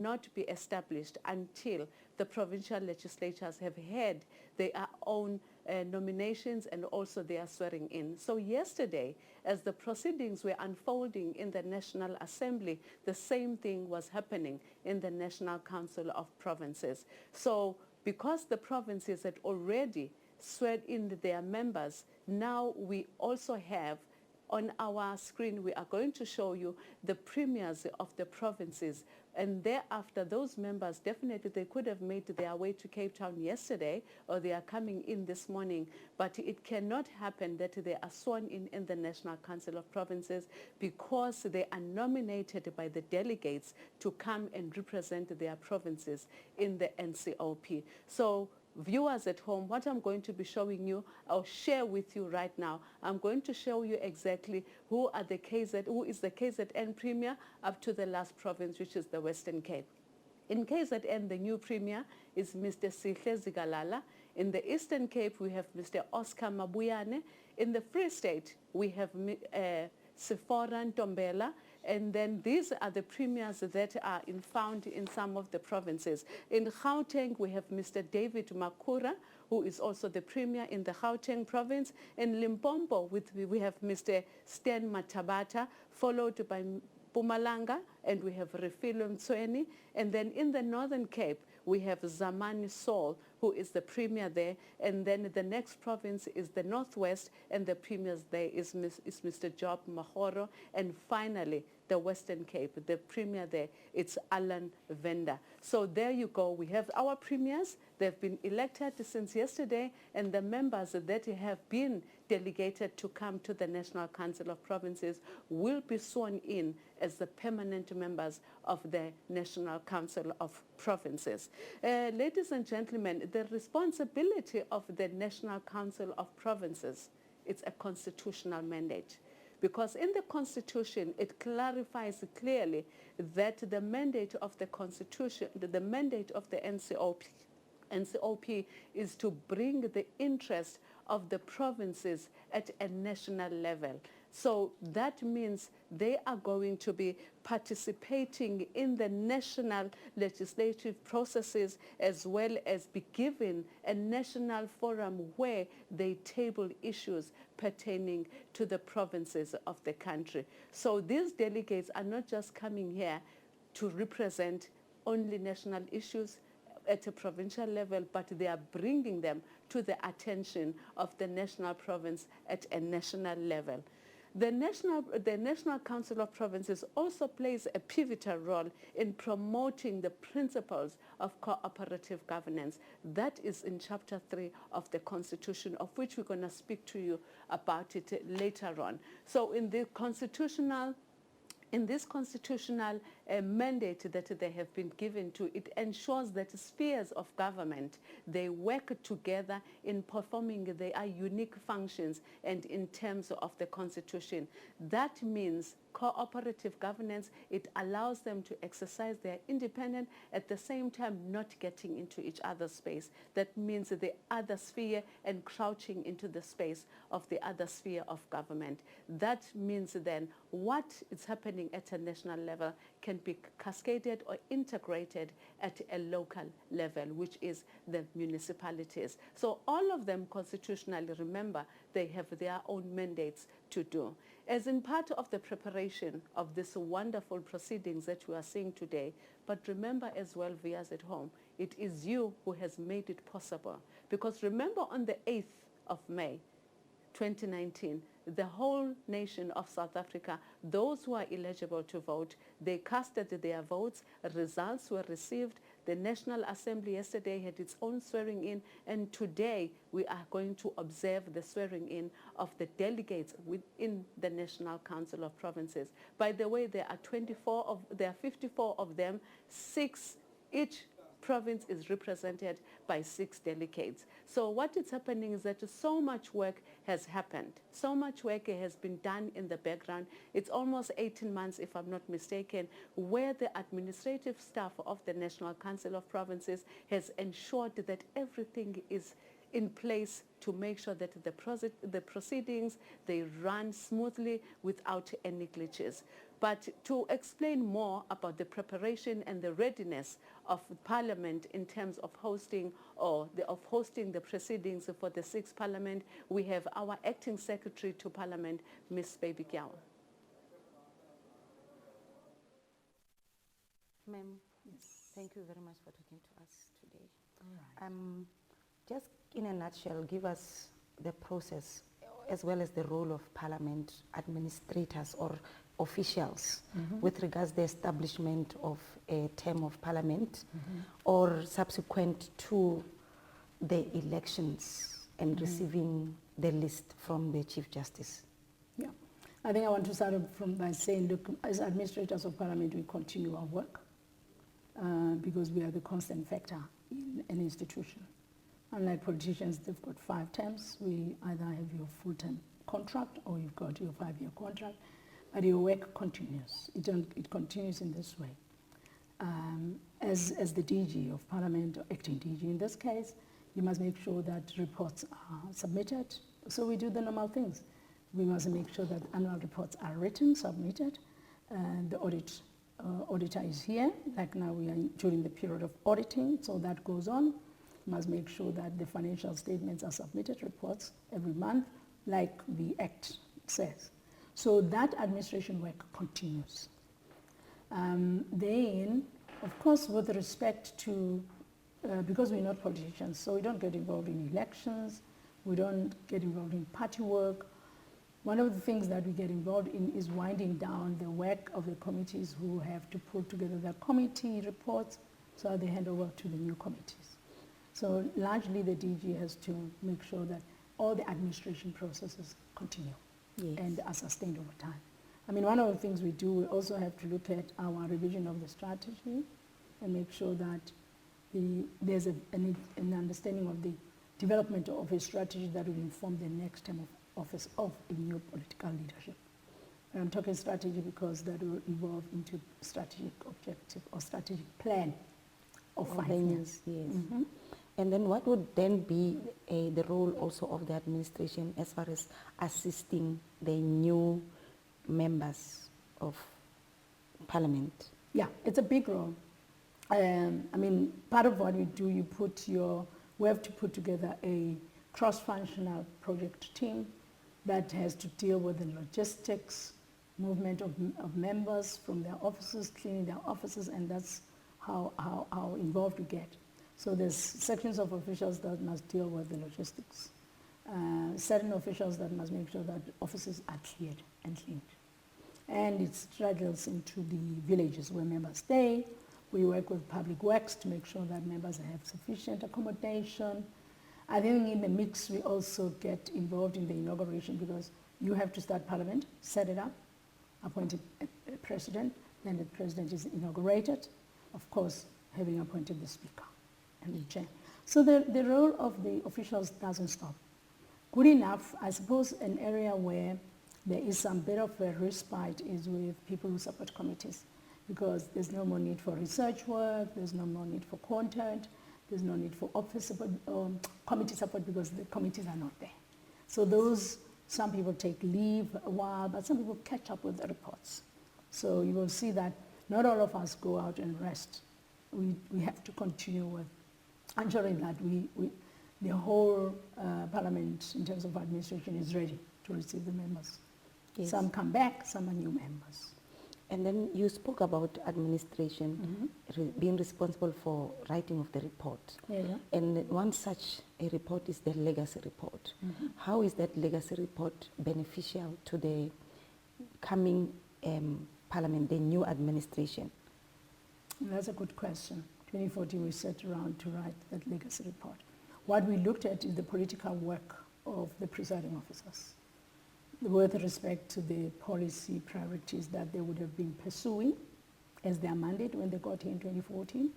not be established until the provincial legislatures have had their own nominations and also their swearing in. So yesterday, as the proceedings were unfolding in the National Assembly, the same thing was happening in the National Council of Provinces. So because the provinces had already sworn in their members, now we also have on our screen, we are going to show you the premiers of the provinces. And thereafter, those members, definitely they could have made their way to Cape Town yesterday, or they are coming in this morning. But it cannot happen that they are sworn in the National Council of Provinces, because they are nominated by the delegates to come and represent their provinces in the NCOP. So viewers at home, what I'm going to be showing you, I'll share with you right now. I'm going to show you exactly who is the KZN Premier up to the last province, which is the Western Cape. In KZN, the new Premier is Mr. Sihle Zikalala. In the Eastern Cape, we have Mr. Oscar Mabuyane. In the Free State, we have Sephora Ntombela. And then these are the premiers that are found in some of the provinces. In Gauteng, we have Mr. David Makura, who is also the premier in the Gauteng province. In Limpopo, we have Mr. Stan Matabata, followed by Mpumalanga, and we have Refilo Mtsweni. And then in the Northern Cape, we have Zamani Saul, who is the premier there. And then the next province is the Northwest, and the premier there is Mr. Job Mahoro. And finally, the Western Cape, the premier there, it's Alan Venda. So there you go. We have our premiers. They've been elected since yesterday, and the members that have been delegated to come to the National Council of Provinces will be sworn in as the permanent members of the National Council of Provinces. Ladies and gentlemen, the responsibility of the National Council of Provinces, it's a constitutional mandate. Because in the Constitution, it clarifies clearly that the mandate of the Constitution, the mandate of the NCOP is to bring the interest of the provinces at a national level. So that means they are going to be participating in the national legislative processes, as well as be given a national forum where they table issues pertaining to the provinces of the country. So these delegates are not just coming here to represent only national issues at a provincial level, but they are bringing them to the attention of the national province at a national level. The National Council of Provinces also plays a pivotal role in promoting the principles of cooperative governance. That is in Chapter 3 of the Constitution, of which we're going to speak to you about it later on. So in this constitutional mandate that they have been given to, it ensures that spheres of government, they work together in performing their unique functions and in terms of the Constitution. That means cooperative governance, it allows them to exercise their independence, at the same time not getting into each other's space. That means the other sphere and crouching into the space of the other sphere of government. That means then what is happening at a national level can be cascaded or integrated at a local level, which is the municipalities. So all of them constitutionally, remember, they have their own mandates to do. As in part of the preparation of this wonderful proceedings that we are seeing today, but remember as well, viewers at home, it is you who has made it possible. Because remember, on the 8th of May, 2019, the whole nation of South Africa, those who are eligible to vote, they casted their votes, results were received. The National Assembly yesterday had its own swearing in, and today we are going to observe the swearing in of the delegates within the National Council of Provinces. By the way, there are 54 of them, 6 each province is represented by 6 delegates. So what is happening is that so much work has happened. So much work has been done in the background. It's almost 18 months, if I'm not mistaken, where the administrative staff of the National Council of Provinces has ensured that everything is in place to make sure that the proceedings, they run smoothly without any glitches. But to explain more about the preparation and the readiness of Parliament in terms of hosting the proceedings for the 6th Parliament, we have our Acting Secretary to Parliament, Ms. Baby Kyawa. Ma'am, yes. Thank you very much for talking to us today. All right. Just in a nutshell, give us the process as well as the role of Parliament administrators or officials with regards to the establishment of a term of Parliament or subsequent to the elections and receiving the list from the Chief Justice. Yeah, I think I want to start off by saying, look, as administrators of Parliament, we continue our work because we are the constant factor in an institution. Unlike politicians, they've got 5 terms. We either have your full-term contract or you've got your 5-year contract, but your work continues. It continues in this way. As the DG of Parliament, or acting DG in this case, you must make sure that reports are submitted. So we do the normal things. We must make sure that annual reports are written, submitted, and the auditor is here. Like now we are during the period of auditing, so that goes on. We must make sure that the financial statements are submitted, reports every month, like the Act says. So that administration work continues. Then, of course, with respect to, because we're not politicians, so we don't get involved in elections, we don't get involved in party work. One of the things that we get involved in is winding down the work of the committees who have to put together their committee reports so they hand over to the new committees. So largely the DG has to make sure that all the administration processes continue and are sustained over time. I mean, one of the things we do, we also have to look at our revision of the strategy and make sure that there's an understanding of the development of a strategy that will inform the next term of office of a new political leadership. And I'm talking strategy because that will evolve into strategic objective or strategic plan of 5 years. Yes. And then what would then be the role also of the administration as far as assisting the new members of Parliament? Yeah, it's a big role. I mean, part of what we do, we have to put together a cross-functional project team that has to deal with the logistics, movement of members from their offices, cleaning their offices, and that's how involved we get. So there's sections of officials that must deal with the logistics. Certain officials that must make sure that offices are cleared and cleaned. And it straddles into the villages where members stay. We work with Public Works to make sure that members have sufficient accommodation. I think in the mix we also get involved in the inauguration because you have to start Parliament, set it up, appoint a president, then the president is inaugurated, of course having appointed the speaker and the chair. So the role of the officials doesn't stop. Good enough, I suppose an area where there is some bit of a respite is with people who support committees because there's no more need for research work, there's no more need for content, there's no need for office support, committee support because the committees are not there. So some people take leave a while, but some people catch up with the reports. So you will see that not all of us go out and rest. We have to continue with ensuring that the whole Parliament in terms of administration is ready to receive the members. Yes. Some come back, some are new members. And then you spoke about administration being responsible for writing of the report. Yeah. And one such a report is the legacy report. How is that legacy report beneficial to the coming Parliament, the new administration? That's a good question. 2014 we sat around to write that legacy report. What we looked at is the political work of the presiding officers with respect to the policy priorities that they would have been pursuing as their mandate when they got here in 2014.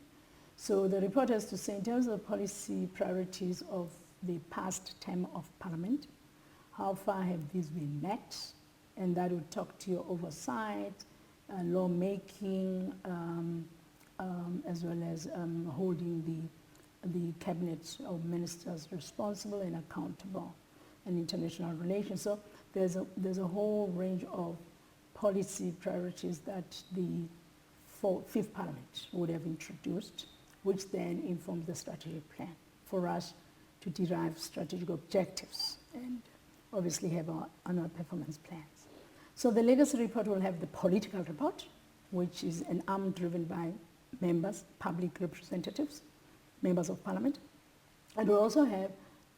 So the report has to say in terms of policy priorities of the past term of Parliament, how far have these been met? And that would talk to your oversight, lawmaking, as well as holding the cabinet of ministers responsible and accountable and international relations. So there's a whole range of policy priorities that the Fifth Parliament would have introduced, which then informs the strategic plan for us to derive strategic objectives and obviously have our annual performance plans. So the legacy report will have the political report, which is an arm driven by members, public representatives, members of parliament. And we'll also have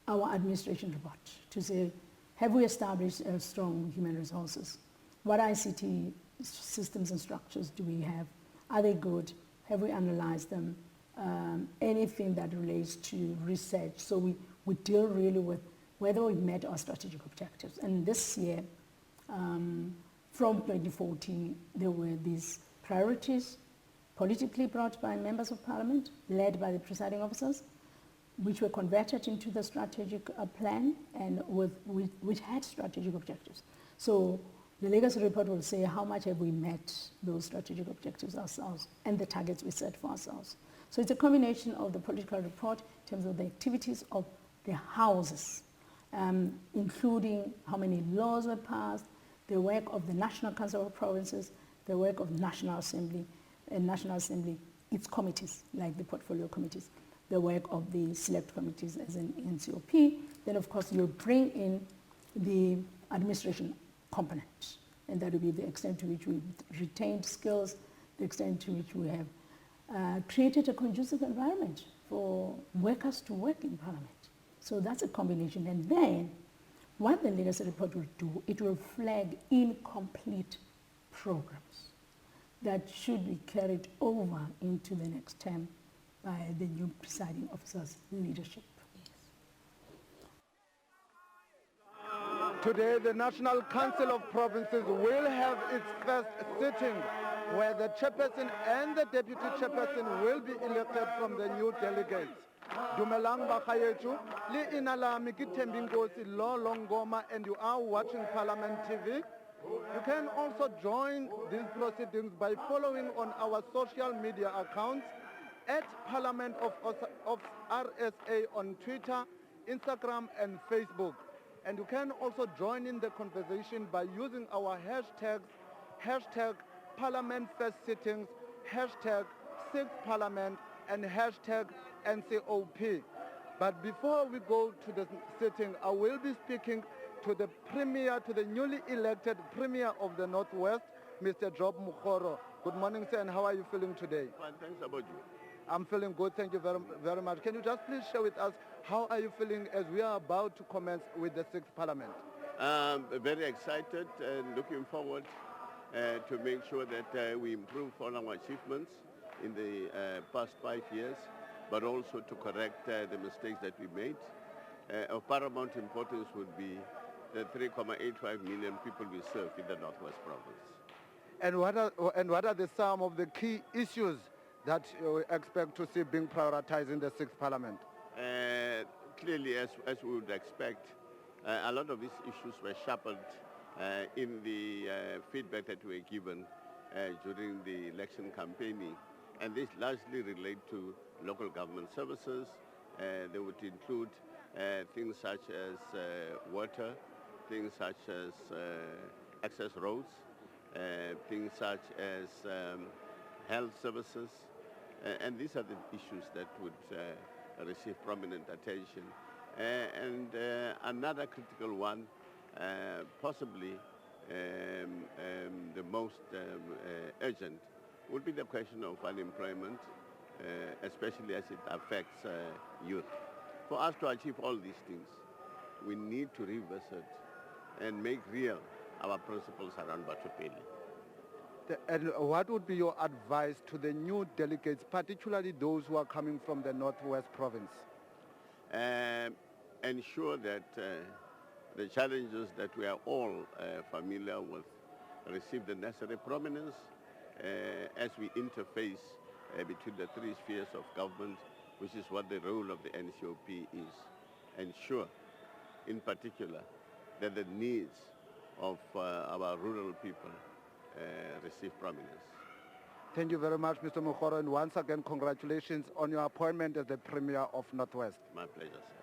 our administration report to say, have we established strong human resources? What ICT systems and structures do we have? Are they good? Have we analyzed them? Anything that relates to research. So we deal really with whether we met our strategic objectives. And this year, from 2014, there were these priorities politically brought by members of parliament, led by the presiding officers, which were converted into the strategic plan and which had strategic objectives. So the legacy report will say how much have we met those strategic objectives ourselves and the targets we set for ourselves. So it's a combination of the political report in terms of the activities of the houses, including how many laws were passed, the work of the National Council of Provinces, the work of National Assembly, its committees, like the portfolio committees, the work of the select committees as in NCOP. Then, of course, you'll bring in the administration component, and that will be the extent to which we retained skills, the extent to which we have created a conducive environment for workers to work in Parliament. So that's a combination. And then, what the legacy report will do, it will flag incomplete programs that should be carried over into the next term by the new presiding officer's leadership. Today, the National Council of Provinces will have its first sitting where the chairperson and the deputy chairperson will be elected from the new delegates. Dumelang Bakayechu, li inalami kitembingosi lo Longoma, and you are watching Parliament TV. You can also join these proceedings by following on our social media accounts at Parliament of RSA on Twitter, Instagram and Facebook. And you can also join in the conversation by using our hashtags, hashtag Parliament First Sittings, hashtag 6th Parliament and hashtag NCOP. But before we go to the sitting, I will be speaking to the Premier, to the newly elected Premier of the Northwest, Mr. Job Mokgoro. Good morning, sir, and how are you feeling today? Fine, thanks. How about you? I'm feeling good, thank you very much. Can you just please share with us, how are you feeling as we are about to commence with the 6th Parliament? Very excited and looking forward to make sure that we improve on our achievements in the past 5 years, but also to correct the mistakes that we made. Of paramount importance would be the 3.85 million people we serve in the Northwest Province. And what are some of the key issues that you expect to see being prioritized in the 6th Parliament? Clearly, as we would expect, a lot of these issues were sharpened in the feedback that we were given during the election campaigning. And this largely relate to local government services. They would include things such as water, things such as access roads, things such as health services. And these are the issues that would receive prominent attention. And another critical one, possibly the most urgent, would be the question of unemployment, especially as it affects youth. For us to achieve all these things, we need to revisit and make real our principles around Batupele. And what would be your advice to the new delegates, particularly those who are coming from the Northwest Province? Ensure that the challenges that we are all familiar with receive the necessary prominence as we interface between the three spheres of government, which is what the role of the NCOP is. Ensure, in particular, that the needs of our rural people receive prominence. Thank you very much, Mr. Mokgoro, and once again, congratulations on your appointment as the Premier of Northwest. My pleasure, sir.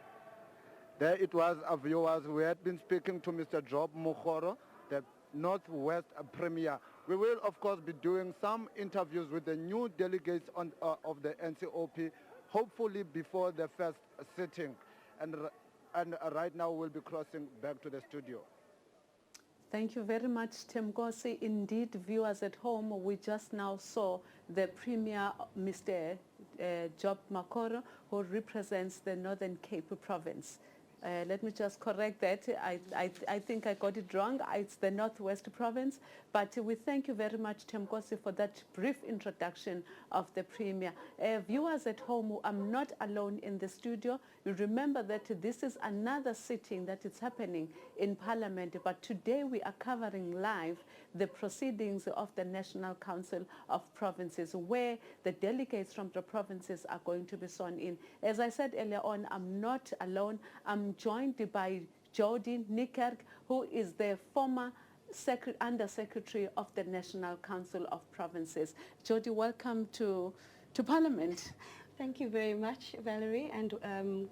There it was, our viewers. We had been speaking to Mr. Job Mokgoro, the Northwest Premier. We will, of course, be doing some interviews with the new delegates of the NCOP, hopefully before the first sitting. And right now we'll be crossing back to the studio. Thank you very much, Themkosi. Indeed, viewers at home, we just now saw the Premier, Mr. Job Makoro, who represents the Northern Cape Province. Let me just correct that. I think I got it wrong. It's the Northwest Province. But we thank you very much, Themkosi, for that brief introduction of the Premier. Viewers at home, I'm not alone in the studio. You remember that this is another sitting that is happening in Parliament. But today we are covering live the proceedings of the National Council of Provinces, where the delegates from the provinces are going to be sworn in. As I said earlier on, I'm not alone. I'm joined by Jody Niekerk, who is the former Under-Secretary of the National Council of Provinces. Jody, welcome to Parliament. Thank you very much, Valerie, and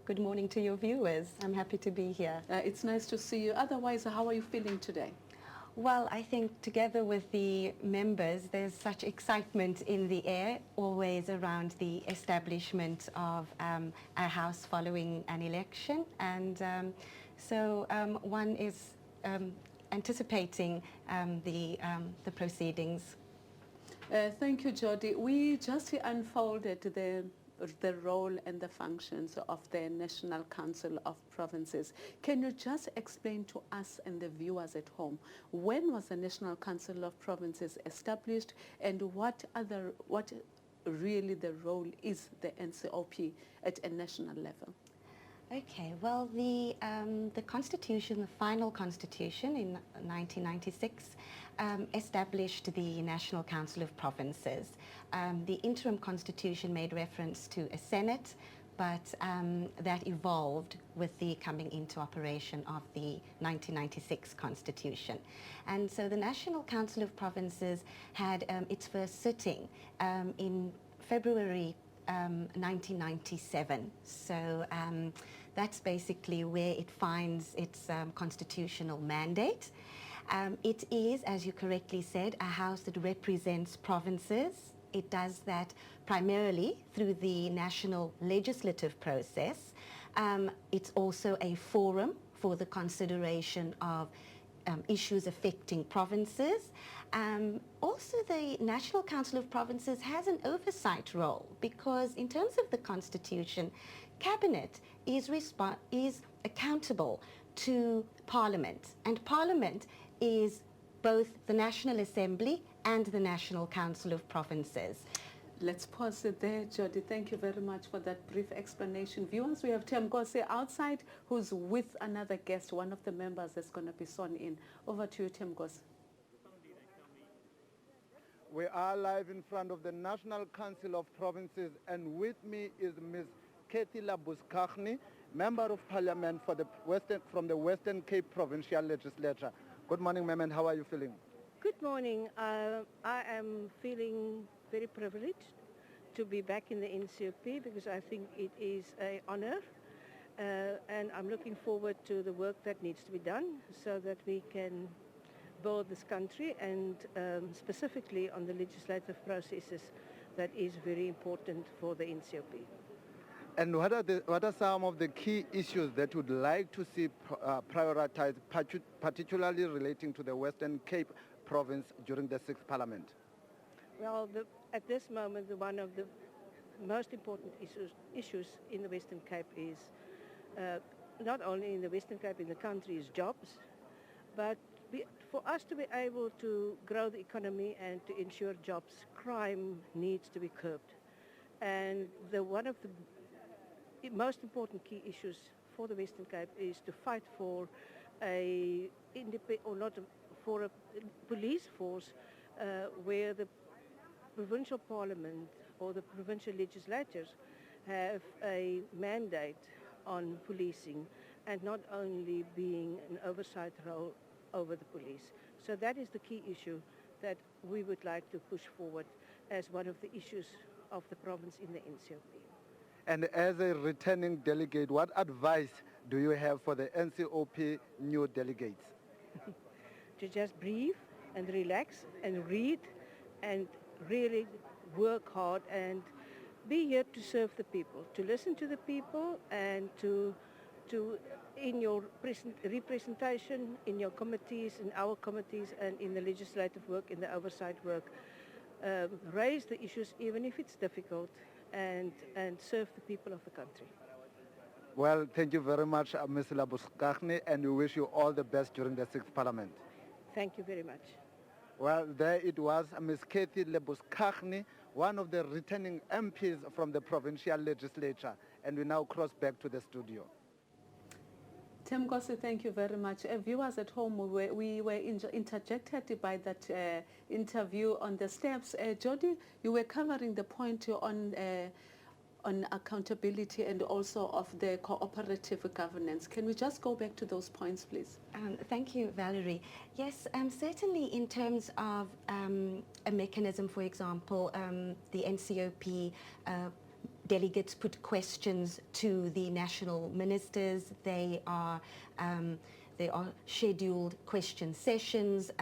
good morning to your viewers. I'm happy to be here. It's nice to see you. Otherwise, how are you feeling today? Well, I think together with the members, there's such excitement in the air, always around the establishment of our House following an election. And so one is anticipating the proceedings. Thank you, Jody. We just unfolded the role and the functions of the National Council of Provinces. Can you just explain to us and the viewers at home, when was the National Council of Provinces established, and what really the role is the NCOP at a national level? Okay, well, the Constitution, the final Constitution in 1996, established the National Council of Provinces. The interim Constitution made reference to a Senate, but that evolved with the coming into operation of the 1996 Constitution. And so the National Council of Provinces had its first sitting in February 1997. So that's basically where it finds its constitutional mandate. It is, as you correctly said, a house that represents provinces. It does that primarily through the national legislative process. It's also a forum for the consideration of issues affecting provinces. Also, the National Council of Provinces has an oversight role because in terms of the Constitution, Cabinet is accountable to Parliament, and Parliament is both the National Assembly and the National Council of Provinces. Let's pause it there, Jody. Thank you very much for that brief explanation. Viewers, we have Themkosi outside, who's with another guest, one of the members that's going to be sworn in. Over to you, Themkosi. We are live in front of the National Council of Provinces, and with me is Ms. Kathy Labuschagne, Member of Parliament for from the Western Cape Provincial Legislature. Good morning, ma'am, and how are you feeling? Good morning. I am feeling very privileged to be back in the NCOP because I think it is an honor, and I'm looking forward to the work that needs to be done so that we can build this country, and specifically on the legislative processes that is very important for the NCOP. And what are some of the key issues that you'd like to see prioritized, particularly relating to the Western Cape Province during the 6th Parliament? Well, at this moment, one of the most important issues in the Western Cape is, not only in the Western Cape, in the country, is jobs, but for us to be able to grow the economy and to ensure jobs, crime needs to be curbed. And one of the most important key issues for the Western Cape is to fight for a police force where the provincial parliament or the provincial legislatures have a mandate on policing and not only being an oversight role over the police. So that is the key issue that we would like to push forward as one of the issues of the province in the NCOP. And as a returning delegate, what advice do you have for the NCOP new delegates? to just breathe and relax and read and really work hard and be here to serve the people, to listen to the people and to in your representation in your committees, in our committees and in the legislative work, in the oversight work, raise the issues even if it's difficult and serve the people of the country. Well, thank you very much, Ms. Labuschagne, and we wish you all the best during the 6th Parliament. Thank you very much. Well, there it was, Ms. Kathy Labuschagne, one of the returning MPs from the provincial legislature, and we now cross back to the studio. Tim Gossi, thank you very much. Viewers at home, we were interjected by that interview on the steps. Jody, you were covering the point on accountability and also of the cooperative governance. Can we just go back to those points, please? Thank you, Valerie. Yes, certainly in terms of a mechanism, for example, the NCOP delegates put questions to the national ministers. They are scheduled question sessions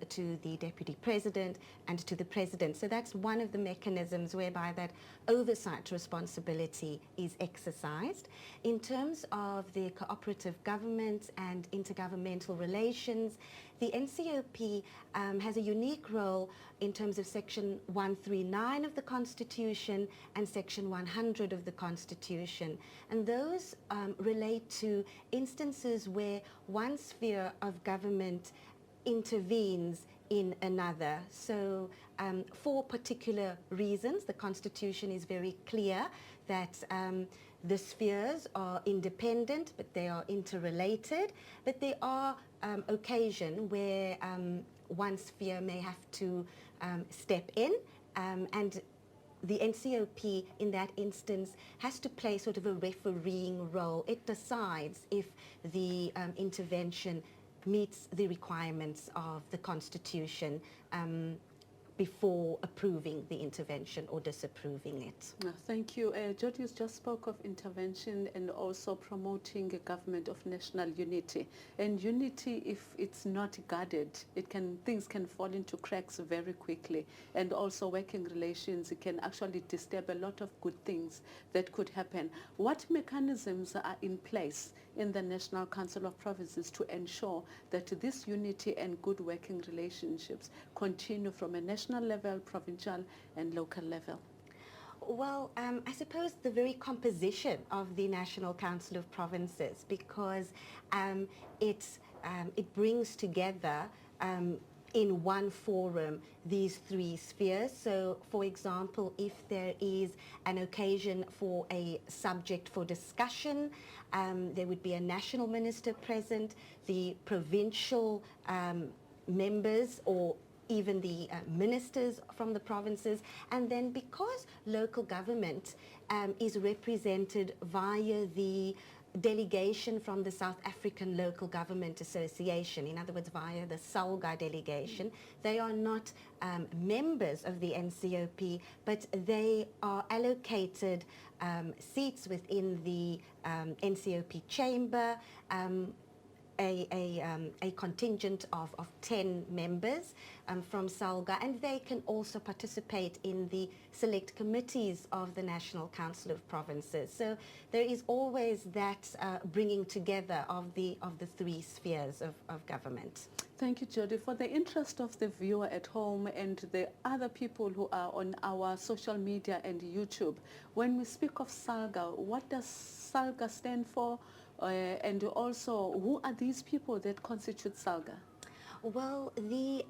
to the Deputy President and to the President. So that's one of the mechanisms whereby that oversight responsibility is exercised. In terms of the cooperative government and intergovernmental relations, the NCOP has a unique role in terms of Section 139 of the Constitution and Section 100 of the Constitution. And those relate to instances where one sphere of government intervenes in another. So for particular reasons, the Constitution is very clear that the spheres are independent, but they are interrelated. But there are occasions where one sphere may have to step in, and the NCOP in that instance has to play sort of a refereeing role. It decides if the intervention meets the requirements of the Constitution before approving the intervention or disapproving it. Thank you. Jody just spoke of intervention and also promoting a government of national unity. And unity, if it's not guarded, things can fall into cracks very quickly. And also working relations, it can actually disturb a lot of good things that could happen. What mechanisms are in place in the National Council of Provinces to ensure that this unity and good working relationships continue from a national level, provincial and local level? Well, I suppose the very composition of the National Council of Provinces, because it brings together in one forum these three spheres. So, for example, if there is an occasion for a subject for discussion, there would be a national minister present, the provincial members or even the ministers from the provinces, and then because local government is represented via the delegation from the South African Local Government Association, in other words via the SALGA delegation, they are not members of the NCOP, but they are allocated seats within the NCOP chamber, a contingent of 10 members from SALGA, and they can also participate in the select committees of the National Council of Provinces. So there is always that bringing together of the three spheres of government. Thank you, Jody. For the interest of the viewer at home and the other people who are on our social media and YouTube, when we speak of SALGA, what does SALGA stand for? And also, who are these people that constitute SALGA? Well, the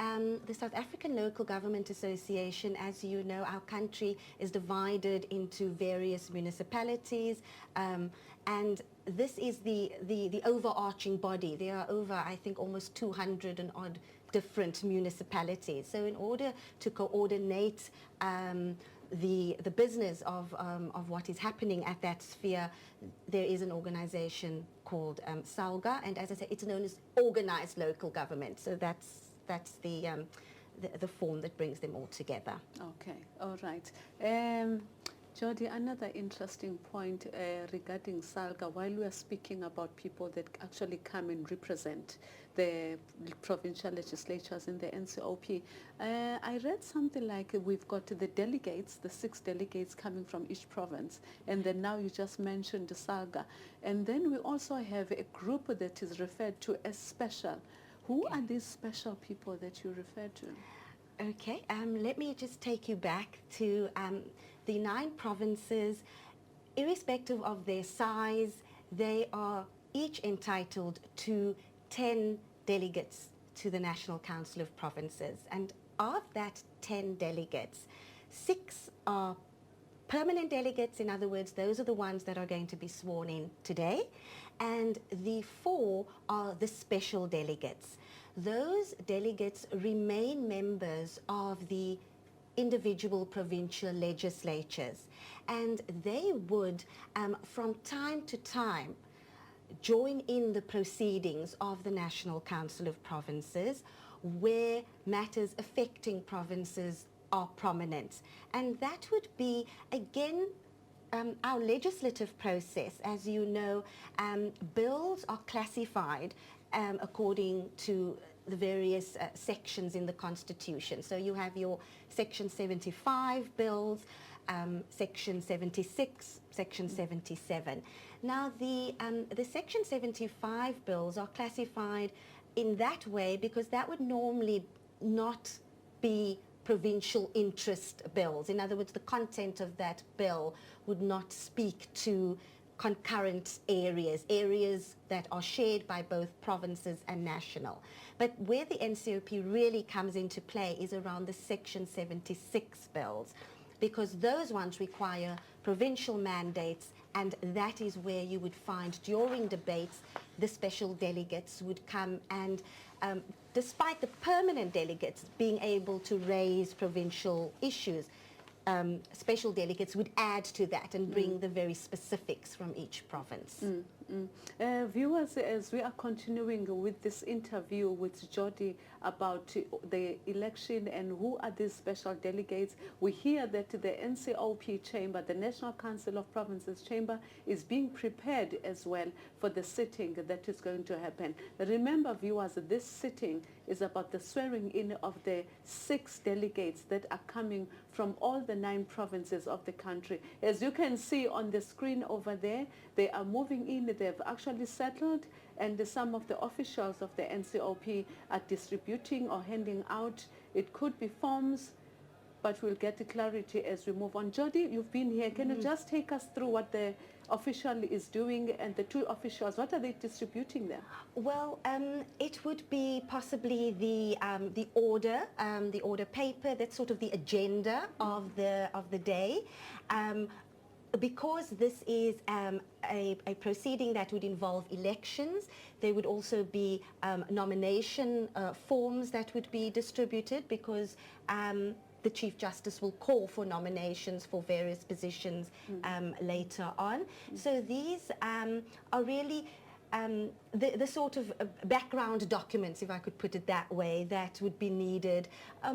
South African Local Government Association, as you know, our country is divided into various municipalities, and this is the overarching body. There are over, I think, almost 200 and odd different municipalities. So in order to coordinate the business of what is happening at that sphere, there is an organization called SALGA, and as I said, it's known as organized local government. So that's the form that brings them all together. Okay, all right. Jody, another interesting point regarding SALGA, while we are speaking about people that actually come and represent the provincial legislatures in the NCOP, I read something like we've got the delegates, the 6 delegates coming from each province, and then now you just mentioned the SALGA. And then we also have a group that is referred to as special. Who are these special people that you refer to? Okay, let me just take you back to the 9 provinces. Irrespective of their size, they are each entitled to 10 delegates to the National Council of Provinces. And of that 10 delegates, 6 are permanent delegates. In other words, those are the ones that are going to be sworn in today. And the 4 are the special delegates. Those delegates remain members of the individual provincial legislatures, and they would from time to time join in the proceedings of the National Council of Provinces where matters affecting provinces are prominent. And that would be, again, our legislative process. As you know, bills are classified according to the various sections in the Constitution. So you have your Section 75 bills, Section 76, Section 77. Now the Section 75 bills are classified in that way because that would normally not be provincial interest bills. In other words, the content of that bill would not speak to concurrent areas that are shared by both provinces and national. But where the NCOP really comes into play is around the Section 76 bills, because those ones require provincial mandates, and that is where you would find during debates the special delegates would come and despite the permanent delegates being able to raise provincial issues, special delegates would add to that and bring the very specifics from each province. Viewers, as we are continuing with this interview with Jody about the election and who are these special delegates, we hear that the NCOP chamber, the National Council of Provinces chamber, is being prepared as well for the sitting that is going to happen. Remember, viewers, this sitting is about the swearing in of the 6 delegates that are coming from all the 9 provinces of the country. As you can see on the screen over there, they are moving in. They've actually settled, and some of the officials of the NCOP are distributing or handing out. It could be forms, but we'll get the clarity as we move on. Jody, you've been here. Can you just take us through what the official is doing, and the 2 officials, what are they distributing there? Well, it would be possibly the order paper. That's sort of the agenda of the day. Because this is a proceeding that would involve elections, there would also be nomination forms that would be distributed, because the Chief Justice will call for nominations for various positions later on. So these are really the sort of background documents, if I could put it that way, that would be needed.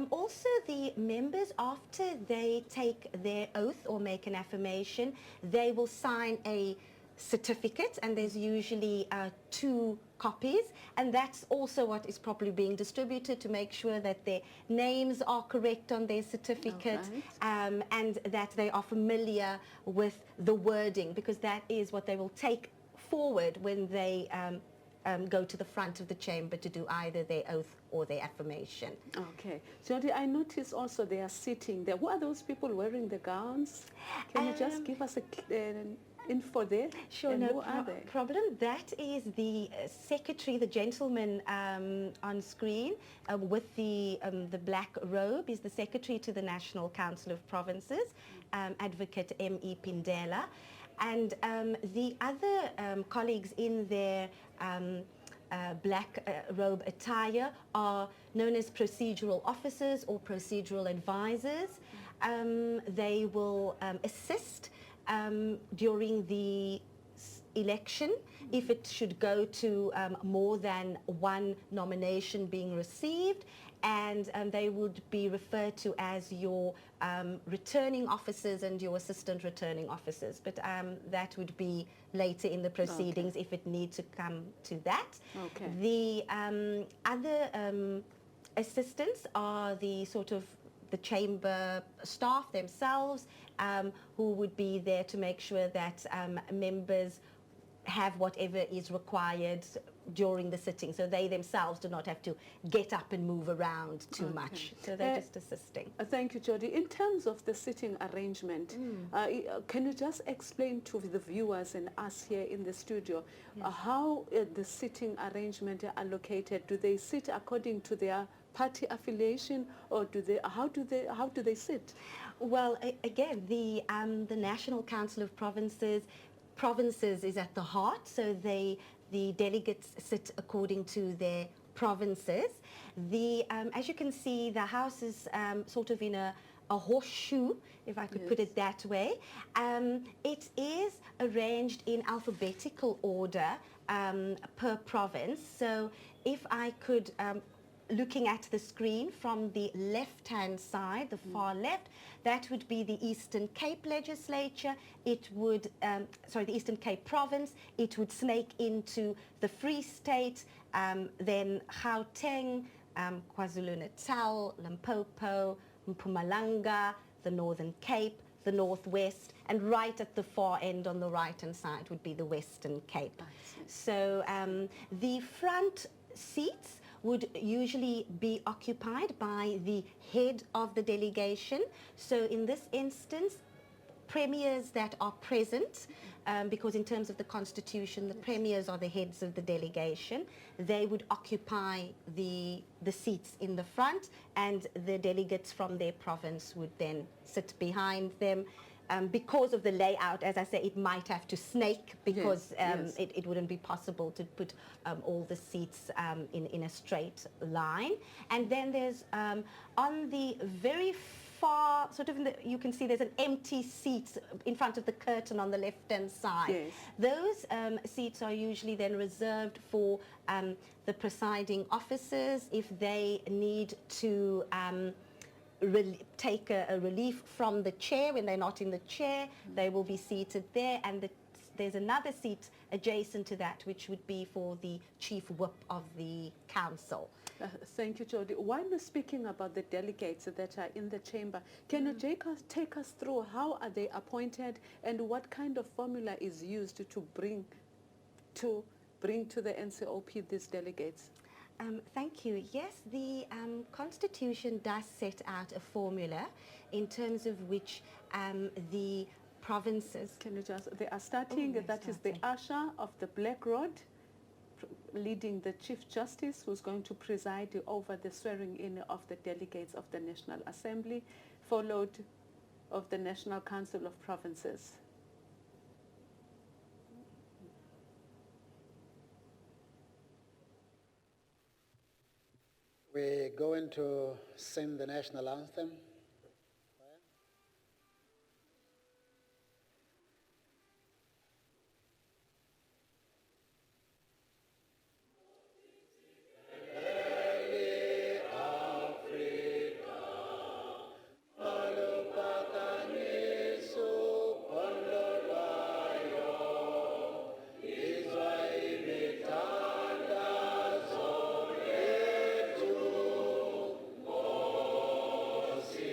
Also, the members, after they take their oath or make an affirmation, they will sign a certificate, and there's usually 2 copies, and that's also what is probably being distributed to make sure that their names are correct on their certificate, and that they are familiar with the wording, because that is what they will take forward when they go to the front of the chamber to do either their oath or their affirmation. Okay. Jody, I notice also they are sitting there. Who are those people wearing the gowns? Can you just give us a info there? Sure, and no who are they? problem. That is the secretary, the gentleman on screen with the black robe is the secretary to the National Council of Provinces, Advocate M.E. Pindela. And the other colleagues in their black robe attire are known as procedural officers or procedural advisors. They will assist during the election, if it should go to more than one nomination being received, and they would be referred to as your returning officers and your assistant returning officers. But that would be later in the proceedings if it needs to come to that. Okay. The other assistants are the sort of the chamber staff themselves, who would be there to make sure that members have whatever is required during the sitting, so they themselves do not have to get up and move around too much. So they're just assisting. Thank you, Jody. In terms of the sitting arrangement, can you just explain to the viewers and us here in the studio how the sitting arrangement are allocated? Do they sit according to their party affiliation, or how do they sit? Well, again, the National Council of Provinces is at the heart, so the delegates sit according to their provinces. As you can see, the house is sort of in a horseshoe, if I could put it that way. It is arranged in alphabetical order per province. So if I could, looking at the screen from the left-hand side, the far left, that would be the Eastern Cape Legislature. It would, the Eastern Cape Province. It would snake into the Free State, then Gauteng, KwaZulu-Natal, Limpopo, Mpumalanga, the Northern Cape, the Northwest, and right at the far end on the right-hand side would be the Western Cape. So the front seats would usually be occupied by the head of the delegation. So in this instance, premiers that are present, because in terms of the constitution, the premiers are the heads of the delegation. They would occupy the seats in the front, and the delegates from their province would then sit behind them. Because of the layout, as I say, it might have to snake, because it wouldn't be possible to put all the seats in a straight line. And then there's on the very far, sort of you can see there's an empty seat in front of the curtain on the left-hand side. Yes. Those seats are usually then reserved for the presiding officers if they need to take a relief from the chair. When they're not in the chair, they will be seated there, and there's another seat adjacent to that, which would be for the chief whip of the council. Thank you, Jody. While we're speaking about the delegates that are in the chamber, can you take us through how are they appointed, and what kind of formula is used to bring to the NCOP these delegates? Thank you. Yes, the Constitution does set out a formula in terms of which the provinces... Can you just... They are starting, that is the usher of the Black Rod, leading the Chief Justice, who's going to preside over the swearing in of the delegates of the National Assembly, followed of the National Council of Provinces. We're going to sing the national anthem. See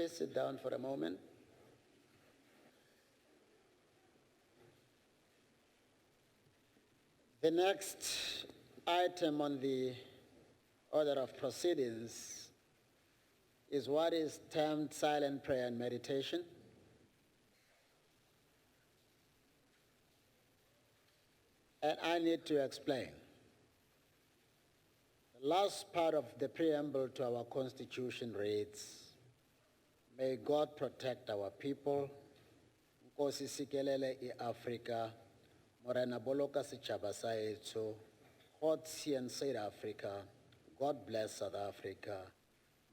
please sit down for a moment? The next item on the order of proceedings is what is termed silent prayer and meditation. And I need to explain. The last part of the preamble to our Constitution reads, "May God protect our people, Nkosi sikelele i-Afrika, Morena boloka setjhaba sa heso, God save Africa, God bless South Africa,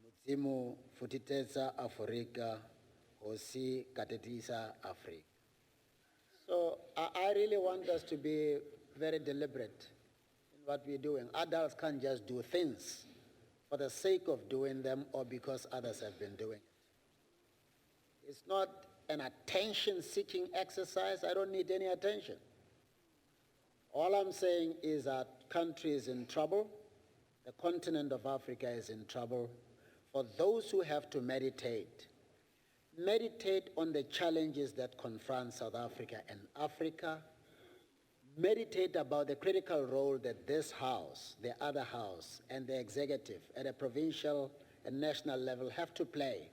Modimo futitetsa Afrika, Hosi katetisa Africa." So I really want us to be very deliberate in what we're doing. Adults can't just do things for the sake of doing them or because others have been doing it. It's not an attention-seeking exercise. I don't need any attention. All I'm saying is that country is in trouble. The continent of Africa is in trouble. For those who have to meditate on the challenges that confront South Africa and Africa. Meditate about the critical role that this House, the other House, and the executive at a provincial and national level have to play,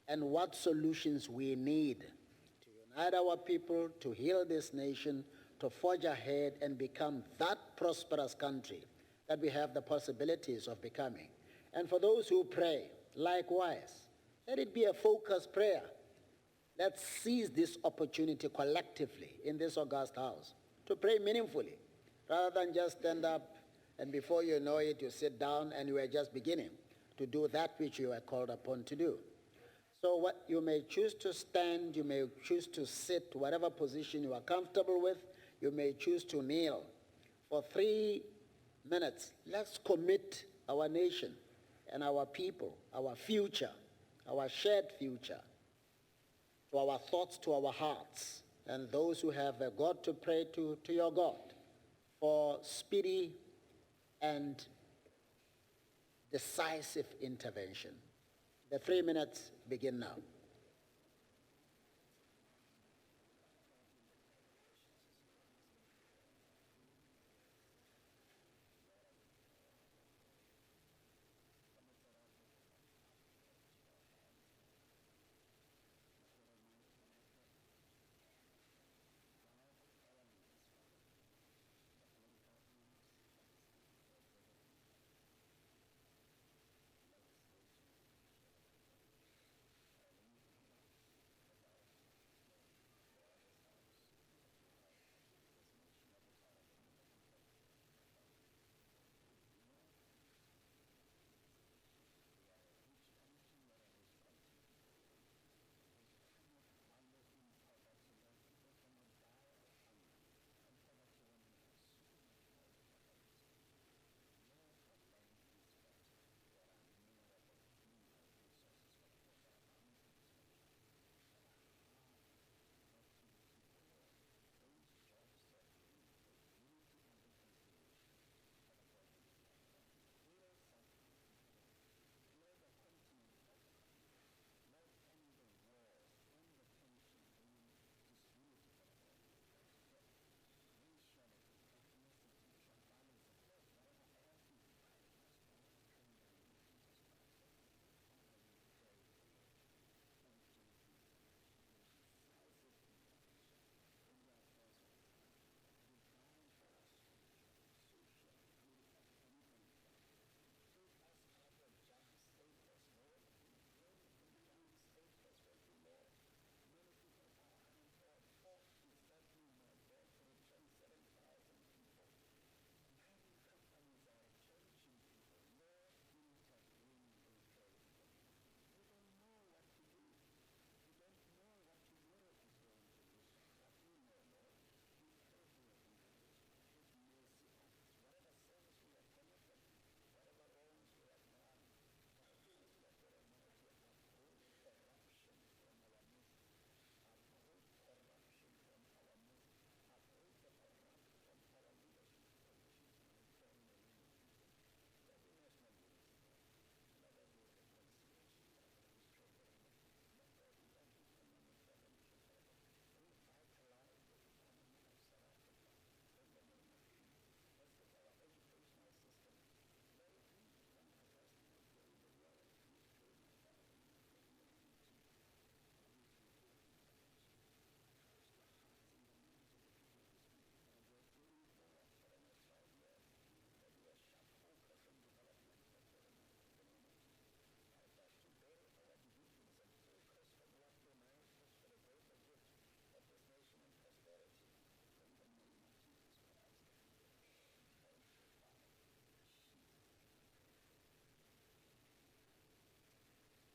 and what solutions we need to unite our people, to heal this nation, to forge ahead and become that prosperous country that we have the possibilities of becoming. And for those who pray, likewise, let it be a focused prayer. Let's seize this opportunity collectively in this august house to pray meaningfully, rather than just stand up and before you know it, you sit down and you are just beginning to do that which you are called upon to do. So what you may choose to stand, you may choose to sit, whatever position you are comfortable with, you may choose to kneel. For 3 minutes, let's commit our nation and our people, our future, our shared future, to our thoughts, to our hearts, and those who have a God to pray to your God for speedy and decisive intervention. The 3 minutes begin now.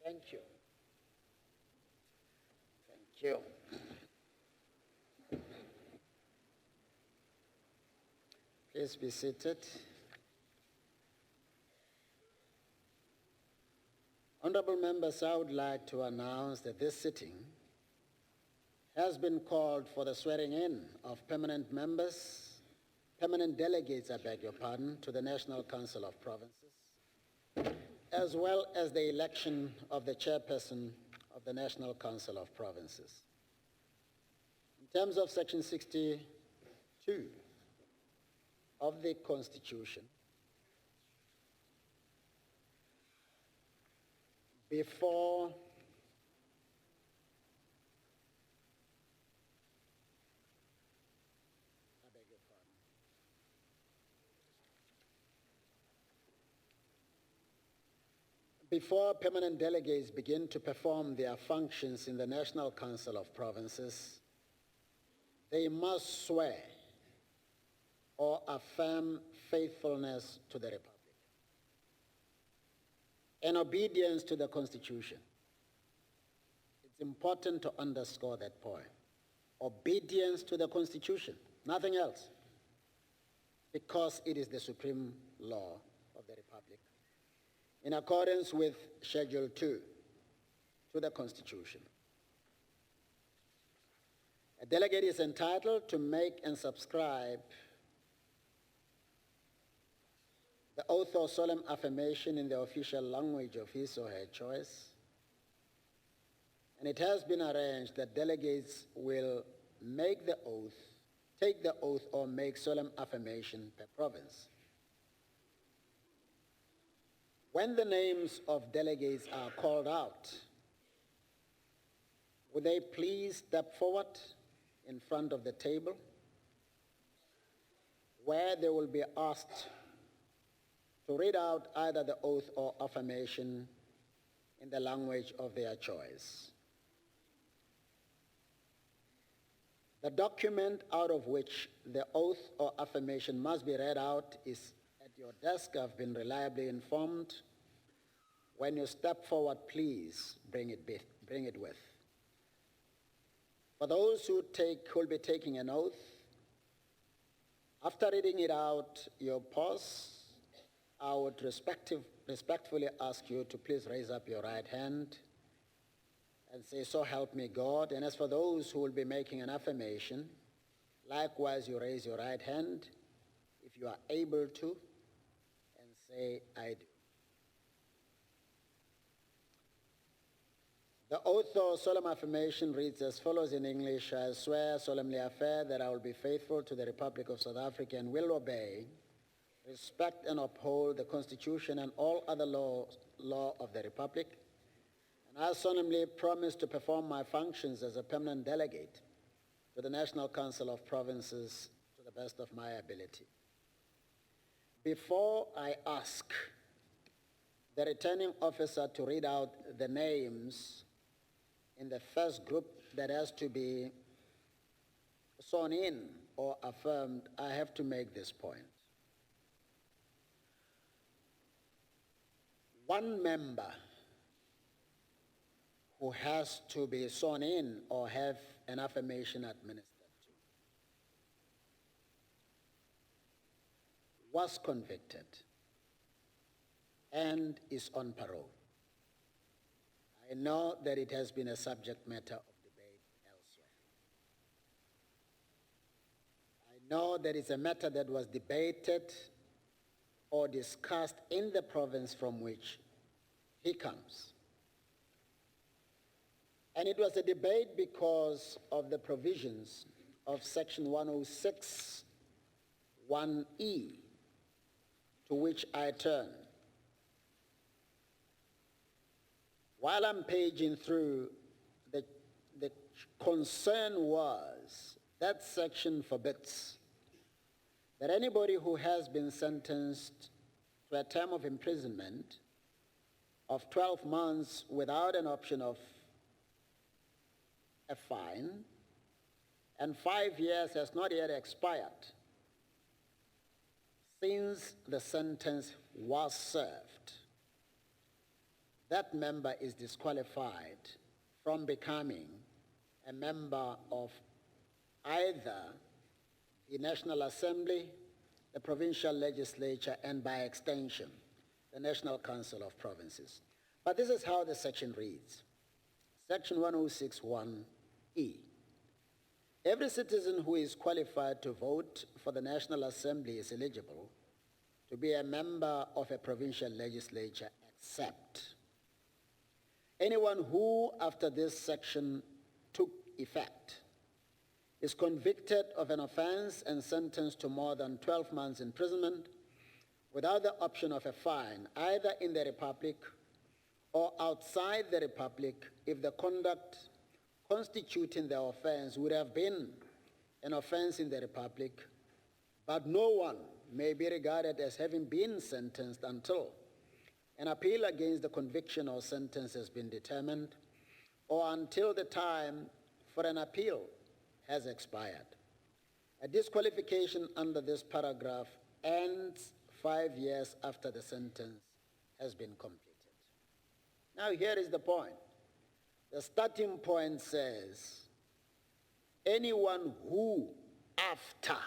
Thank you. Thank you. Please be seated. Honorable members, I would like to announce that this sitting has been called for the swearing in of permanent members, permanent delegates, I beg your pardon, to the National Council of Provinces, as well as the election of the chairperson of the National Council of Provinces. In terms of Section 62 of the Constitution, before Before permanent delegates begin to perform their functions in the National Council of Provinces, they must swear or affirm faithfulness to the Republic and obedience to the Constitution. It's important to underscore that point. Obedience to the Constitution, nothing else, because it is the supreme law of the Republic, in accordance with Schedule 2 to the Constitution. A delegate is entitled to make and subscribe the oath or solemn affirmation in the official language of his or her choice. And it has been arranged that delegates will take the oath or make solemn affirmation per province. When the names of delegates are called out, would they please step forward in front of the table where they will be asked to read out either the oath or affirmation in the language of their choice. The document out of which the oath or affirmation must be read out is at your desk. I've been reliably informed. When you step forward, please bring it with. For those who will be taking an oath, after reading it out, your pause, I would respectfully ask you to please raise up your right hand and say, "So help me God." And as for those who will be making an affirmation, likewise you raise your right hand if you are able to and say, "I do." The oath or solemn affirmation reads as follows in English: "I swear, solemnly affirm that I will be faithful to the Republic of South Africa and will obey, respect and uphold the Constitution and all other law of the Republic. And I solemnly promise to perform my functions as a permanent delegate to the National Council of Provinces to the best of my ability." Before I ask the returning officer to read out the names in the first group that has to be sworn in or affirmed, I have to make this point. One member who has to be sworn in or have an affirmation administered to was convicted and is on parole. I know that it has been a subject matter of debate elsewhere. I know that it's a matter that was debated or discussed in the province from which he comes. And it was a debate because of the provisions of Section 106, 1E, to which I turn. While I'm paging through, the concern was that section forbids that anybody who has been sentenced to a term of imprisonment of 12 months without an option of a fine, and 5 years has not yet expired since the sentence was served, that member is disqualified from becoming a member of either the National Assembly, the provincial legislature, and by extension, the National Council of Provinces. But this is how the section reads. Section 1061E. Every citizen who is qualified to vote for the National Assembly is eligible to be a member of a provincial legislature, except anyone who, after this section took effect, is convicted of an offense and sentenced to more than 12 months imprisonment without the option of a fine, either in the Republic or outside the Republic, if the conduct constituting the offense would have been an offense in the Republic, but no one may be regarded as having been sentenced until an appeal against the conviction or sentence has been determined, or until the time for an appeal has expired. A disqualification under this paragraph ends 5 years after the sentence has been completed. Now here is the point. The starting point says, anyone who, after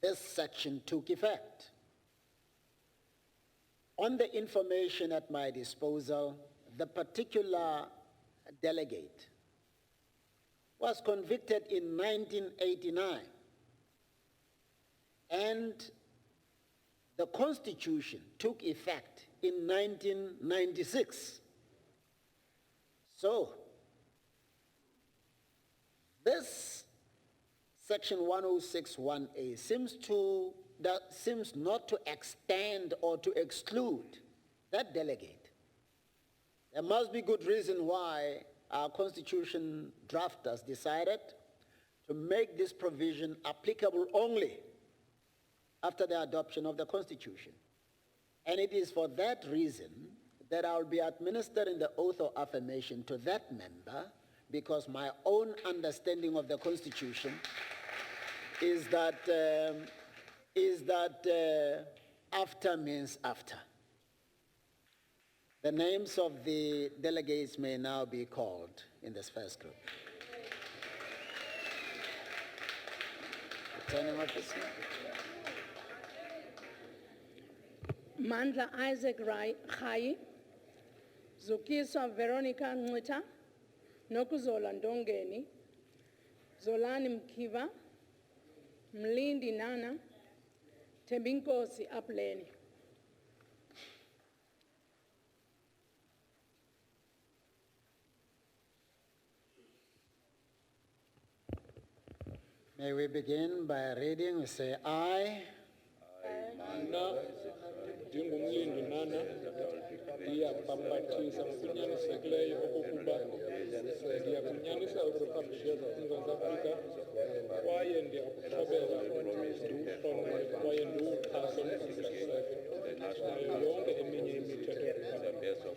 this section took effect, on the information at my disposal, the particular delegate was convicted in 1989, and the Constitution took effect in 1996. So, this section 1061A seems not to extend or to exclude that delegate. There must be good reason why our Constitution drafters decided to make this provision applicable only after the adoption of the Constitution. And it is for that reason that I'll be administering the oath of affirmation to that member, because my own understanding of the Constitution is that after means after. The names of the delegates may now be called in this first group. Returning officer. Mandla Isaac Rai, Zukiswa Veronica Nwita, Nokuzola Ndongeni, Zolani Mkiva, Mlindi Nana, Tembinkosi Apleni. May we begin by reading. We say, I. Mna njengomlindi nana ndiyabhambathisa ngokunyanisekileyo okokuba ndiyakunyanisa uRiphabhlikhi yaseMzantsi Afrika kwaye ndiyakuthobela ndiwuhlonele kwaye ndiwuxhase nayo yonke eminye imithetho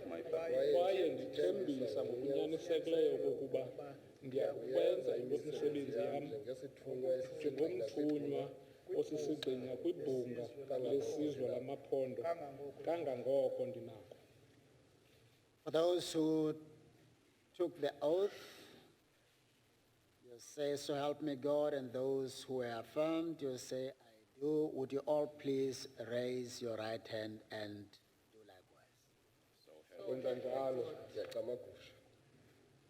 kwaye ndithembisa ngokunyanisekileyo okokuba ndiyakwenza imisebenzi yam njengomthunywa osisigxina kwibhunga lesizwe lamaphondo kangangoko ndinako. For those who took the oath, you say, so help me God, and those who were affirmed, you say, I do. Would you all please raise your right hand and do likewise?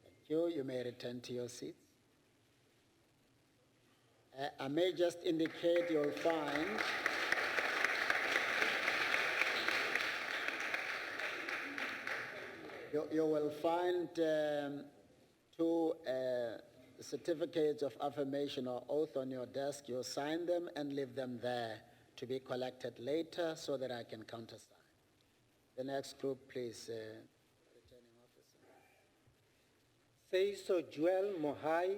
Thank you. You may return to your seats. I may just indicate you'll find you will find two certificates of affirmation or oath on your desk. You'll sign them and leave them there to be collected later so that I can countersign. The next group, please. Returning officer. Seiso Joel Mohai,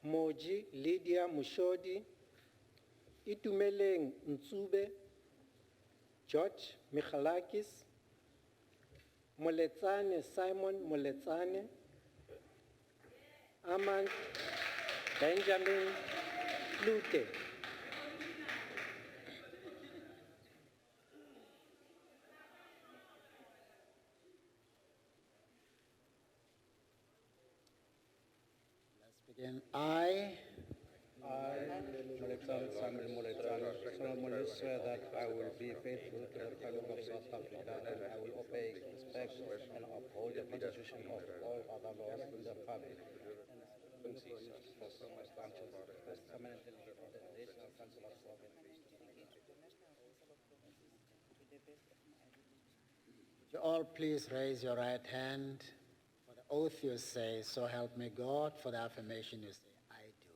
Moji Lydia Mushodi, Itumeleng Ntsube, George Michalakis, Moletsane Simon Moletsane, Aman Benjamin Lute. Again, I Moletsane Samuel Moletsane, solemnly swear that I will be faithful to the Republic of South Africa and I will obey, respect, and uphold the Constitution of all other laws in the Republic. And as permanent delegate of the National Council of Provinces. you all please raise your right hand. For the oath you say, so help me God. For the affirmation you say, I do.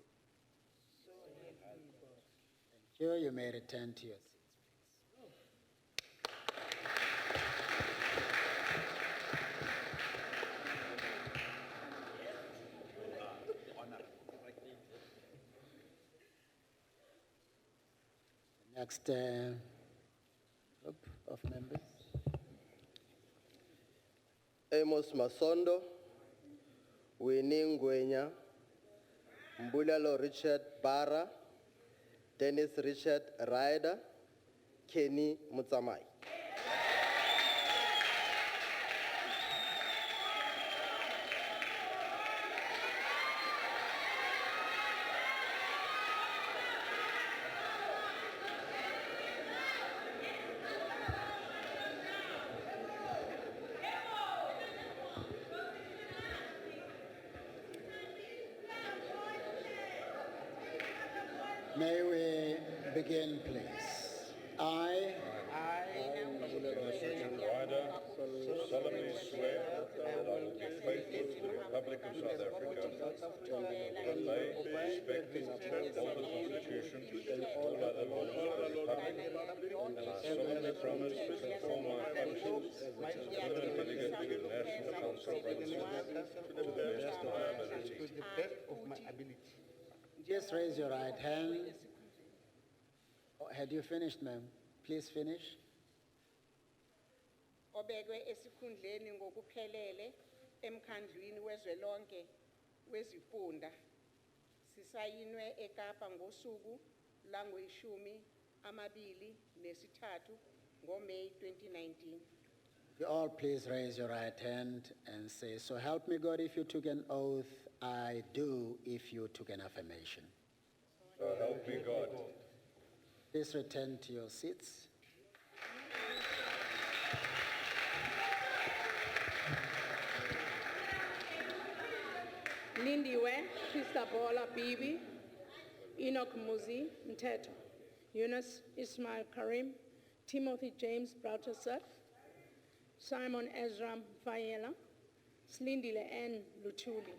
Thank you. You may return to your seats, please. Next group of members. Amos Masondo, Winnie Ngwenya, Mbulalo Richard Barra, Dennis Richard Ryder, Kenny Mutsamai. May we begin, please? I Ryder, solemnly swear that I will be faithful to the Republic of South Africa, obey, respect, and uphold the Constitution and all other laws of the Republic, and I solemnly promise to perform my functions as permanent delegate to the National Council of Provinces to the best of my ability. just raise your right hand. Oh, had you finished, ma'am? Please finish. Obekwe esikhundleni ngokuphelele emkhandlwini wezwelonke wezifunda sisayinwe eKapa ngosuku langweshumi amabili nesithathu ngoMeyi 2019. You all please raise your right hand and say, so help me God. If you took an oath, I do. If you took an affirmation. So help me God. Please return to your seats. Lindiwe Christabola Bibi, Enoch Muzi Mteto, Yunus Ismail Karim, Timothy James Brautasat, Simon Ezra Fayela, Slindile N. Lutuli.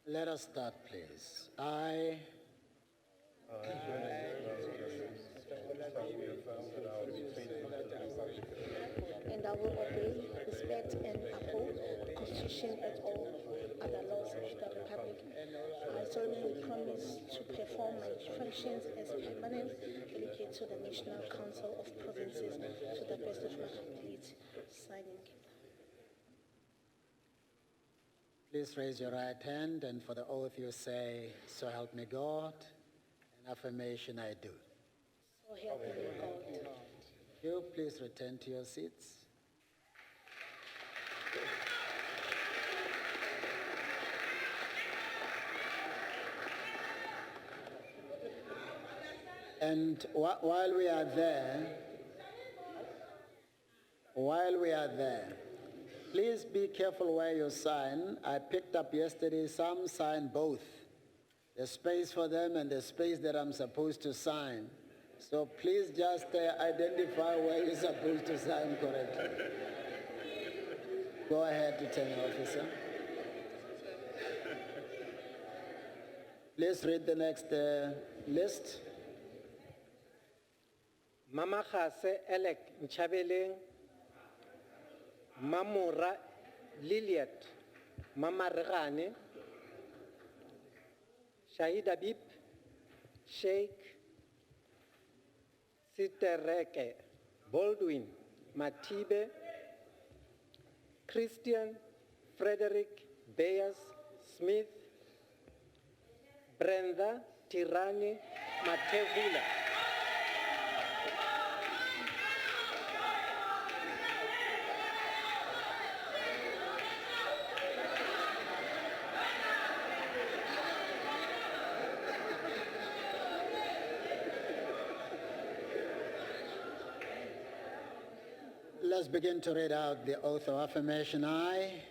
Let us start, please. I and I will obey, respect, and uphold the Constitution and all other laws of the Republic. I solemnly promise to perform my functions as permanent delegate to the National Council of Provinces to the best of my ability. Signing. please raise your right hand, and for the oath you say, so help me God. An affirmation, I do. So help me God. You please return to your seats. And while we are there, please be careful where you sign. I picked up yesterday, some sign both. The space for them and the space that I'm supposed to sign. So please just identify where you're supposed to sign correctly. Go ahead, Returning Officer. Please read the next list. Mama Khase Elek Nchabeleng, Mamura Liliet, Mama Regane, Shahid Habib, Sheikh Sitereke Baldwin Matibe, Christian Frederick Bayers Smith, Brenda Tirani Matevula. Let's begin to read out the oath of affirmation. I,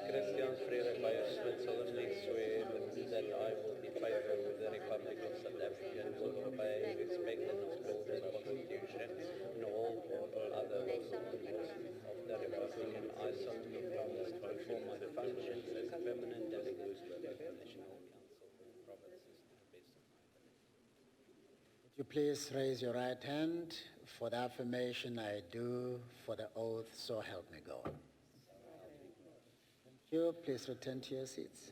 Christian Frederik Beyer-Smith, solemnly swear that I will be faithful to the Republic of South Africa and will obey, respect and uphold the Constitution and all other laws of the Republic, and I solemnly promise to perform my functions as permanent delegate to the National Council of Provinces to the best of my ability. would you please raise your right hand for the affirmation I do, for the oath, so help me God. Thank you. Please return to your seats.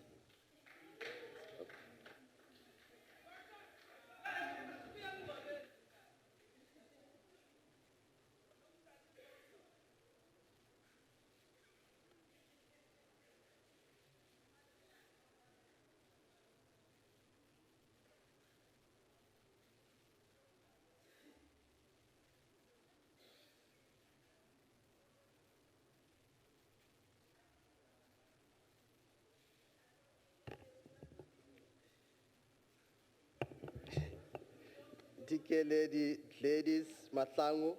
Dikeledi Gladys Mahlangu,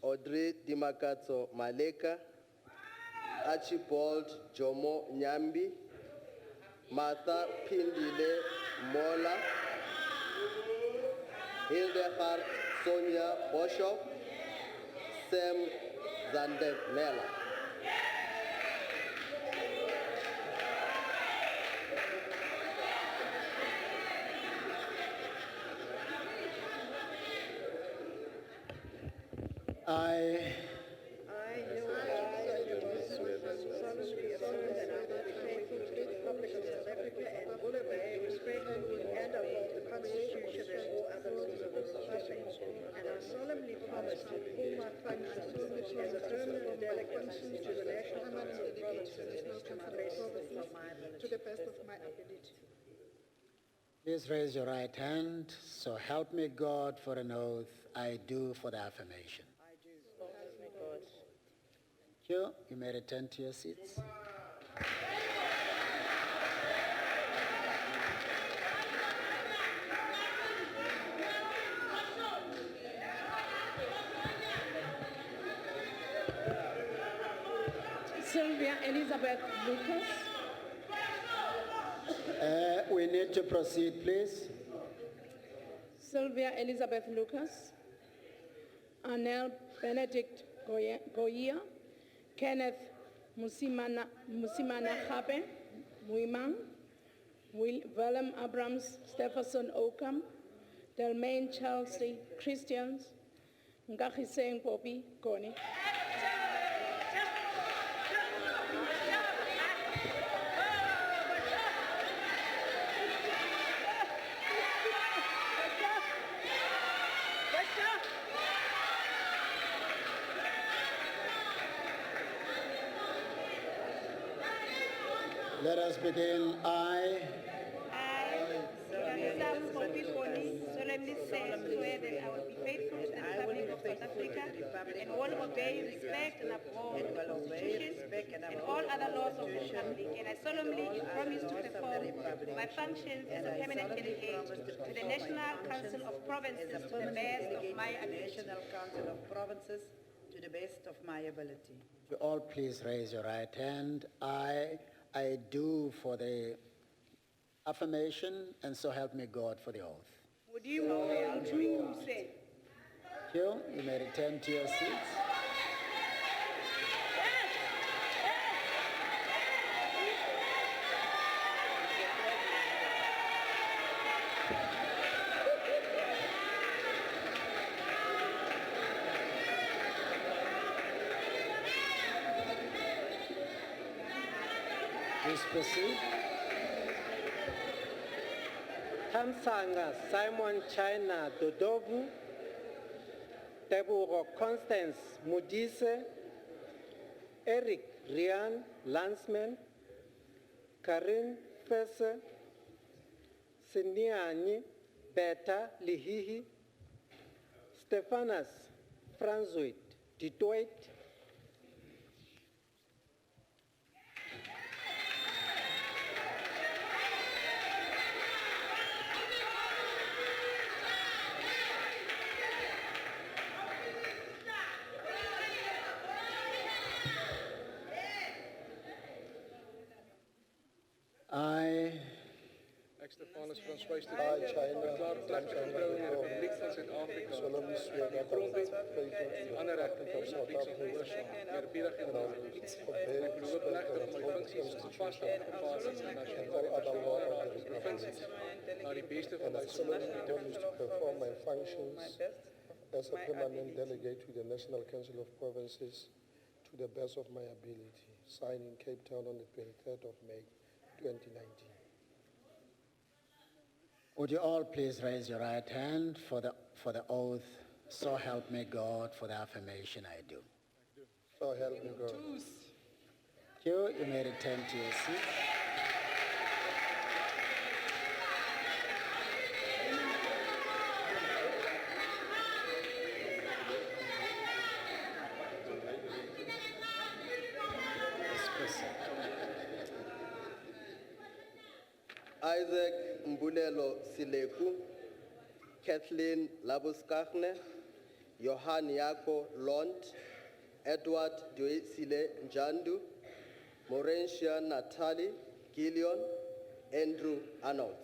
Audrey Dimakatso Maleka, Archibald Jomo Nyambi, Martha Pindile Mola, Hildegard Sonia Boshoff, Sam Zandenela. To the best of my ability. Please raise your right hand. So help me God for an oath I do for the affirmation. I do. So help me God. Thank you. You may return to your seats. Sylvia Elizabeth Lucas. We need to proceed, please. Sylvia Elizabeth Lucas. Anel Benedict Goya. Kenneth Musimana Chape. Muimang. Willem Abrams Stephenson Oakam. Delmain Chelsea Christians. Ngagiseng Bobby Goni. Let us begin. I, solemnly swear that I will be faithful to the Republic of South Africa and will obey, respect, and uphold the Constitution and all other laws of the Republic. And I solemnly promise to perform my functions as a permanent delegate to the National Council of Provinces to the best of my ability. National Council of Provinces to the best of my ability. you all please raise your right hand. I do for the affirmation, and so help me God for the oath. Would you do say? Thank you. You may return to your seats. Please proceed. Kamsanga Simon China Dodovu, Tebogo Constance Mudise, Eric Rian Landsman, Karin Fesse, Siniani Beta Lihihi, Stephanas Franzoid Detroit, I, Ex-Stefanus van Swijs de verklaar plechtig de Republiek van Zuid-Afrika solemnly swear that I will be faithful to the anerkend Republic of South politiek zal Africa gehoorzamen, eerbiedig en and I will onverbied. obey, Ik beloof respect, plechtig and mijn uphold the functies vast Constitution en gepaard in de and nationale all other law of the provincies, Republic. naar die beesten van And I Duitsland solemnly en promise to perform my functions as a permanent delegate to the National Council of Provinces to the best of my ability. Signed in Cape Town on the 23rd of May, 2019. would you all please raise your right hand for the oath, so help me God, for the affirmation I do. So help me God. You may return to your seat. Isaac Mbulelo Sileku, Kathleen Labuskagne, Johan Yako Lont, Edward Duisile Njandu, Morentia Natalie Gillion, Andrew Arnold.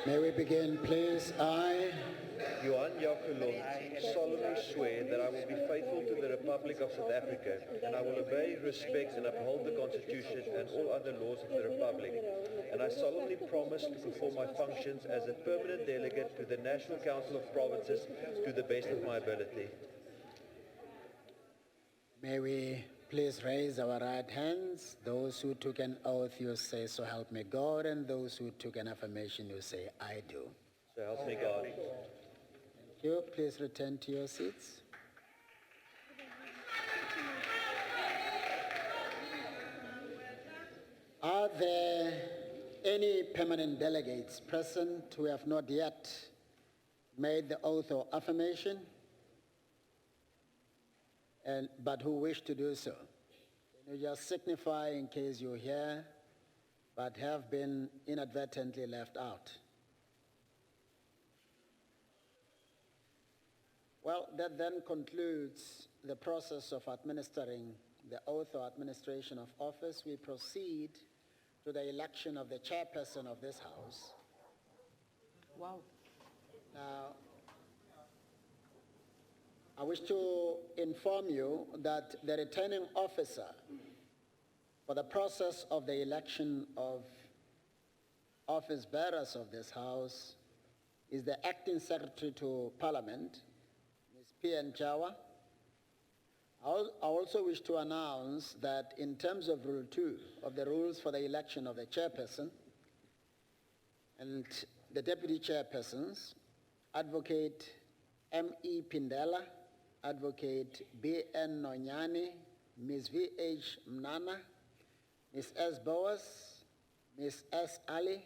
May we begin, please? I, Johan Jacolon, solemnly swear that I will be faithful to the Republic of South Africa and I will obey, respect and uphold the Constitution and all other laws of the Republic. And I solemnly promise to perform my functions as a permanent delegate to the National Council of Provinces to the best of my ability. may we please raise our right hands. Those who took an oath, you say, so help me God, and those who took an affirmation, you say, I do. So help me God. Thank you. Please return to your seats. Are there any permanent delegates present who have not yet made the oath or affirmation, but who wish to do so? Can you just signify in case you're here but have been inadvertently left out? Well, that then concludes the process of administering the oath or administration of office. We proceed to the election of the chairperson of this House. Wow. Now, I wish to inform you that the returning officer for the process of the election of office bearers of this House is the Acting Secretary to Parliament, Ms. P.N. Chawa. I also wish to announce that in terms of Rule 2 of the rules for the election of the chairperson and the deputy chairpersons, Advocate M.E. Pindela, Advocate B.N. Nonyani, Ms. V.H. Mnana, Ms. S. Boas, Ms. S. Ali,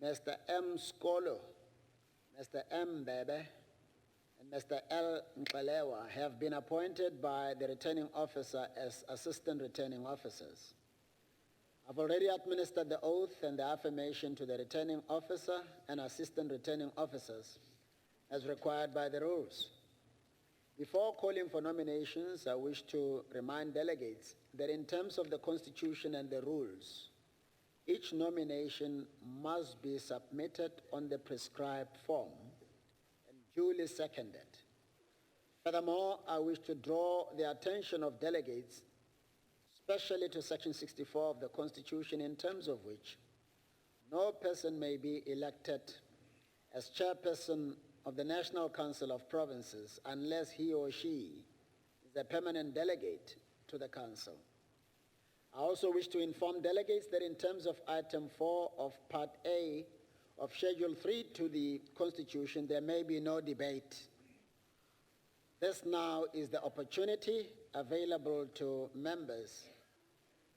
Mr. M. Skolo, Mr. M. Bebe, and Mr. L. Mkalewa have been appointed by the returning officer as assistant returning officers. I've already administered the oath and the affirmation to the returning officer and assistant returning officers as required by the rules. Before calling for nominations, I wish to remind delegates that in terms of the Constitution and the rules, each nomination must be submitted on the prescribed form Duly seconded. Furthermore, I wish to draw the attention of delegates, especially to Section 64 of the Constitution, in terms of which no person may be elected as chairperson of the National Council of Provinces unless he or she is a permanent delegate to the Council. I also wish to inform delegates that in terms of Item 4 of Part A of Schedule 3 to the Constitution, there may be no debate. This now is the opportunity available to members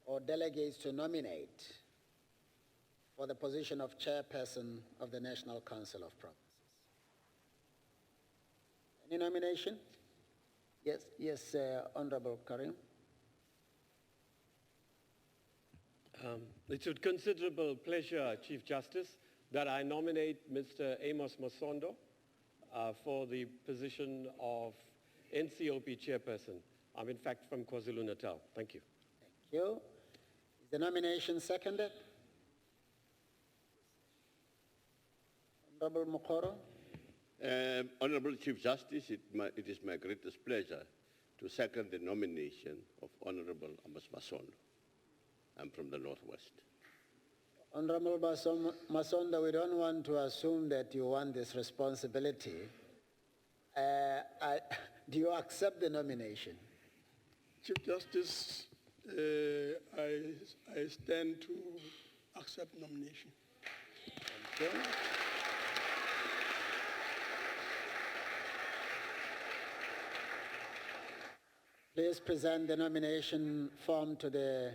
or delegates to nominate for the position of chairperson of the National Council of Provinces. Any nomination? Yes, Honorable Karim. It's with considerable pleasure, Chief Justice, that I nominate Mr. Amos Masondo for the position of NCOP chairperson. I'm in fact from KwaZulu-Natal. Thank you. Thank you. Is the nomination seconded? Honorable Mokoro. Honorable Chief Justice, it is my greatest pleasure to second the nomination of Honorable Amos Masondo. I'm from the Northwest. Honorable Masondo, we don't want to assume that you want this responsibility. Do you accept the nomination? Chief Justice, I stand to accept nomination. Thank you. Please present the nomination form to the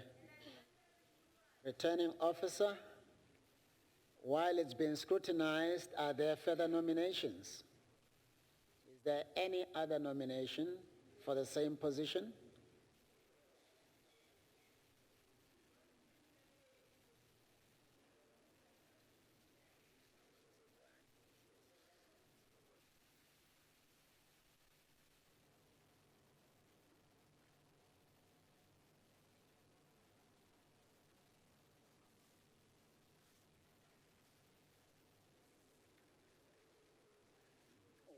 returning officer. While it's being scrutinized, are there further nominations? Is there any other nomination for the same position?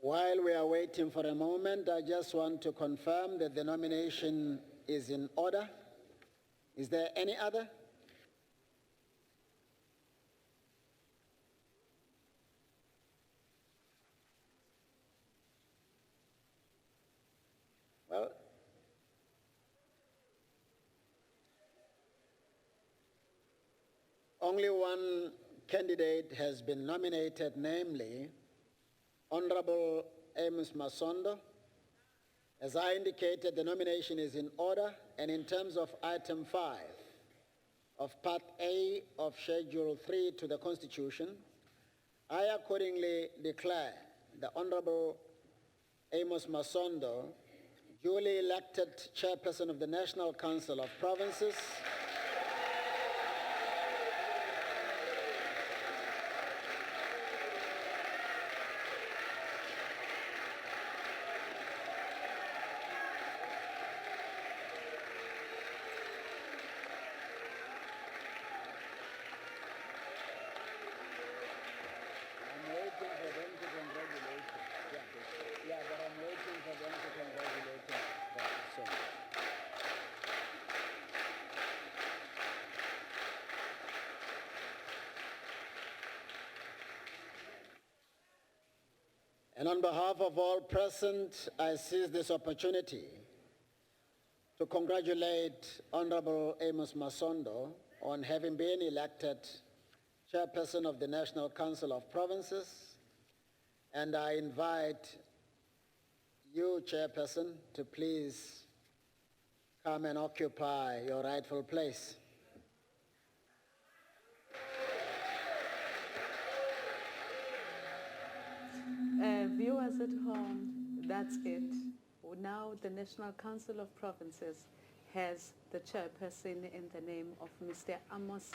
While we are waiting for a moment, I just want to confirm that the nomination is in order. Is there any other? Well, only one candidate has been nominated, namely Honorable Amos Masondo. As I indicated, the nomination is in order, and in terms of Item 5 of Part A of Schedule 3 to the Constitution, I accordingly declare the Honorable Amos Masondo duly elected Chairperson of the National Council of Provinces. And on behalf of all present, I seize this opportunity to congratulate Honorable Amos Masondo on having been elected Chairperson of the National Council of Provinces. And I invite you, Chairperson, to please come and occupy your rightful place. Viewers at home, that's it. Now the National Council of Provinces has the chairperson in the name of Mr. Amos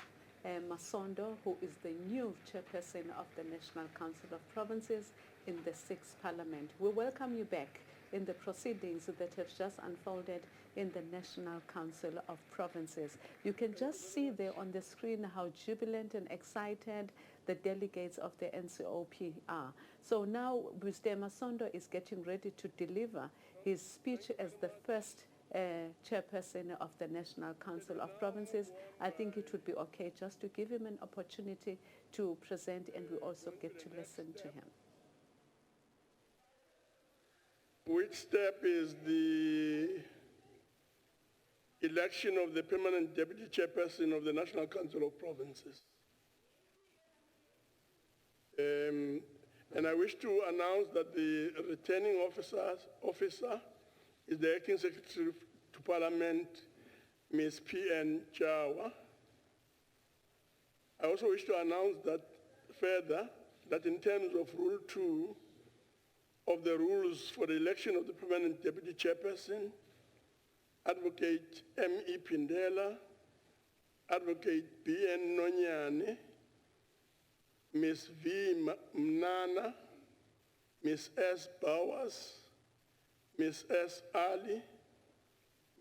Masondo, who is the new chairperson of the National Council of Provinces in the 6th Parliament. We welcome you back in the proceedings that have just unfolded in the National Council of Provinces. You can just see there on the screen how jubilant and excited the delegates of the NCOP are. So now Mr. Masondo is getting ready to deliver his speech as the first chairperson of the National Council of Provinces. I think it would be okay just to give him an opportunity to present, and we also get to listen to him. Which step is the election of the permanent deputy chairperson of the National Council of Provinces? And I wish to announce that the returning officer is the Acting Secretary to Parliament, Ms. P.N. Chawa. I also wish to announce that further, that in terms of Rule 2 of the rules for the election of the permanent deputy chairperson, Advocate M.E. Pindela, Advocate B.N. Nonyane, Ms. V. Mnana, Ms. S. Bowers, Ms. S. Ali,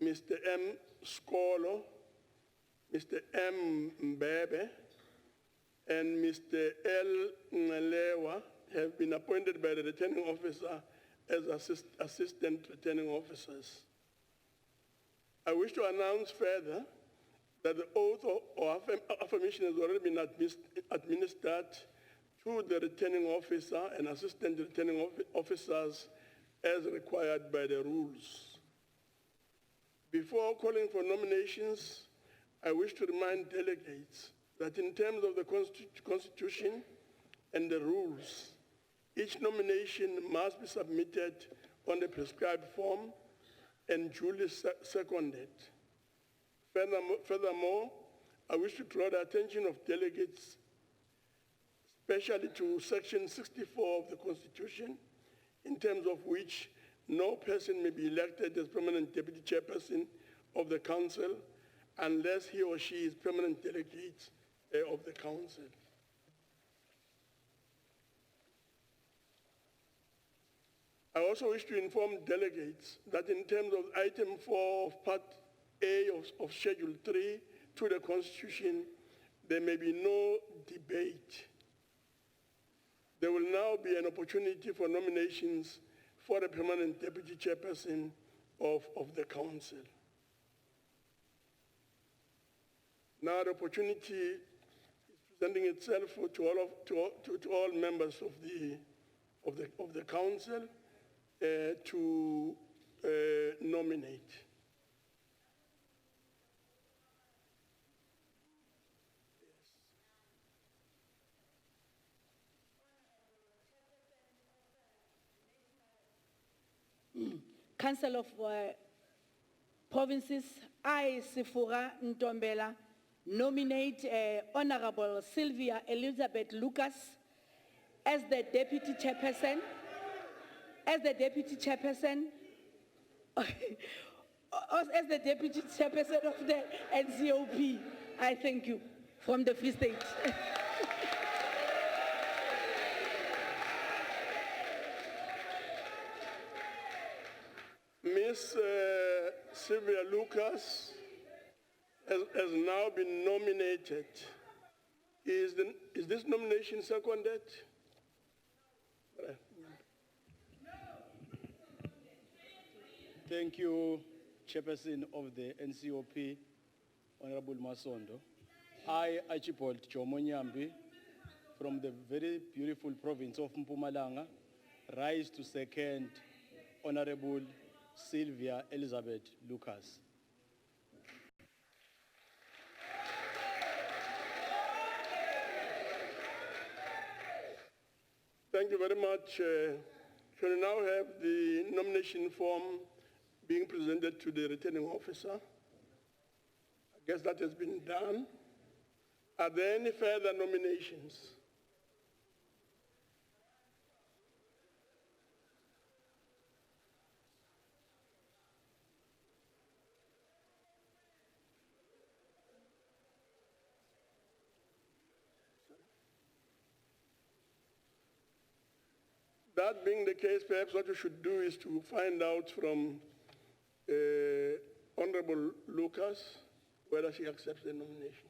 Mr. M. Skolo, Mr. M. Mbebe, and Mr. L. Ngalewa have been appointed by the returning officer as assistant returning officers. I wish to announce further that the oath or affirmation has already been administered to the returning officer and assistant returning officers as required by the rules. Before calling for nominations, I wish to remind delegates that in terms of the Constitution and the rules, each nomination must be submitted on the prescribed form and duly seconded. Furthermore, I wish to draw the attention of delegates, especially to Section 64 of the Constitution, in terms of which no person may be elected as permanent deputy chairperson of the council unless he or she is permanent delegate of the council. I also wish to inform delegates that in terms of item 4 of Part A of Schedule 3 to the Constitution, there may be no debate. There will now be an opportunity for nominations for the permanent deputy chairperson of the council. Now the opportunity is presenting itself to all members of the council to nominate. Council of Provinces, I, Sifura Ntombela, nominate Honorable Sylvia Elizabeth Lucas as the Deputy Chairperson, as the Deputy Chairperson of the NCOP. I thank you, from the Free State. Ms. Sylvia Lucas has now been nominated. Is this nomination seconded? Thank you, Chairperson of the NCOP, Honorable Masondo. I, Archibald Chomonyambi, from the very beautiful province of Mpumalanga, rise to second Honorable Sylvia Elizabeth Lucas. Thank you very much. Shall we now have the nomination form being presented to the returning officer? I guess that has been done. Are there any further nominations? That being the case, perhaps what we should do is to find out from Honorable Lucas whether she accepts the nomination.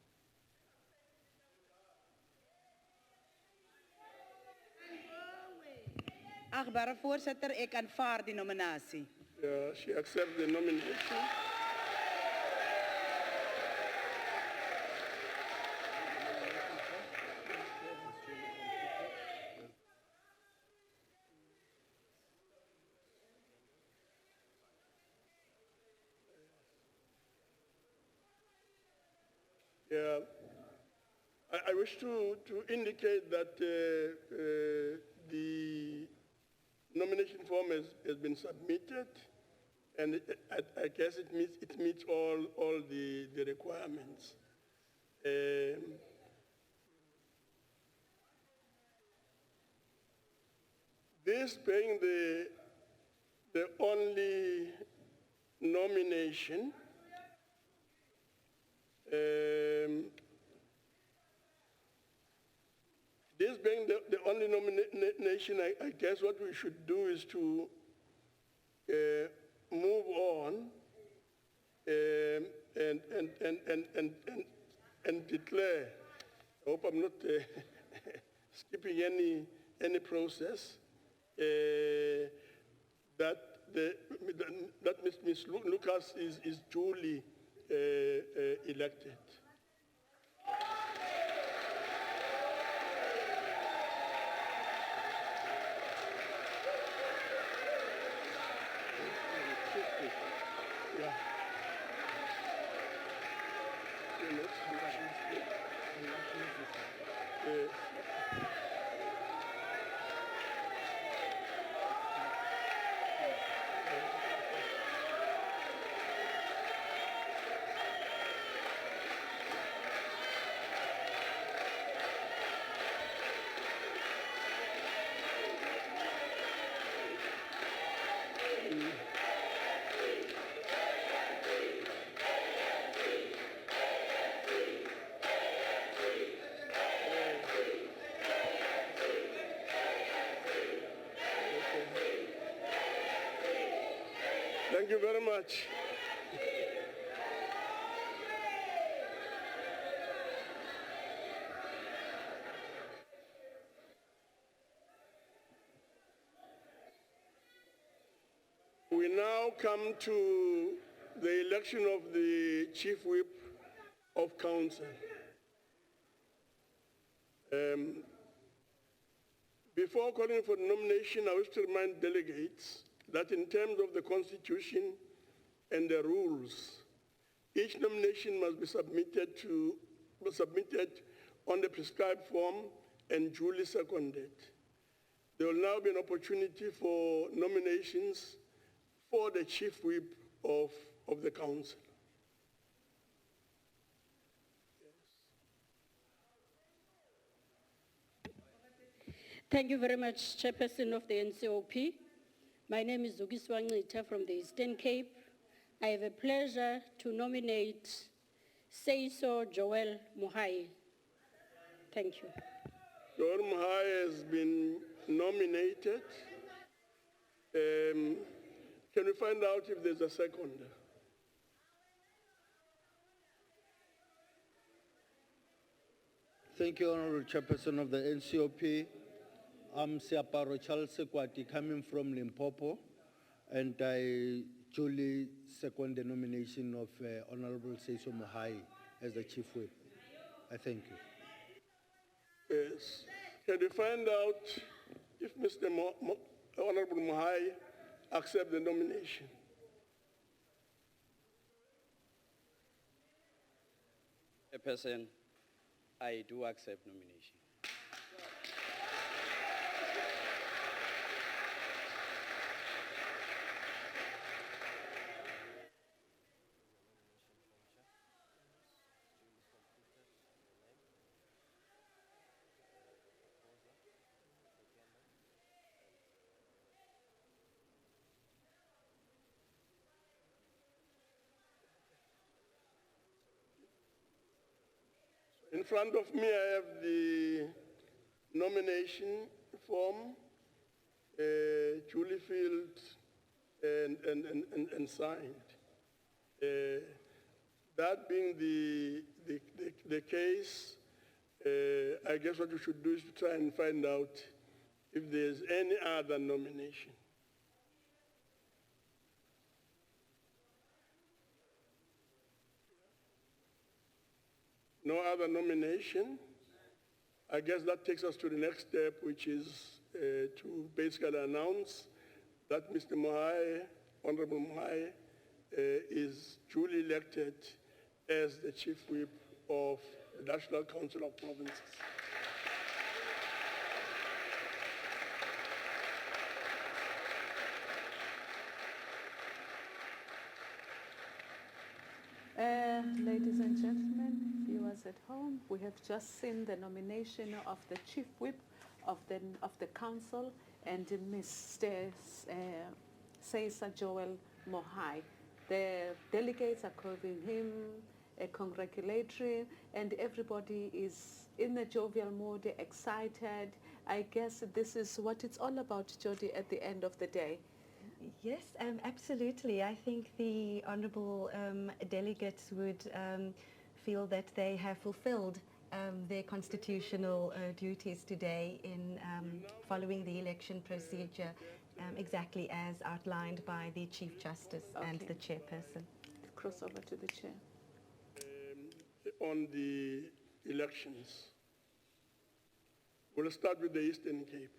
Achtbare voorzitter, ik aanvaard die nominatie. She accepts the nomination. Yeah, I wish to indicate that the nomination form has been submitted, and I guess it meets all the requirements. This being the only nomination, this being the only nomination, I guess what we should do is to move on and declare. I hope I'm not skipping any process. That Ms. Lucas is duly elected. Thank you very much. We now come to the election of the Chief Whip of Council. Before calling for nomination, I wish to remind delegates that in terms of the Constitution and the rules, each nomination must be submitted on the prescribed form and duly seconded. There will now be an opportunity for nominations for the Chief Whip of the Council. Thank you very much, Chairperson of the NCOP. My name is Zugiswa Ncitha from the Eastern Cape. I have a pleasure to nominate Seiso Joel Muhai. Thank you. Joel Muhai has been nominated. Can we find out if there's a second? Thank you, Honorable Chairperson of the NCOP. I'm Siaparo Charles Sekwati, coming from Limpopo, and I duly second the nomination of Honorable Seiso Muhai as the Chief Whip. I thank you. Yes. Can we find out if Mr. Honorable Muhai accepts the nomination? Chairperson, I do accept nomination. In front of me, I have the nomination form, duly filled and signed. That being the case, I guess what we should do is to try and find out if there's any other nomination. No other nomination. I guess that takes us to the next step, which is to basically announce that Mr. Mohai, Honorable Mohai, is duly elected as the Chief Whip of the National Council of Provinces. Ladies and gentlemen, viewers at home, we have just seen the nomination of the Chief Whip of the Council and Mr. Caesar Joel Mohai. The delegates are calling him a congratulatory, and everybody is in a jovial mood, excited. I guess this is what it's all about, Jody, at the end of the day. Yes, absolutely. I think the honourable delegates would feel that they have fulfilled their constitutional duties today in following the election procedure exactly as outlined by the Chief Justice and the Chairperson. Cross over to the Chair. On the elections, we'll start with the Eastern Cape.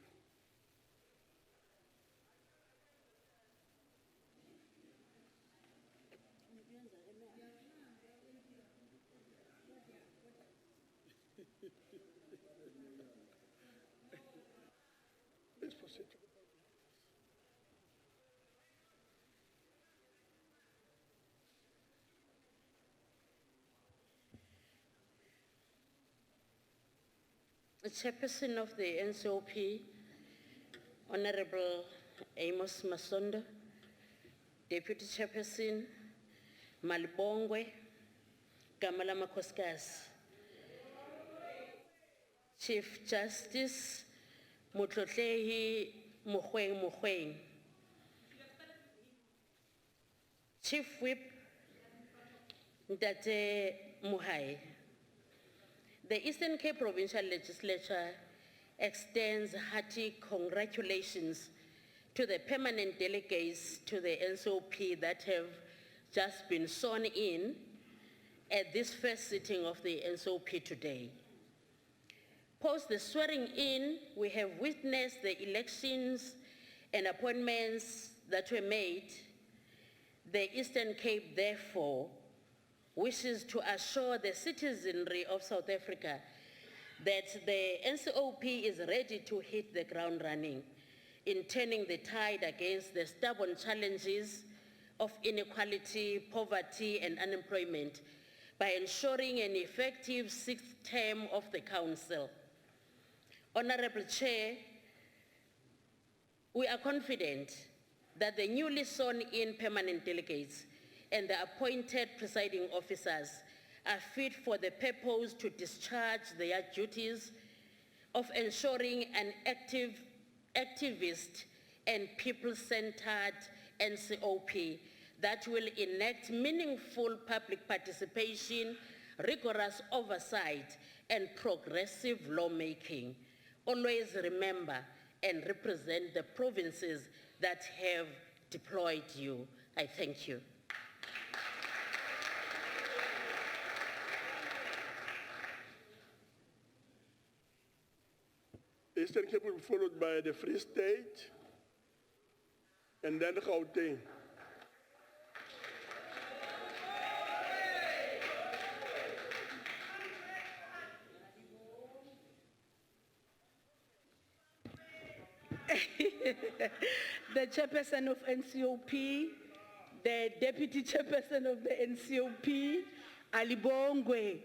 Please proceed to the podium. The Chairperson of the NCOP, Honorable Amos Masondo, Deputy Chairperson Malibongwe, Kamala Makoskas, Chief Justice Mutlotlehi Mogoeng, Chief Whip Ntate Mohai. The Eastern Cape Provincial Legislature extends hearty congratulations to the permanent delegates to the NCOP that have just been sworn in at this first sitting of the NCOP today. Post the swearing in, we have witnessed the elections and appointments that were made. The Eastern Cape, therefore, wishes to assure the citizenry of South Africa that the NCOP is ready to hit the ground running in turning the tide against the stubborn challenges of inequality, poverty, and unemployment by ensuring an effective sixth term of the Council. Honorable Chair, we are confident that the newly sworn-in permanent delegates and the appointed presiding officers are fit for the purpose to discharge their duties of ensuring an activist and people-centered NCOP that will enact meaningful public participation, rigorous oversight, and progressive lawmaking. Always remember and represent the provinces that have deployed you. I thank you. The Eastern Cape will be followed by the Free State and then Gauteng. The Chairperson of NCOP, the Deputy Chairperson of the NCOP, Ali Bongwe,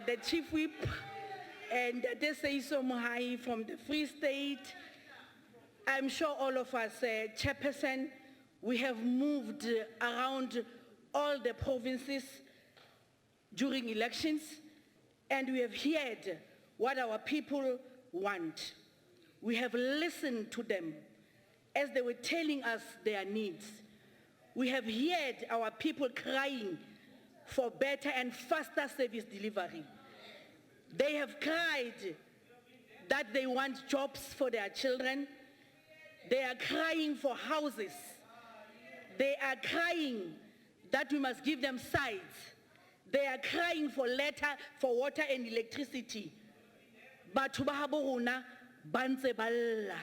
the Chief Whip, and Caesar Mohai from the Free State. I'm sure all of us, Chairperson, we have moved around all the provinces during elections, and we have heard what our people want. We have listened to them as they were telling us their needs. We have heard our people crying for better and faster service delivery. They have cried that they want jobs for their children. They are crying for houses. They are crying that we must give them sites. They are crying for water and electricity. Batho ba habo rona ba ntse ba lla.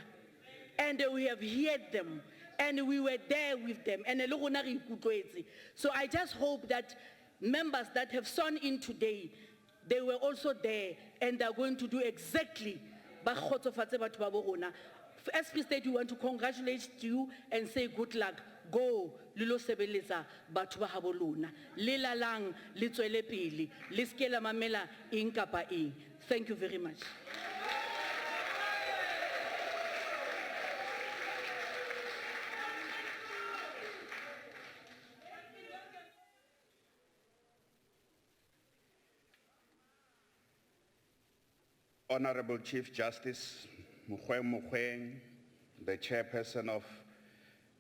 And we have heard them, and we were there with them. And le rona re ikutlwetse. So I just hope that members that have sworn in today, they were also there, and they're going to do exactly ba kgotsofatse batho ba bo rona. As Free State, we want to congratulate you and say good luck. Go, lilo sebeletsa batho ba habo lona. Le lalang, le tswele pele, le ske la mamela eng kapa eng. Thank you very much. Honorable Chief Justice Mogoeng Mogoeng, the Chairperson of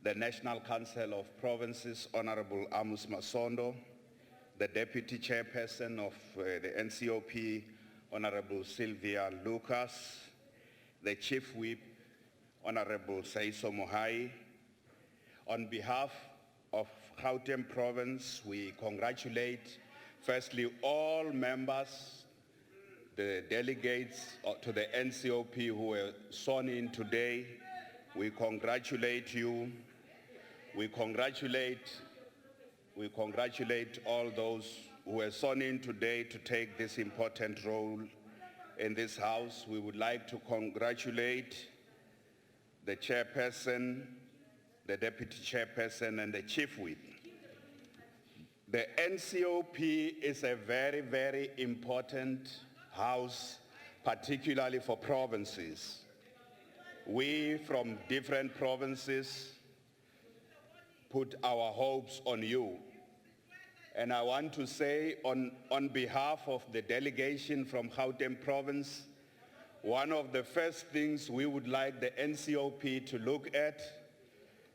the National Council of Provinces, Honorable Amos Masondo, the Deputy Chairperson of the NCOP, Honorable Sylvia Lucas, the Chief Whip, Honorable Saiso Mohai. On behalf of Gauteng Province, we congratulate firstly all members, the delegates to the NCOP who were sworn in today. We congratulate you. We congratulate all those who were sworn in today to take this important role in this House. We would like to congratulate the Chairperson, the Deputy Chairperson, and the Chief Whip. The NCOP is a very, very important House, particularly for provinces. We from different provinces put our hopes on you. And I want to say on behalf of the delegation from Gauteng Province, one of the first things we would like the NCOP to look at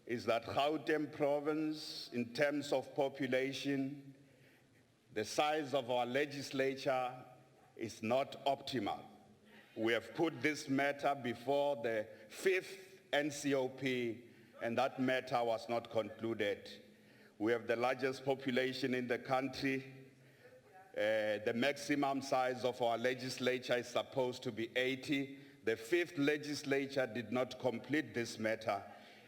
is that Gauteng Province, in terms of population, the size of our legislature is not optimal. We have put this matter before the 5th NCOP, and that matter was not concluded. We have the largest population in the country. The maximum size of our legislature is supposed to be 80. The 5th legislature did not complete this matter.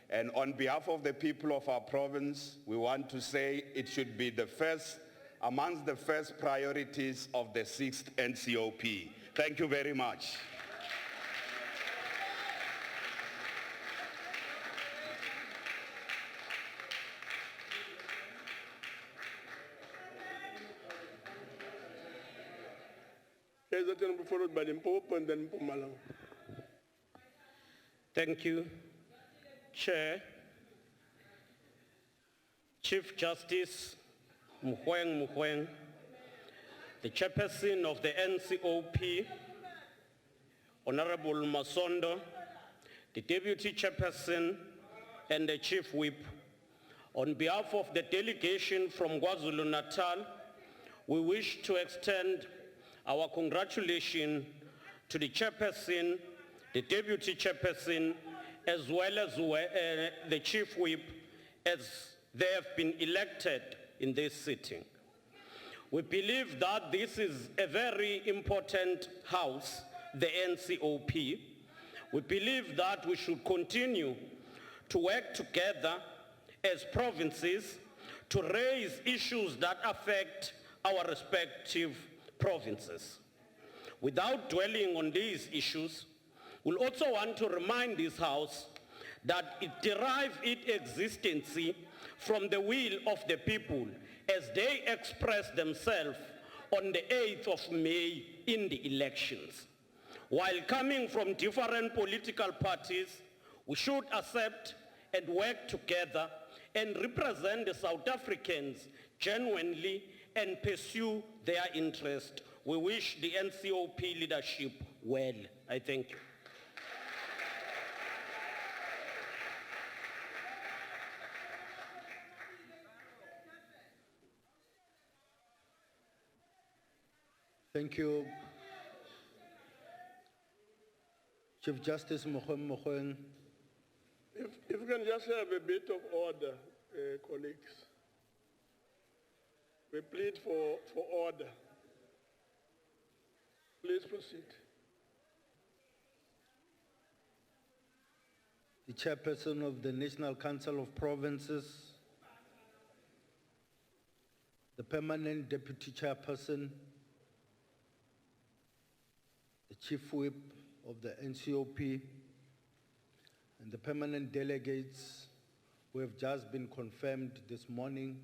And on behalf of the people of our province, we want to say it should be the first, amongst the first priorities of the 6th NCOP. Thank you very much. That will be followed by Limpopo and then Mpumalanga. Thank you, Chair. Chief Justice Mogoeng Mogoeng, the Chairperson of the NCOP, Honorable Masondo, the Deputy Chairperson, and the Chief Whip. On behalf of the delegation from KwaZulu-Natal, we wish to extend our congratulations to the Chairperson, the Deputy Chairperson, as well as the Chief Whip, as they have been elected in this sitting. We believe that this is a very important house, the NCOP. We believe that we should continue to work together as provinces to raise issues that affect our respective provinces. Without dwelling on these issues, we'll also want to remind this House that it derived its existence from the will of the people as they expressed themselves on the 8th of May in the elections. While coming from different political parties, we should accept and work together and represent the South Africans genuinely and pursue their interest. We wish the NCOP leadership well. I thank you. Thank you. Chief Justice Mogoeng, If we can just have a bit of order, colleagues. We plead for order. Please proceed. the Chairperson of the National Council of Provinces, the Permanent Deputy Chairperson, the Chief Whip of the NCOP, and the permanent delegates who have just been confirmed this morning.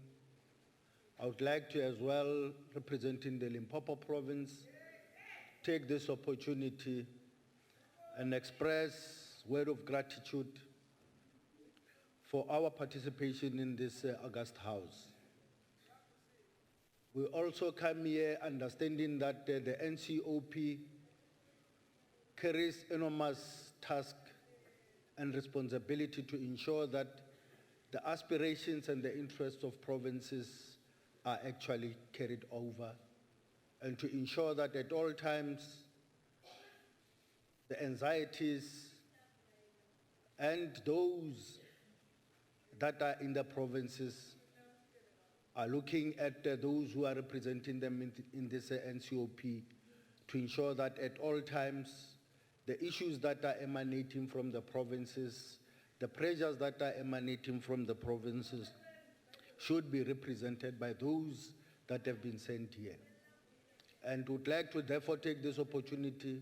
I would like to as well, representing the Limpopo province, take this opportunity and express word of gratitude for our participation in this August House. We also come here understanding that the NCOP carries enormous task and responsibility to ensure that the aspirations and the interests of provinces are actually carried over, and to ensure that at all times the anxieties and those that are in the provinces are looking at those who are representing them in this NCOP to ensure that at all times the issues that are emanating from the provinces, the pressures that are emanating from the provinces should be represented by those that have been sent here. And would like to therefore take this opportunity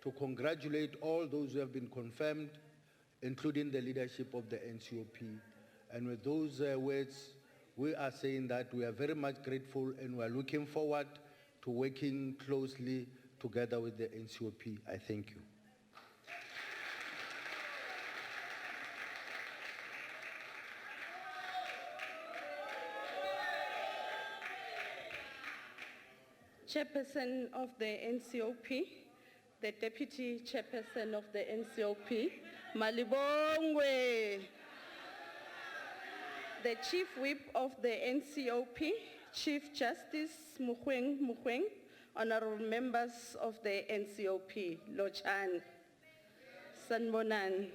to congratulate all those who have been confirmed, including the leadership of the NCOP. And with those words, we are saying that we are very much grateful and we are looking forward to working closely together with the NCOP. I thank you. Chairperson of the NCOP, the Deputy Chairperson of the NCOP, Malibongwe, the Chief Whip of the NCOP, Chief Justice Mogoeng, honorable members of the NCOP, Lochan, Sanbonan.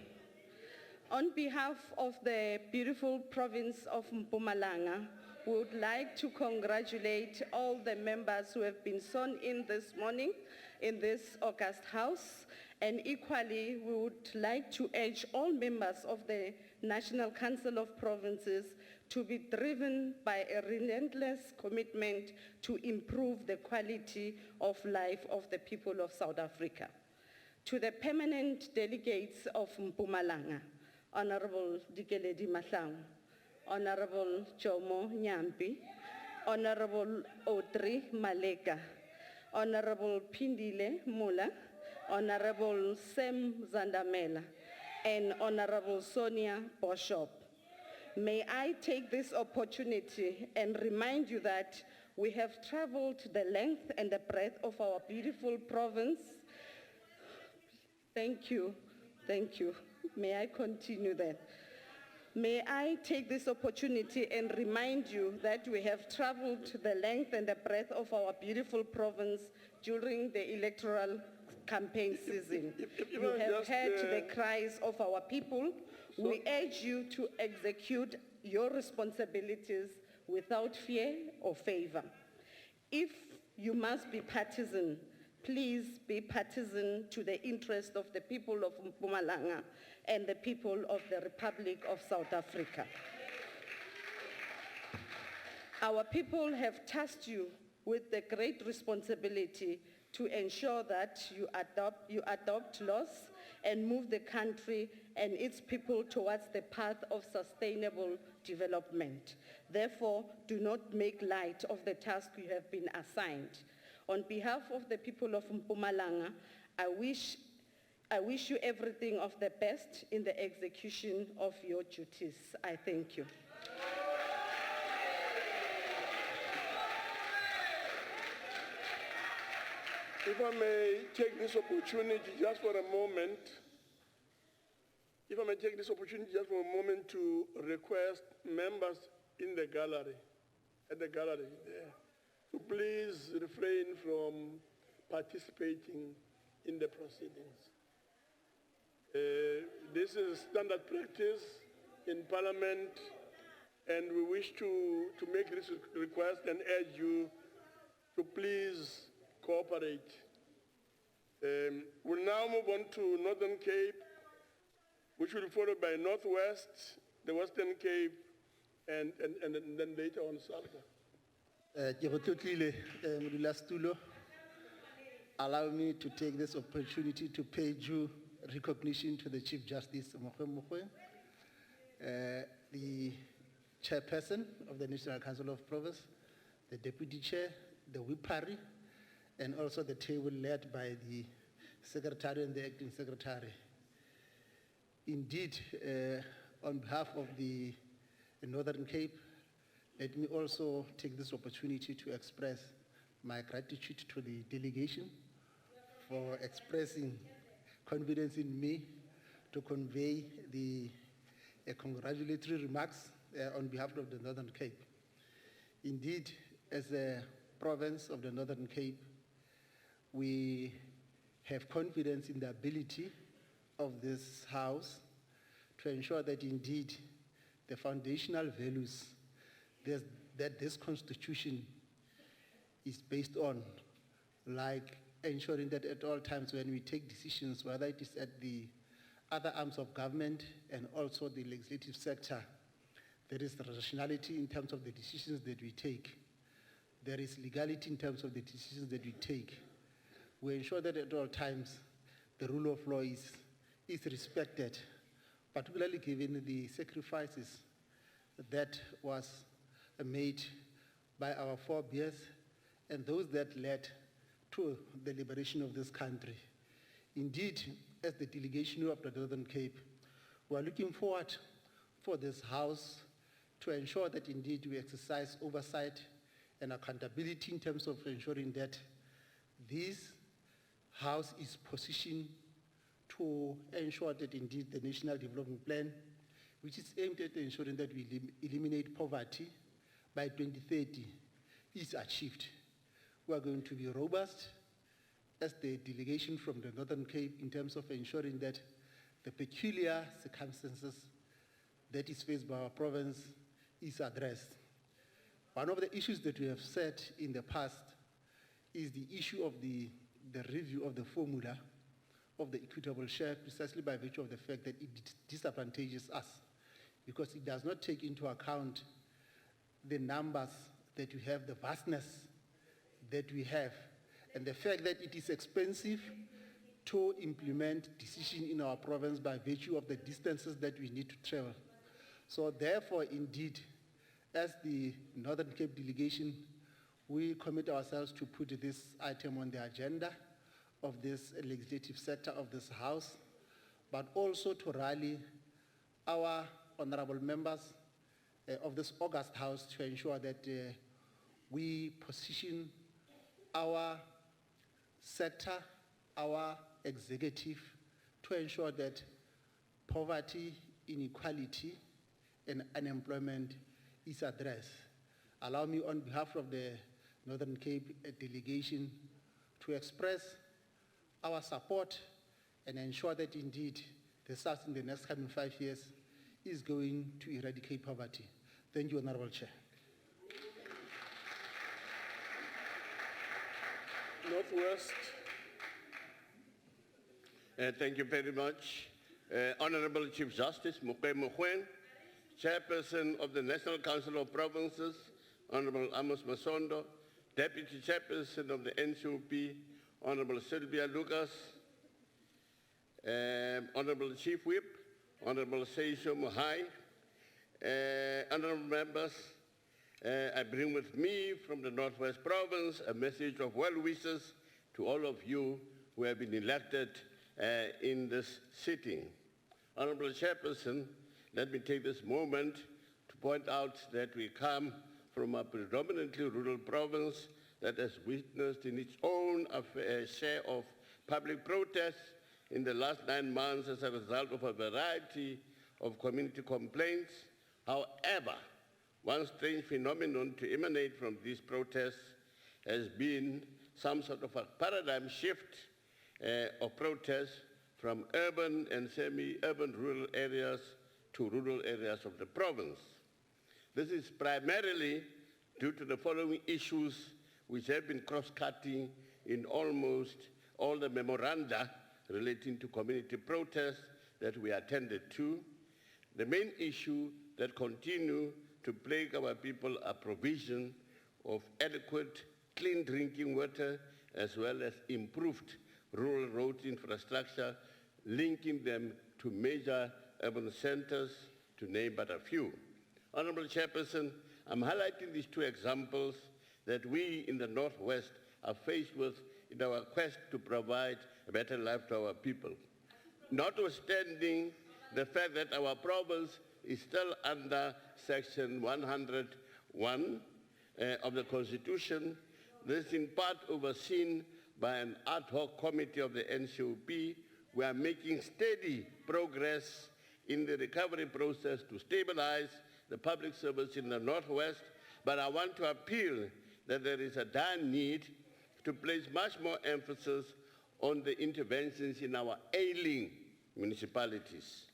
On behalf of the beautiful province of Mpumalanga, we would like to congratulate all the members who have been sworn in this morning in this August House. And equally, we would like to urge all members of the National Council of Provinces to be driven by a relentless commitment to improve the quality of life of the people of South Africa. To the permanent delegates of Mpumalanga, Honorable Dikeledi Mahlangu, Honorable Jomo Nyampi, Honorable Audrey Maleka, Honorable Pindile Mula, Honorable Sam Zandamela, and Honorable Sonia Boshop. May I take this opportunity and remind you that we have traveled the length and the breadth of our beautiful province. Thank you. May I continue then? May I take this opportunity and remind you that we have traveled the length and the breadth of our beautiful province during the electoral campaign season. You have heard the cries of our people. We urge you to execute your responsibilities without fear or favor. If you must be partisan, please be partisan to the interest of the people of Mpumalanga and the people of the Republic of South Africa. Our people have tasked you with the great responsibility to ensure that you adopt laws and move the country and its people towards the path of sustainable development. Therefore, do not make light of the task you have been assigned. On behalf of the people of Mpumalanga, I wish you everything of the best in the execution of your duties. I thank you. If I may take this opportunity just for a moment, to request members in the gallery, there, to please refrain from participating in the proceedings. This is standard practice in Parliament, and we wish to make this request and urge you to please cooperate. We'll now move on to Northern Cape, which will be followed by Northwest, the Western Cape, and then later on Salga. Allow me to take this opportunity to pay due recognition to the Chief Justice Mokgwe Mokgwe, the Chairperson of the National Council of Province, the Deputy Chair, the Whipari, and also the table led by the Secretary and the Acting Secretary. Indeed, on behalf of the Northern Cape, let me also take this opportunity to express my gratitude to the delegation for expressing confidence in me to convey the congratulatory remarks on behalf of the Northern Cape. Indeed, as a province of the Northern Cape, we have confidence in the ability of this House to ensure that indeed the foundational values that this Constitution is based on, like ensuring that at all times when we take decisions, whether it is at the other arms of government and also the legislative sector, there is rationality in terms of the decisions that we take. There is legality in terms of the decisions that we take. We ensure that at all times the rule of law is respected, particularly given the sacrifices that was made by our forebears and those that led to the liberation of this country. Indeed, as the delegation of the Northern Cape, we are looking forward for this House to ensure that indeed we exercise oversight and accountability in terms of ensuring that this House is positioned to ensure that indeed the National Development Plan, which is aimed at ensuring that we eliminate poverty by 2030, is achieved. We are going to be robust as the delegation from the Northern Cape in terms of ensuring that the peculiar circumstances that is faced by our province is addressed. One of the issues that we have said in the past is the issue of the review of the formula of the equitable share, precisely by virtue of the fact that it disadvantages us, because it does not take into account the numbers that we have, the vastness that we have, and the fact that it is expensive to implement decision in our province by virtue of the distances that we need to travel. So therefore, indeed, as the Northern Cape delegation, we commit ourselves to put this item on the agenda of this legislative sector of this House, but also to rally our honorable members of this august House to ensure that we position our sector, our executive, to ensure that poverty, inequality, and unemployment is addressed. Allow me on behalf of the Northern Cape delegation to express our support and ensure that indeed the South in the next coming 5 years is going to eradicate poverty. Thank you, Honorable Chair. Northwest. Thank you very much. Honorable Chief Justice Mokgwe Mokgwe, Chairperson of the National Council of Provinces, Honorable Amos Masondo, Deputy Chairperson of the NCOP, Honorable Sylvia Lucas, Honorable Chief Whip, Honorable Seisho Mohai, honorable members, I bring with me from the Northwest Province a message of well wishes to all of you who have been elected in this sitting. Honorable Chairperson, let me take this moment to point out that we come from a predominantly rural province that has witnessed in its own share of public protests in the last 9 months as a result of a variety of community complaints. However, one strange phenomenon to emanate from these protests has been some sort of a paradigm shift of protests from urban and semi-urban rural areas to rural areas of the province. This is primarily due to the following issues which have been cross-cutting in almost all the memoranda relating to community protests that we attended to. The main issue that continue to plague our people are provision of adequate, clean drinking water, as well as improved rural road infrastructure, linking them to major urban centers, to name but a few. Honorable Chairperson, I'm highlighting these two examples that we in the Northwest are faced with in our quest to provide a better life to our people. Notwithstanding the fact that our province is still under Section 101 of the Constitution, this is in part overseen by an ad hoc committee of the NCOP. We are making steady progress in the recovery process to stabilize the public service in the Northwest, but I want to appeal that there is a dire need to place much more emphasis on the interventions in our ailing municipalities.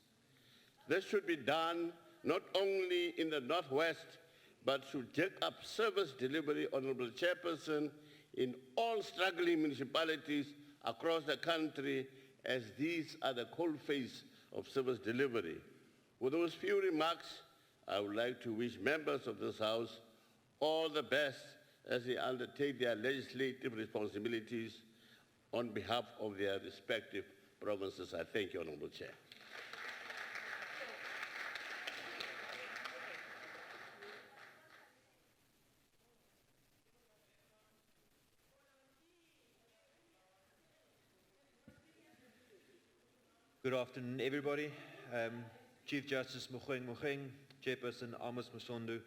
This should be done not only in the Northwest, but should jack up service delivery, Honorable Chairperson, in all struggling municipalities across the country, as these are the coalface of service delivery. With those few remarks, I would like to wish members of this House all the best as they undertake their legislative responsibilities on behalf of their respective provinces. I thank you, Honorable Chair. Good afternoon, everybody. Chief Justice Mogoeng Mogoeng, Chairperson Amos Masondo,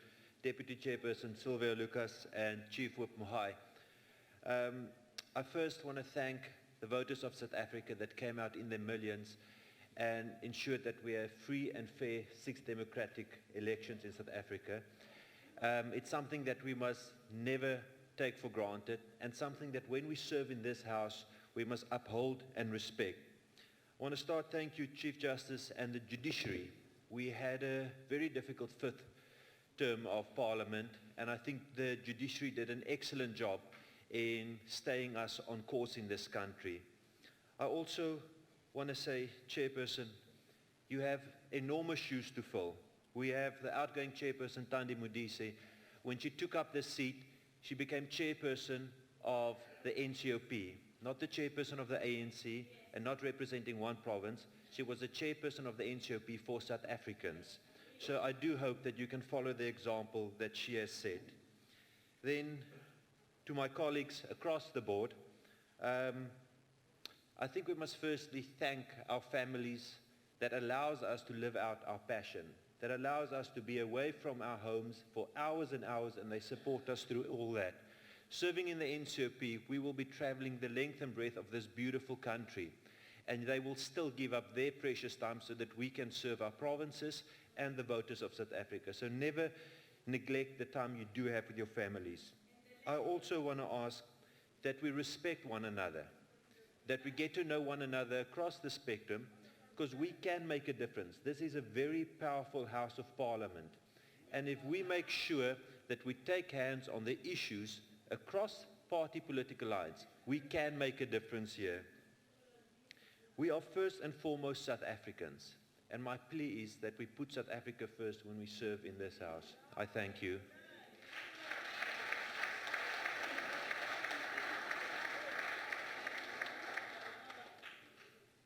Deputy Chairperson Sylvia Lucas, and Chief Whip Mohai. I first want to thank the voters of South Africa that came out in their millions and ensured that we have free and fair 6 democratic elections in South Africa. It's something that we must never take for granted, and something that when we serve in this House, we must uphold and respect. I want to start, thank you, Chief Justice and the judiciary. We had a very difficult 5th term of Parliament, and I think the judiciary did an excellent job in staying us on course in this country. I also want to say, Chairperson, you have enormous shoes to fill. We have the outgoing Chairperson, Thandi Modise. When she took up this seat, she became Chairperson of the NCOP, not the Chairperson of the ANC, and not representing one province. She was the Chairperson of the NCOP for South Africans. So I do hope that you can follow the example that she has set. Then, to my colleagues across the board, I think we must firstly thank our families that allows us to live out our passion, that allows us to be away from our homes for hours and hours, and they support us through all that. Serving in the NCOP, we will be traveling the length and breadth of this beautiful country, and they will still give up their precious time so that we can serve our provinces and the voters of South Africa. So never neglect the time you do have with your families. I also want to ask that we respect one another, that we get to know one another across the spectrum, because we can make a difference. This is a very powerful House of Parliament. And if we make sure that we take hands on the issues across party political lines, we can make a difference here. We are first and foremost South Africans, and my plea is that we put South Africa first when we serve in this House. I thank you.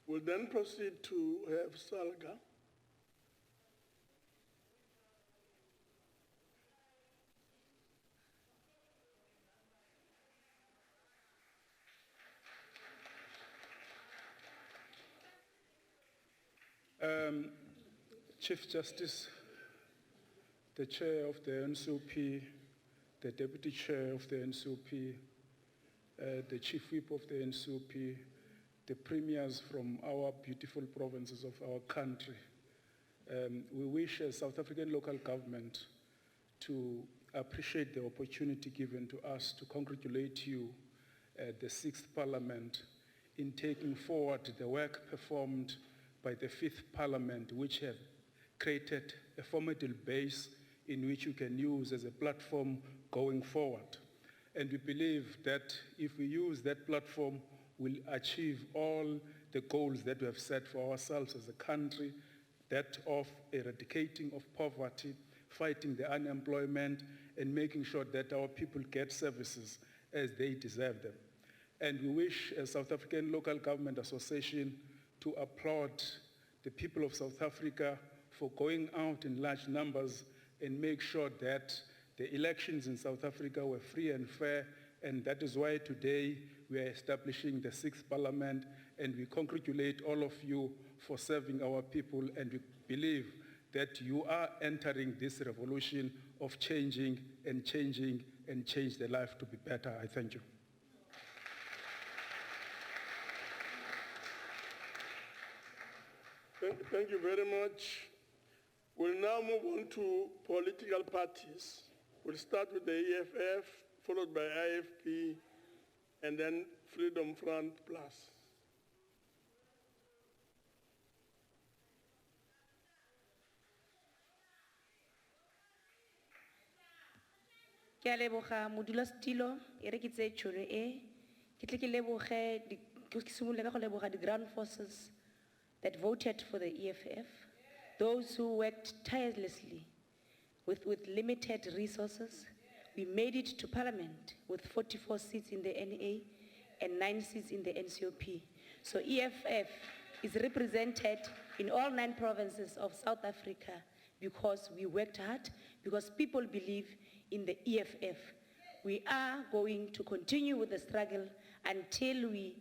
We'll then proceed to have Salga. Chief Justice, the Chair of the NCOP, the Deputy Chair of the NCOP, the Chief Whip of the NCOP, the premiers from our beautiful provinces of our country. We wish as South African local government to appreciate the opportunity given to us to congratulate you at the 6th Parliament in taking forward the work performed by the Fifth Parliament, which have created a formidable base in which you can use as a platform going forward. And we believe that if we use that platform, we'll achieve all the goals that we have set for ourselves as a country, that of eradicating of poverty, fighting the unemployment, and making sure that our people get services as they deserve them. And we wish, as South African Local Government Association, to applaud the people of South Africa for going out in large numbers and make sure that the elections in South Africa were free and fair, and that is why today we are establishing the 6th Parliament, and we congratulate all of you for serving our people, and we believe that you are entering this revolution of changing and change the life to be better. I thank you. Thank you very much. We'll now move on to political parties. We'll start with the EFF, followed by IFP, and then Freedom Front Plus. Ke a leboga modulasetilo e re ke tse tšhono e ke tle ke leboge ke simolola ka go leboga the ground forces that voted for the EFF, those who worked tirelessly with limited resources. We made it to Parliament with 44 seats in the NA and 9 seats in the NCOP. So EFF is represented in all 9 provinces of South Africa because we worked hard, because people believe in the EFF. We are going to continue with the struggle until we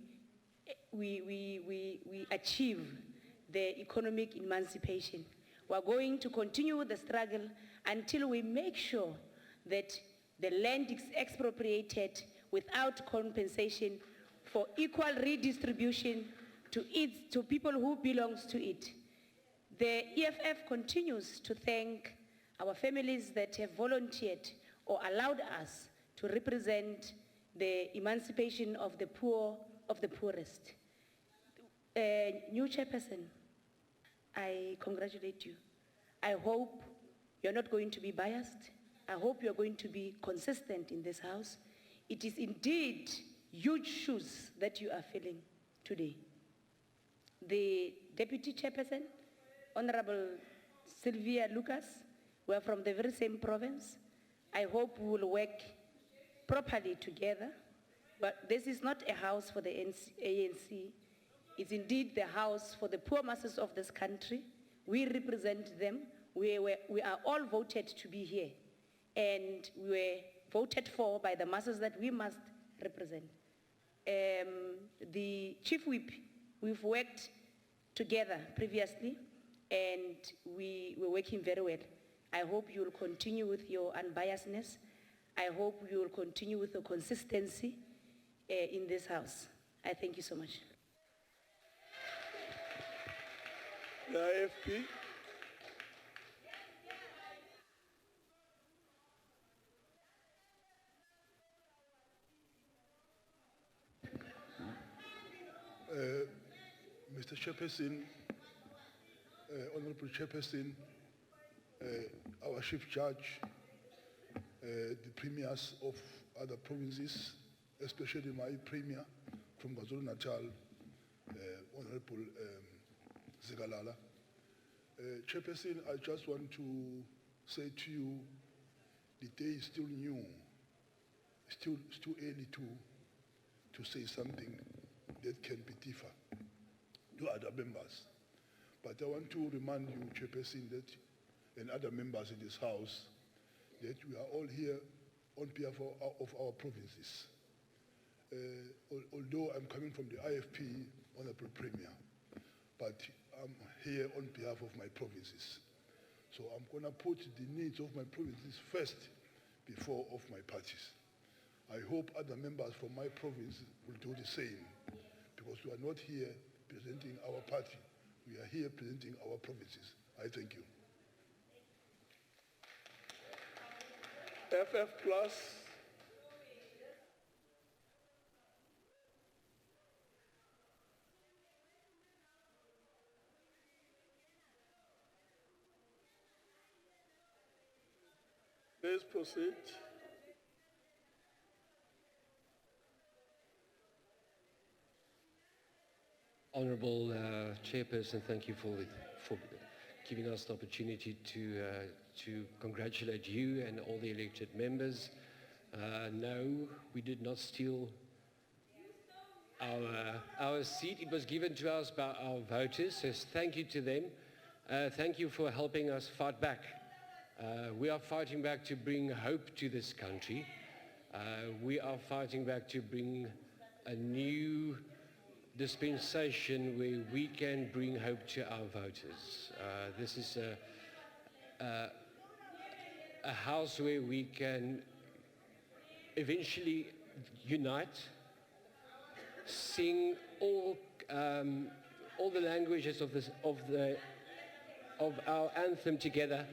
achieve the economic emancipation. We're going to continue with the struggle until we make sure that the land is expropriated without compensation for equal redistribution to people who belongs to it. The EFF continues to thank our families that have volunteered or allowed us to represent the emancipation of the poor, of the poorest. New chairperson, I congratulate you. I hope you're not going to be biased. I hope you're going to be consistent in this house. It is indeed huge shoes that you are filling today. The deputy chairperson, Honorable Sylvia Lucas, we are from the very same province. I hope we will work properly together. But this is not a house for the ANC. It's indeed the house for the poor masses of this country. We represent them. We are all voted to be here. And we were voted for by the masses that we must represent. The chief whip, we've worked together previously, and we were working very well. I hope you will continue with your unbiasedness. I hope you will continue with the consistency in this house. I thank you so much. The IFP. Mr. Chairperson, Honorable Chairperson, our Chief Judge, the premiers of other provinces, especially my premier from KwaZulu-Natal, Honorable Zikalala. Chairperson, I just want to say to you, the day is still new. It's too early to say something that can be differ to other members. But I want to remind you, Chairperson, that, and other members in this House, that we are all here on behalf of our provinces. Although I'm coming from the IFP, Honorable Premier, but I'm here on behalf of my provinces. So I'm going to put the needs of my provinces first before of my parties. I hope other members from my province will do the same, because we are not here presenting our party. We are here presenting our provinces. I thank you. FF Plus. Please proceed. Honourable Chairperson, thank you for giving us the opportunity to congratulate you and all the elected members. No, we did not steal our seat. It was given to us by our voters, so thank you to them. Thank you for helping us fight back. We are fighting back to bring hope to this country. We are fighting back to bring a new dispensation where we can bring hope to our voters. This is a house where we can eventually unite, sing all the languages of our anthem together.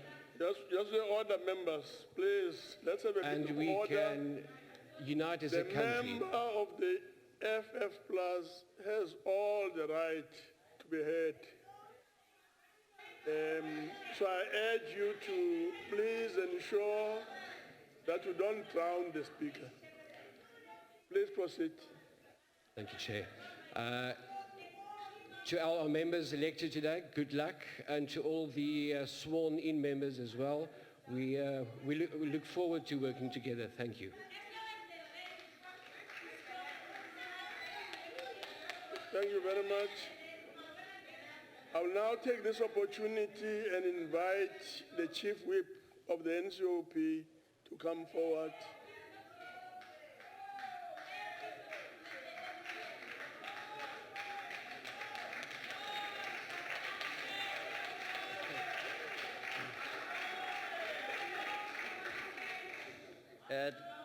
Just the order, members, please. Let's have a And bit of we order. can unite as a The country. member of the FF Plus has all the right to be heard. So I urge you to please ensure that you don't drown the speaker. Please proceed. Thank you, Chair. To our members elected today, good luck, and to all the sworn-in members as well. We look forward to working together. Thank you. Thank you very much. I will now take this opportunity and invite the Chief Whip of the NCOP to come forward.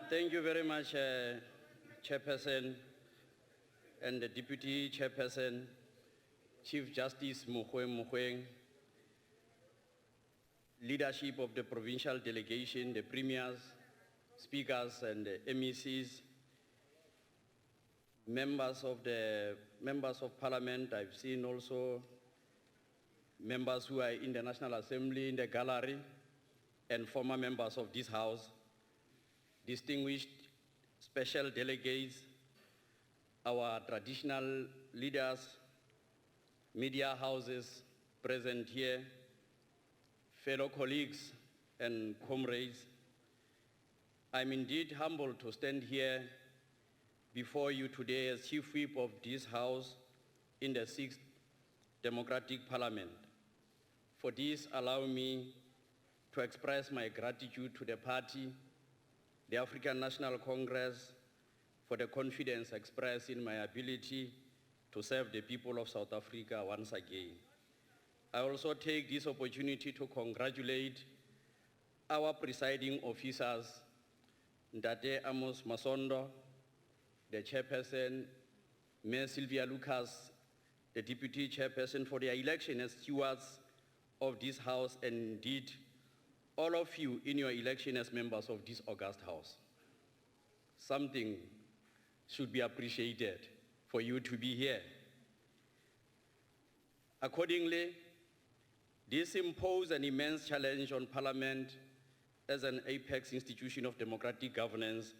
Thank you very much, Chairperson and the Deputy Chairperson, Chief Justice Mogoeng, leadership of the provincial delegation, the premiers, speakers and the MECs, members of Parliament. I've seen also members who are in the National Assembly in the gallery and former members of this House, distinguished special delegates, our traditional leaders, media houses present here, fellow colleagues and comrades. I'm indeed humbled to stand here before you today as Chief Whip of this House in the 6th Democratic Parliament. For this, allow me to express my gratitude to the party, the African National Congress, for the confidence expressed in my ability to serve the people of South Africa once again. I also take this opportunity to congratulate our presiding officers, Ndate Amos Masondo, the chairperson, Mayor Sylvia Lucas, the deputy chairperson, for their election as stewards of this House, and indeed all of you in your election as members of this august House. Something should be appreciated for you to be here. Accordingly, this imposed an immense challenge on Parliament as an apex institution of democratic governance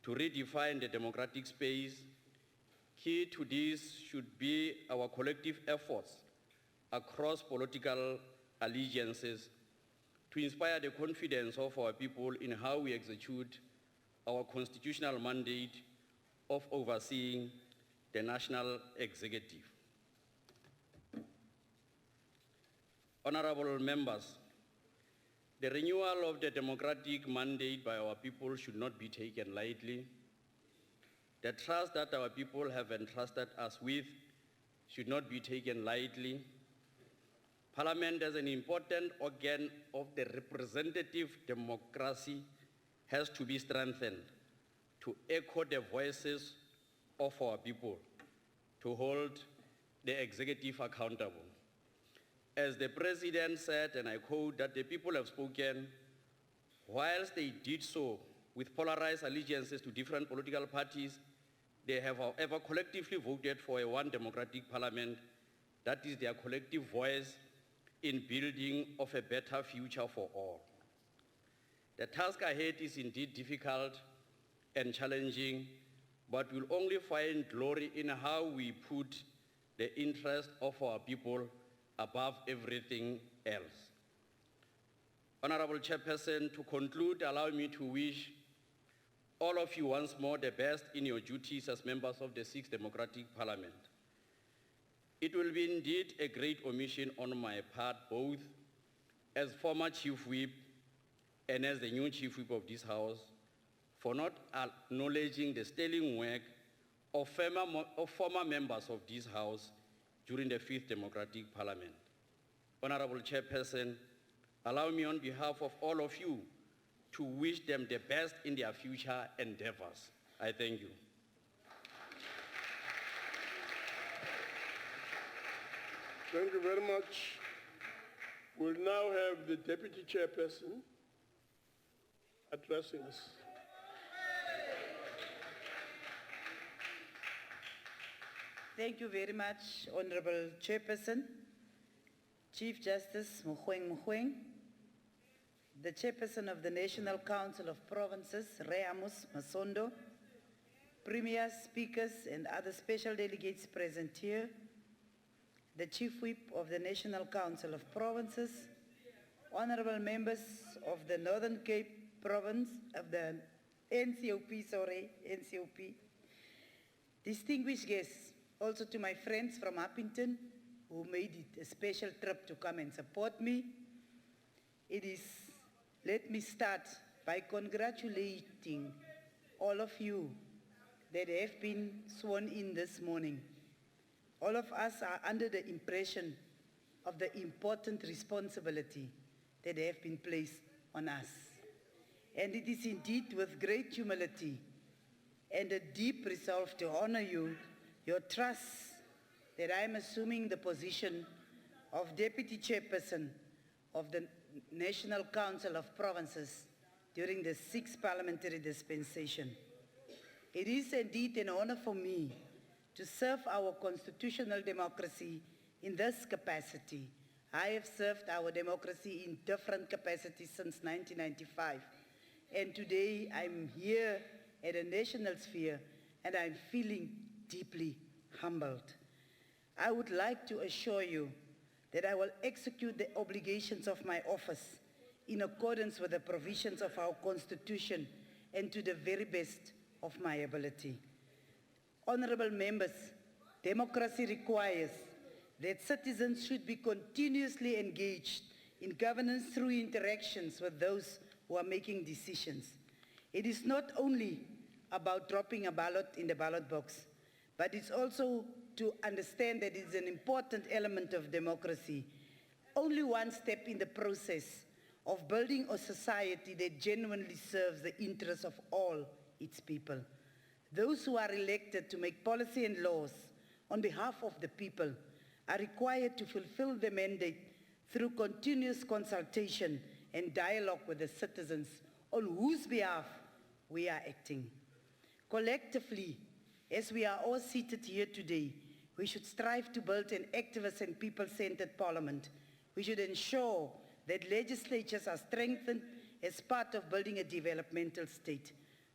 to redefine the democratic space. Key to this should be our collective efforts across political allegiances to inspire the confidence of our people in how we execute our constitutional mandate of overseeing the national executive. Honorable members, the renewal of the democratic mandate by our people should not be taken lightly. The trust that our people have entrusted us with should not be taken lightly. Parliament, as an important organ of the representative democracy, has to be strengthened to echo the voices of our people, to hold the executive accountable. As the President said, and I quote, that the people have spoken, whilst they did so with polarized allegiances to different political parties, they have, however, collectively voted for a one democratic parliament. That is their collective voice in building of a better future for all. The task ahead is indeed difficult and challenging, but we'll only find glory in how we put the interest of our people above everything else. Honorable Chairperson, to conclude, allow me to wish all of you once more the best in your duties as members of the 6th Democratic Parliament. It will be indeed a great omission on my part, both as former Chief Whip and as the new Chief Whip of this House, for not acknowledging the sterling work of former members of this House during the 5th Democratic Parliament. Honorable Chairperson, allow me on behalf of all of you to wish them the best in their future endeavors. I thank you. Thank you very much. We'll now have the Deputy Chairperson addressing us. Thank you very much, Honorable Chairperson, Chief Justice Mogoeng, the Chairperson of the National Council of Provinces, Amos Masondo, Premier, Speakers, and other special delegates present here, the Chief Whip of the National Council of Provinces, honorable members of the Northern Cape Province, of the NCOP, distinguished guests, also to my friends from Uppington who made it a special trip to come and support me. Let me start by congratulating all of you that have been sworn in this morning. All of us are under the impression of the important responsibility that have been placed on us. And it is indeed with great humility and a deep resolve to honor you, your trust, that I am assuming the position of Deputy Chairperson of the National Council of Provinces during the 6th Parliamentary Dispensation. It is indeed an honor for me to serve our constitutional democracy in this capacity. I have served our democracy in different capacities since 1995, and today I'm here at a national sphere and I'm feeling deeply humbled. I would like to assure you that I will execute the obligations of my office in accordance with the provisions of our Constitution and to the very best of my ability. Honorable members, democracy requires that citizens should be continuously engaged in governance through interactions with those who are making decisions. It is not only about dropping a ballot in the ballot box, but it's also to understand that it's an important element of democracy. Only one step in the process of building a society that genuinely serves the interests of all its people. Those who are elected to make policy and laws on behalf of the people are required to fulfill the mandate through continuous consultation and dialogue with the citizens on whose behalf we are acting. Collectively, as we are all seated here today, we should strive to build an activist and people-centered parliament. We should ensure that legislatures are strengthened as part of building a developmental state.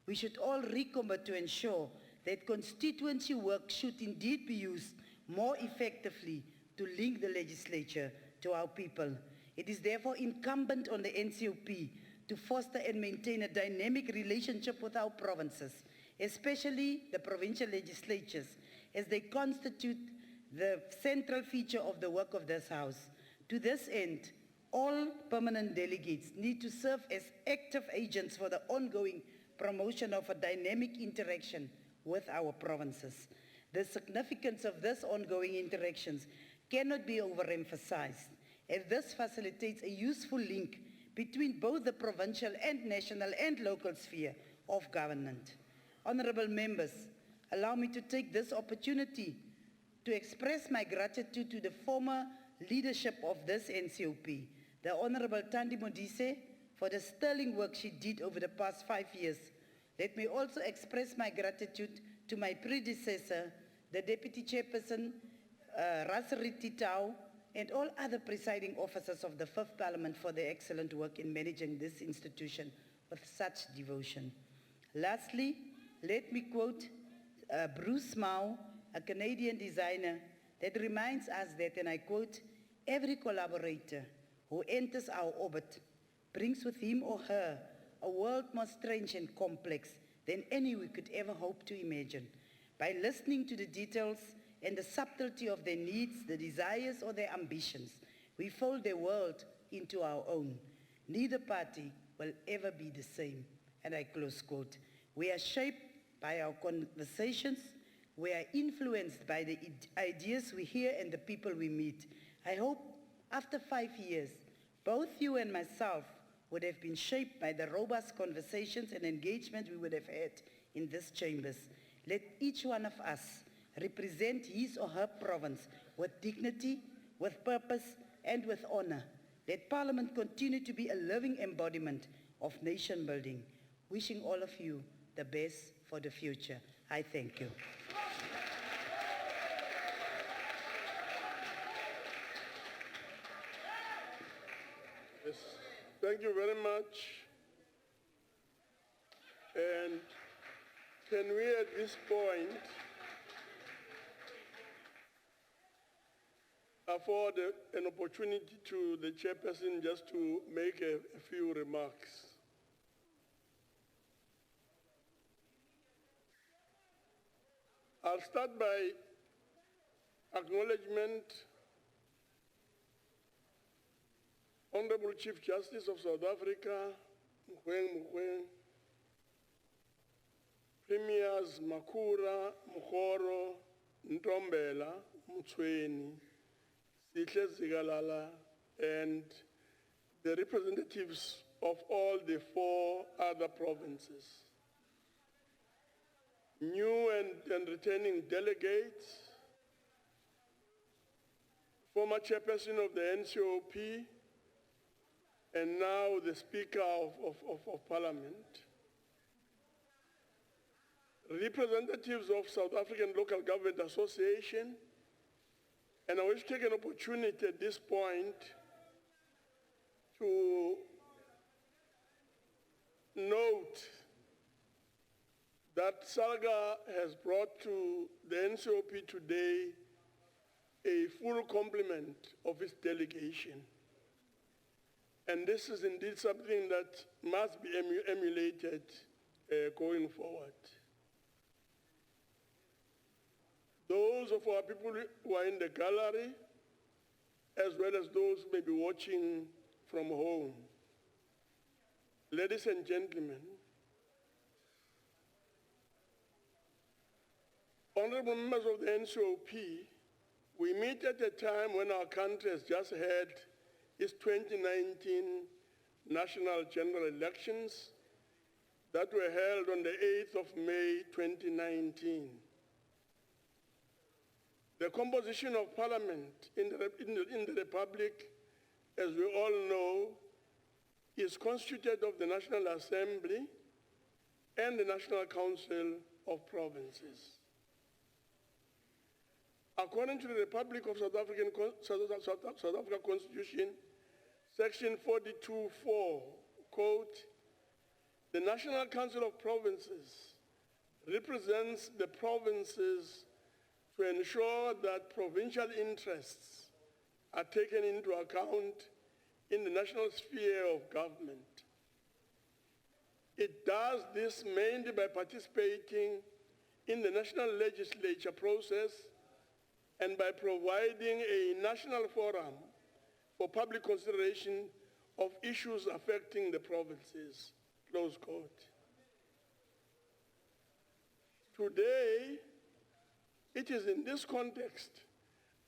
We should all recommit to ensure that constituency work should indeed be used more effectively to link the legislature to our people. It is therefore incumbent on the NCOP to foster and maintain a dynamic relationship with our provinces, especially the provincial legislatures, as they constitute the central feature of the work of this House. To this end, all permanent delegates need to serve as active agents for the ongoing promotion of a dynamic interaction with our provinces. The significance of these ongoing interactions cannot be overemphasized, as this facilitates a useful link between both the provincial and national and local sphere of government. Honorable members, allow me to take this opportunity to express my gratitude to the former leadership of this NCOP, the Honorable Thandi Modise, for the sterling work she did over the past 5 years. Let me also express my gratitude to my predecessor, the Deputy Chairperson, Rasriti Tau, and all other presiding officers of the 5th Parliament for their excellent work in managing this institution with such devotion. Lastly, let me quote Bruce Mau, a Canadian designer, that reminds us that, and I quote, every collaborator who enters our orbit brings with him or her a world more strange and complex than any we could ever hope to imagine. By listening to the details and the subtlety of their needs, their desires, or their ambitions, we fold their world into our own. Neither party will ever be the same. And I close quote. We are shaped by our conversations. We are influenced by the ideas we hear and the people we meet. I hope after 5 years, both you and myself would have been shaped by the robust conversations and engagement we would have had in these chambers. Let each one of us represent his or her province with dignity, with purpose, and with honor. Let Parliament continue to be a living embodiment of nation building. Wishing all of you the best for the future. I thank you. Yes, thank you very much. And can we at this point afford an opportunity to the chairperson just to make a few remarks? I'll start by acknowledgement, Honorable Chief Justice of South Africa, Mogoeng, Premiers Makura, Mokgoro, Ntombela, Mtsweni, Sihle Zigalala, and the representatives of all the 4 other provinces. New and returning delegates, former chairperson of the NCOP, and now the Speaker of Parliament, representatives of South African Local Government Association, and I wish to take an opportunity at this point to note that SALGA has brought to the NCOP today a full complement of its delegation. And this is indeed something that must be emulated going forward. Those of our people who are in the gallery, as well as those who may be watching from home, ladies and gentlemen, honorable members of the NCOP, we meet at a time when our country has just had its 2019 national general elections that were held on the 8th of May 2019. The composition of Parliament in the Republic, as we all know, is constituted of the National Assembly and the National Council of Provinces. According to the Republic of South Africa Constitution, Section 42(4), quote, the National Council of Provinces represents the provinces to ensure that provincial interests are taken into account in the national sphere of government. It does this mainly by participating in the national legislature process and by providing a national forum for public consideration of issues affecting the provinces, close quote. Today, it is in this context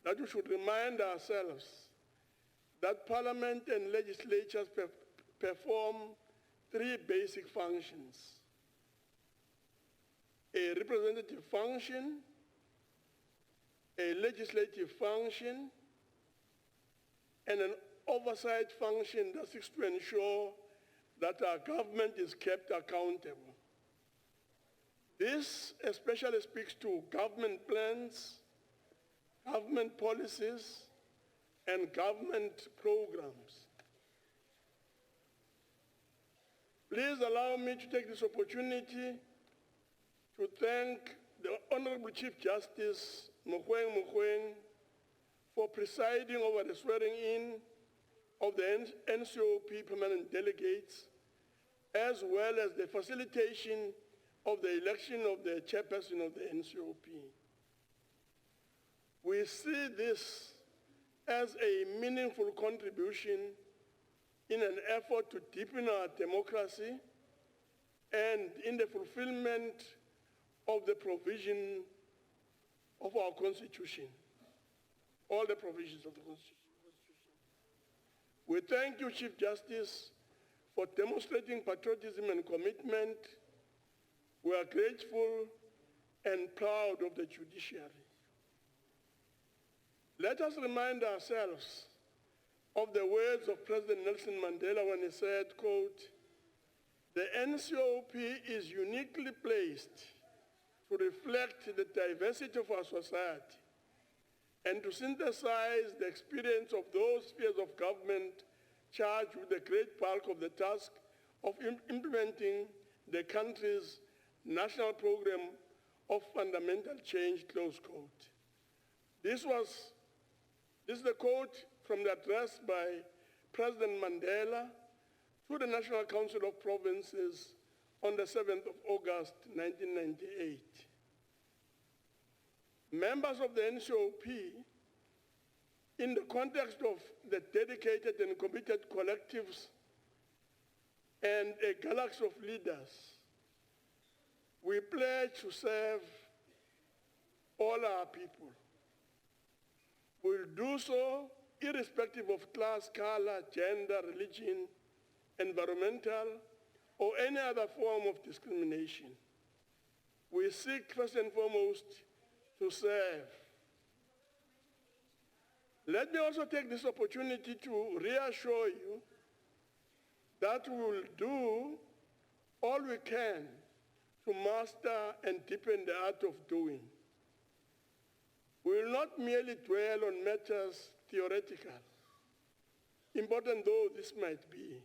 that we should remind ourselves that Parliament and legislatures perform 3 basic functions: a representative function, a legislative function, and an oversight function that seeks to ensure that our government is kept accountable. This especially speaks to government plans, government policies, and government programs. Please allow me to take this opportunity to thank the Honorable Chief Justice Mogoeng for presiding over the swearing in of the NCOP permanent delegates, as well as the facilitation of the election of the chairperson of the NCOP. We see this as a meaningful contribution in an effort to deepen our democracy and in the fulfillment of the provision of our Constitution, all the provisions of the Constitution. We thank you, Chief Justice, for demonstrating patriotism and commitment. We are grateful and proud of the judiciary. Let us remind ourselves of the words of President Nelson Mandela when he said, quote, "The NCOP is uniquely placed to reflect the diversity of our society and to synthesize the experience of those spheres of government charged with the great bulk of the task of implementing the country's national program of fundamental change," close quote. This is the quote from the address by President Mandela to the National Council of Provinces on the 7th of August, 1998. Members of the NCOP, in the context of the dedicated and committed collectives and a galaxy of leaders, we pledge to serve all our people. We'll do so irrespective of class, color, gender, religion, environmental, or any other form of discrimination. We seek first and foremost to serve. Let me also take this opportunity to reassure you that we will do all we can to master and deepen the art of doing. We will not merely dwell on matters theoretical, important though this might be.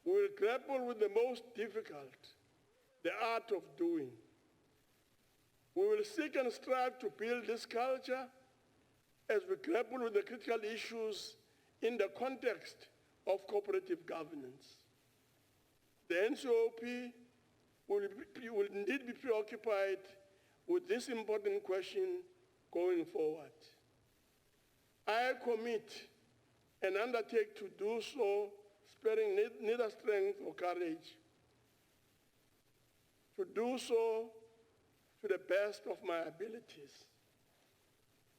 We will grapple with the most difficult, the art of doing. We will seek and strive to build this culture as we grapple with the critical issues in the context of cooperative governance. The NCOP will indeed be preoccupied with this important question going forward. I commit and undertake to do so, sparing neither strength or courage, to do so to the best of my abilities.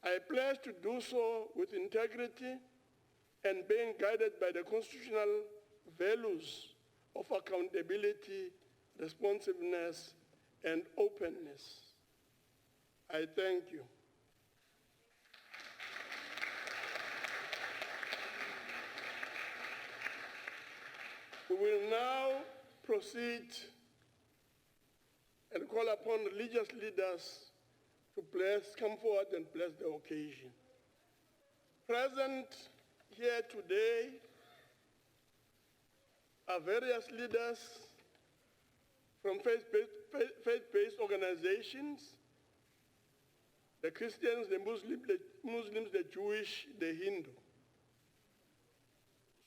I pledge to do so with integrity and being guided by the constitutional values of accountability, responsiveness, and openness. I thank you. We will now proceed and call upon religious leaders to come forward and bless the occasion. Present here today are various leaders from faith-based organizations, the Christians, the Muslims, the Jewish, the Hindu.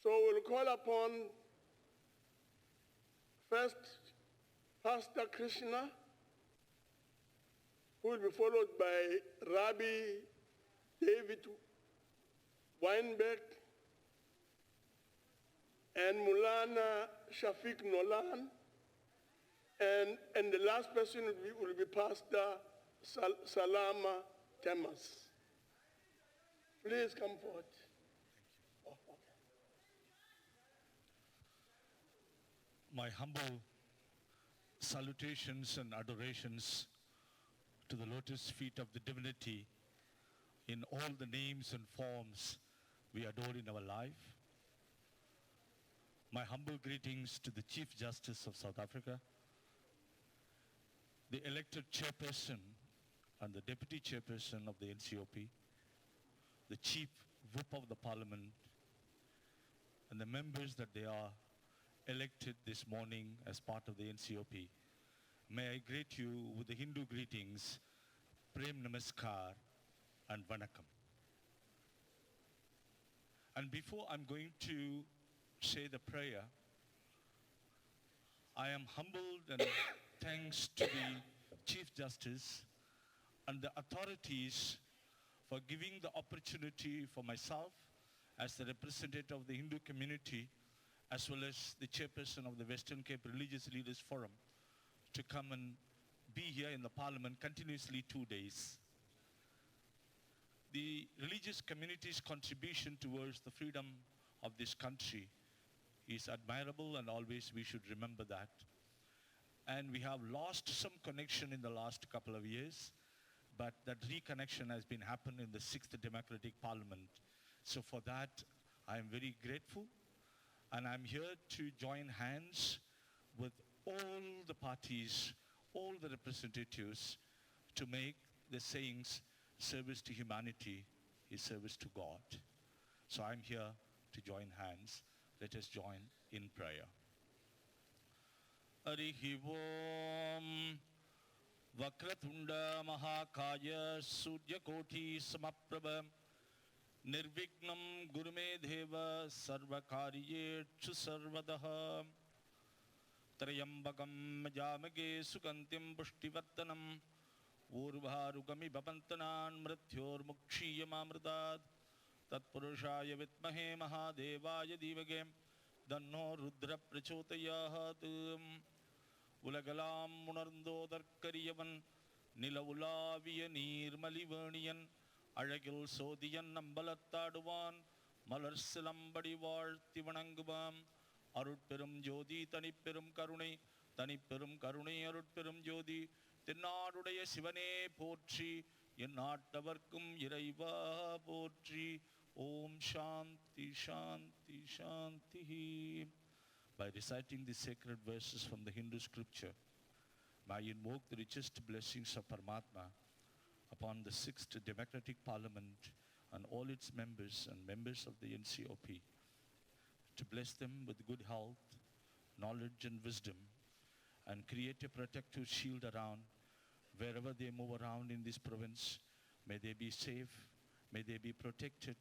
So we'll call upon first Pastor Krishna, who will be followed by Rabbi David Weinberg and Mulana Shafiq Nolan, and the last person will be Pastor Salama Temas. Please come forward. My humble salutations and adorations to the lotus feet of the divinity in all the names and forms we adore in our life. My humble greetings to the Chief Justice of South Africa, the elected chairperson and the deputy chairperson of the NCOP, the chief whip of the parliament, and the members that they are elected this morning as part of the NCOP, may I greet you with the Hindu greetings, Prem Namaskar and Vanakkam. And before I'm going to say the prayer, I am humbled and thanks to the Chief Justice and the authorities for giving the opportunity for myself as the representative of the Hindu community, as well as the chairperson of the Western Cape Religious Leaders Forum, to come and be here in the Parliament continuously 2 days. The religious community's contribution towards the freedom of this country is admirable, and always we should remember that. And we have lost some connection in the last couple of years, but that reconnection has been happening in the 6th Democratic Parliament. So for that, I am very grateful, and I'm here to join hands with all the parties, all the representatives, to make the sayings, service to humanity is service to God. So I'm here to join hands. Let us join in prayer. Arihi Om Vakratunda Mahakaya Suryakoti Samaprabha Nirvignam Gurumedheva Sarvakarye Sarvadaha Trayambakam Jamage Sukantim Pushtivartanam Urvarugami Bapantanan Mrityor Mukshiyamamridad Tatpurushaya Vitmahe Mahadevaya Divage Danno Rudra Prachotayahat Ulagalam Munarndo Darkariyavan Nilavulaviya Nirmalivaniyan Alagil Sodiyan Nambalattaduvan Malarsilambadi Vartivanangubam Arutperum Jodi Taniperum Karune Taniperum Karune Arutperum Jodi Tinadudaya Sivane Potri Yanatavarkum Iraiva Potri Om Shanti Shanti Shanti. By reciting the sacred verses from the Hindu scripture, may I invoke the richest blessings of Paramatma upon the 6th Democratic Parliament and all its members and members of the NCOP, to bless them with good health, knowledge and wisdom, and create a protective shield around wherever they move around in this province. May they be safe, may they be protected,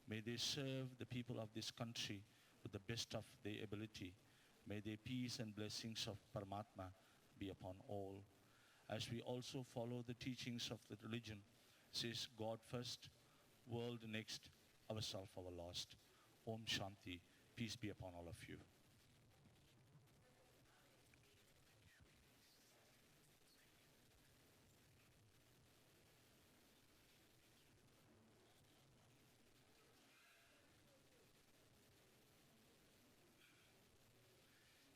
may they serve the people of this country with the best of their ability. May the peace and blessings of Paramatma be upon all. As we also follow the teachings of the religion, says God first, world next, ourself our last. Om Shanti, peace be upon all of you.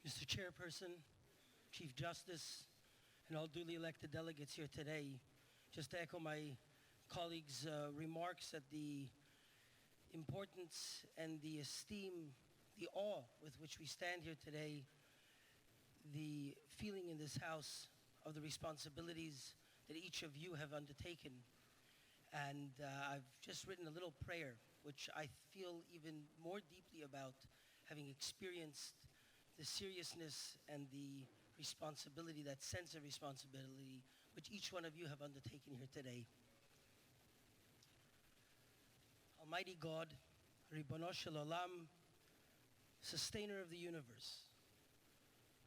Mr. Chairperson, Chief Justice, and all duly elected delegates here today, just to echo my colleagues' remarks at the importance and the esteem, the awe with which we stand here today, the feeling in this House of the responsibilities that each of you have undertaken. And I've just written a little prayer, which I feel even more deeply about, having experienced the seriousness and the responsibility, that sense of responsibility, which each one of you have undertaken here today. Almighty God, Ribono Shel Olam, sustainer of the universe,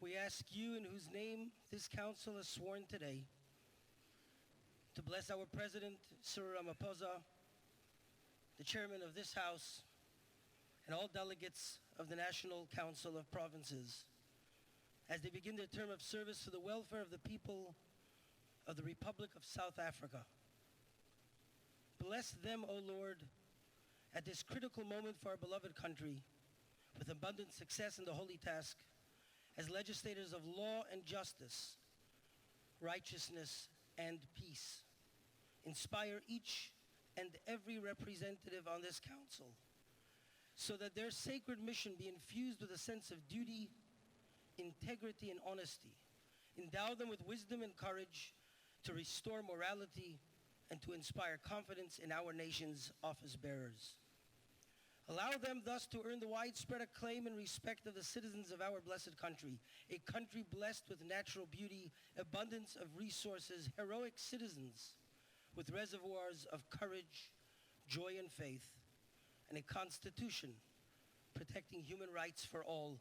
we ask you, in whose name this council has sworn today, to bless our President, Cyril Ramaphosa, the chairman of this House, and all delegates of the National Council of Provinces, as they begin their term of service for the welfare of the people of the Republic of South Africa. Bless them, O Lord, at this critical moment for our beloved country, with abundant success in the holy task as legislators of law and justice, righteousness and peace. Inspire each and every representative on this council, so that their sacred mission be infused with a sense of duty, integrity, and honesty. Endow them with wisdom and courage to restore morality and to inspire confidence in our nation's office bearers. Allow them thus to earn the widespread acclaim and respect of the citizens of our blessed country, a country blessed with natural beauty, abundance of resources, heroic citizens with reservoirs of courage, joy, and faith, and a constitution protecting human rights for all.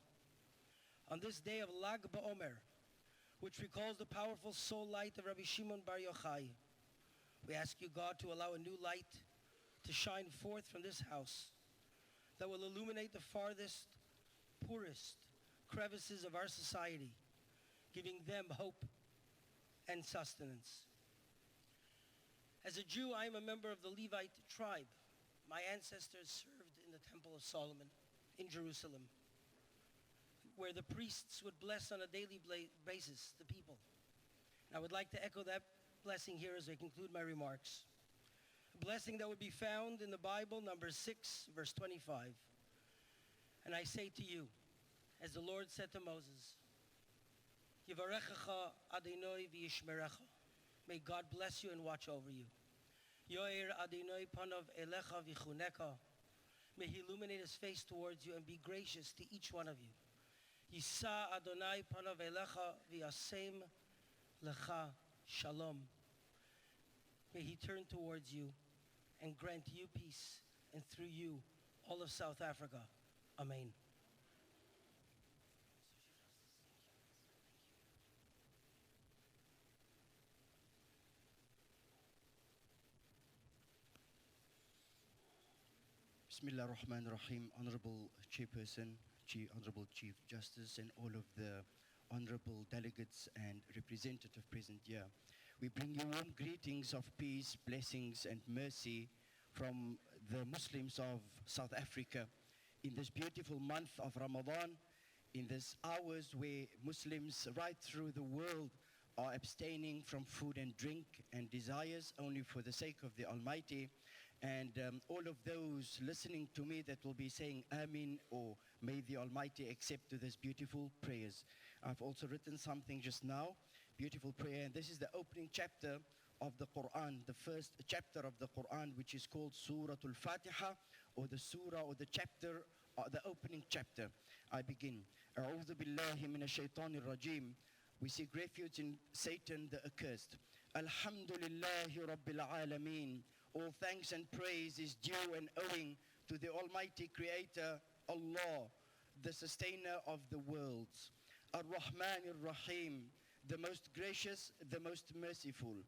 On this day of Lag BaOmer, which recalls the powerful soul light of Rabbi Shimon Bar Yochai, we ask you, God, to allow a new light to shine forth from this house that will illuminate the farthest, poorest crevices of our society, giving them hope and sustenance. As a Jew, I am a member of the Levite tribe. My ancestors served in the Temple of Solomon in Jerusalem, where the priests would bless on a daily basis the people. And I would like to echo that blessing here as I conclude my remarks. A blessing that would be found in the Bible, Numbers 6, verse 25. And I say to you, as the Lord said to Moses, Yivarechecha Adonai v'yishmerecha. May God bless you and watch over you. Yoir Adonai panav elecha v'chuneka. May he illuminate his face towards you and be gracious to each one of you. Yisa Adonai panav elecha v'yasem lecha shalom. May he turn towards you and grant you peace, and through you, all of South Africa. Amen. Bismillah ar-Rahman ar-Rahim, Honorable Chairperson, Honorable Chief Justice, and all of the honorable delegates and representative present here. We bring you warm greetings of peace, blessings, and mercy from the Muslims of South Africa in this beautiful month of Ramadan, in these hours where Muslims right through the world are abstaining from food and drink and desires only for the sake of the Almighty. And all of those listening to me that will be saying Amin, or may the Almighty accept to this beautiful prayers. I've also written something just now, beautiful prayer, and this is the opening chapter of the Quran, the first chapter of the Quran, which is called Surah Al-Fatiha, or the surah, or the chapter, the opening chapter. I begin. A'udhu billahi minash shaitanir rajim. We seek refuge in Satan the accursed. Alhamdulillahi Rabbil Alameen. All thanks and praise is due and owing to the Almighty Creator, Allah, the sustainer of the worlds. Ar-Rahman ar-Rahim, the most gracious, the most merciful.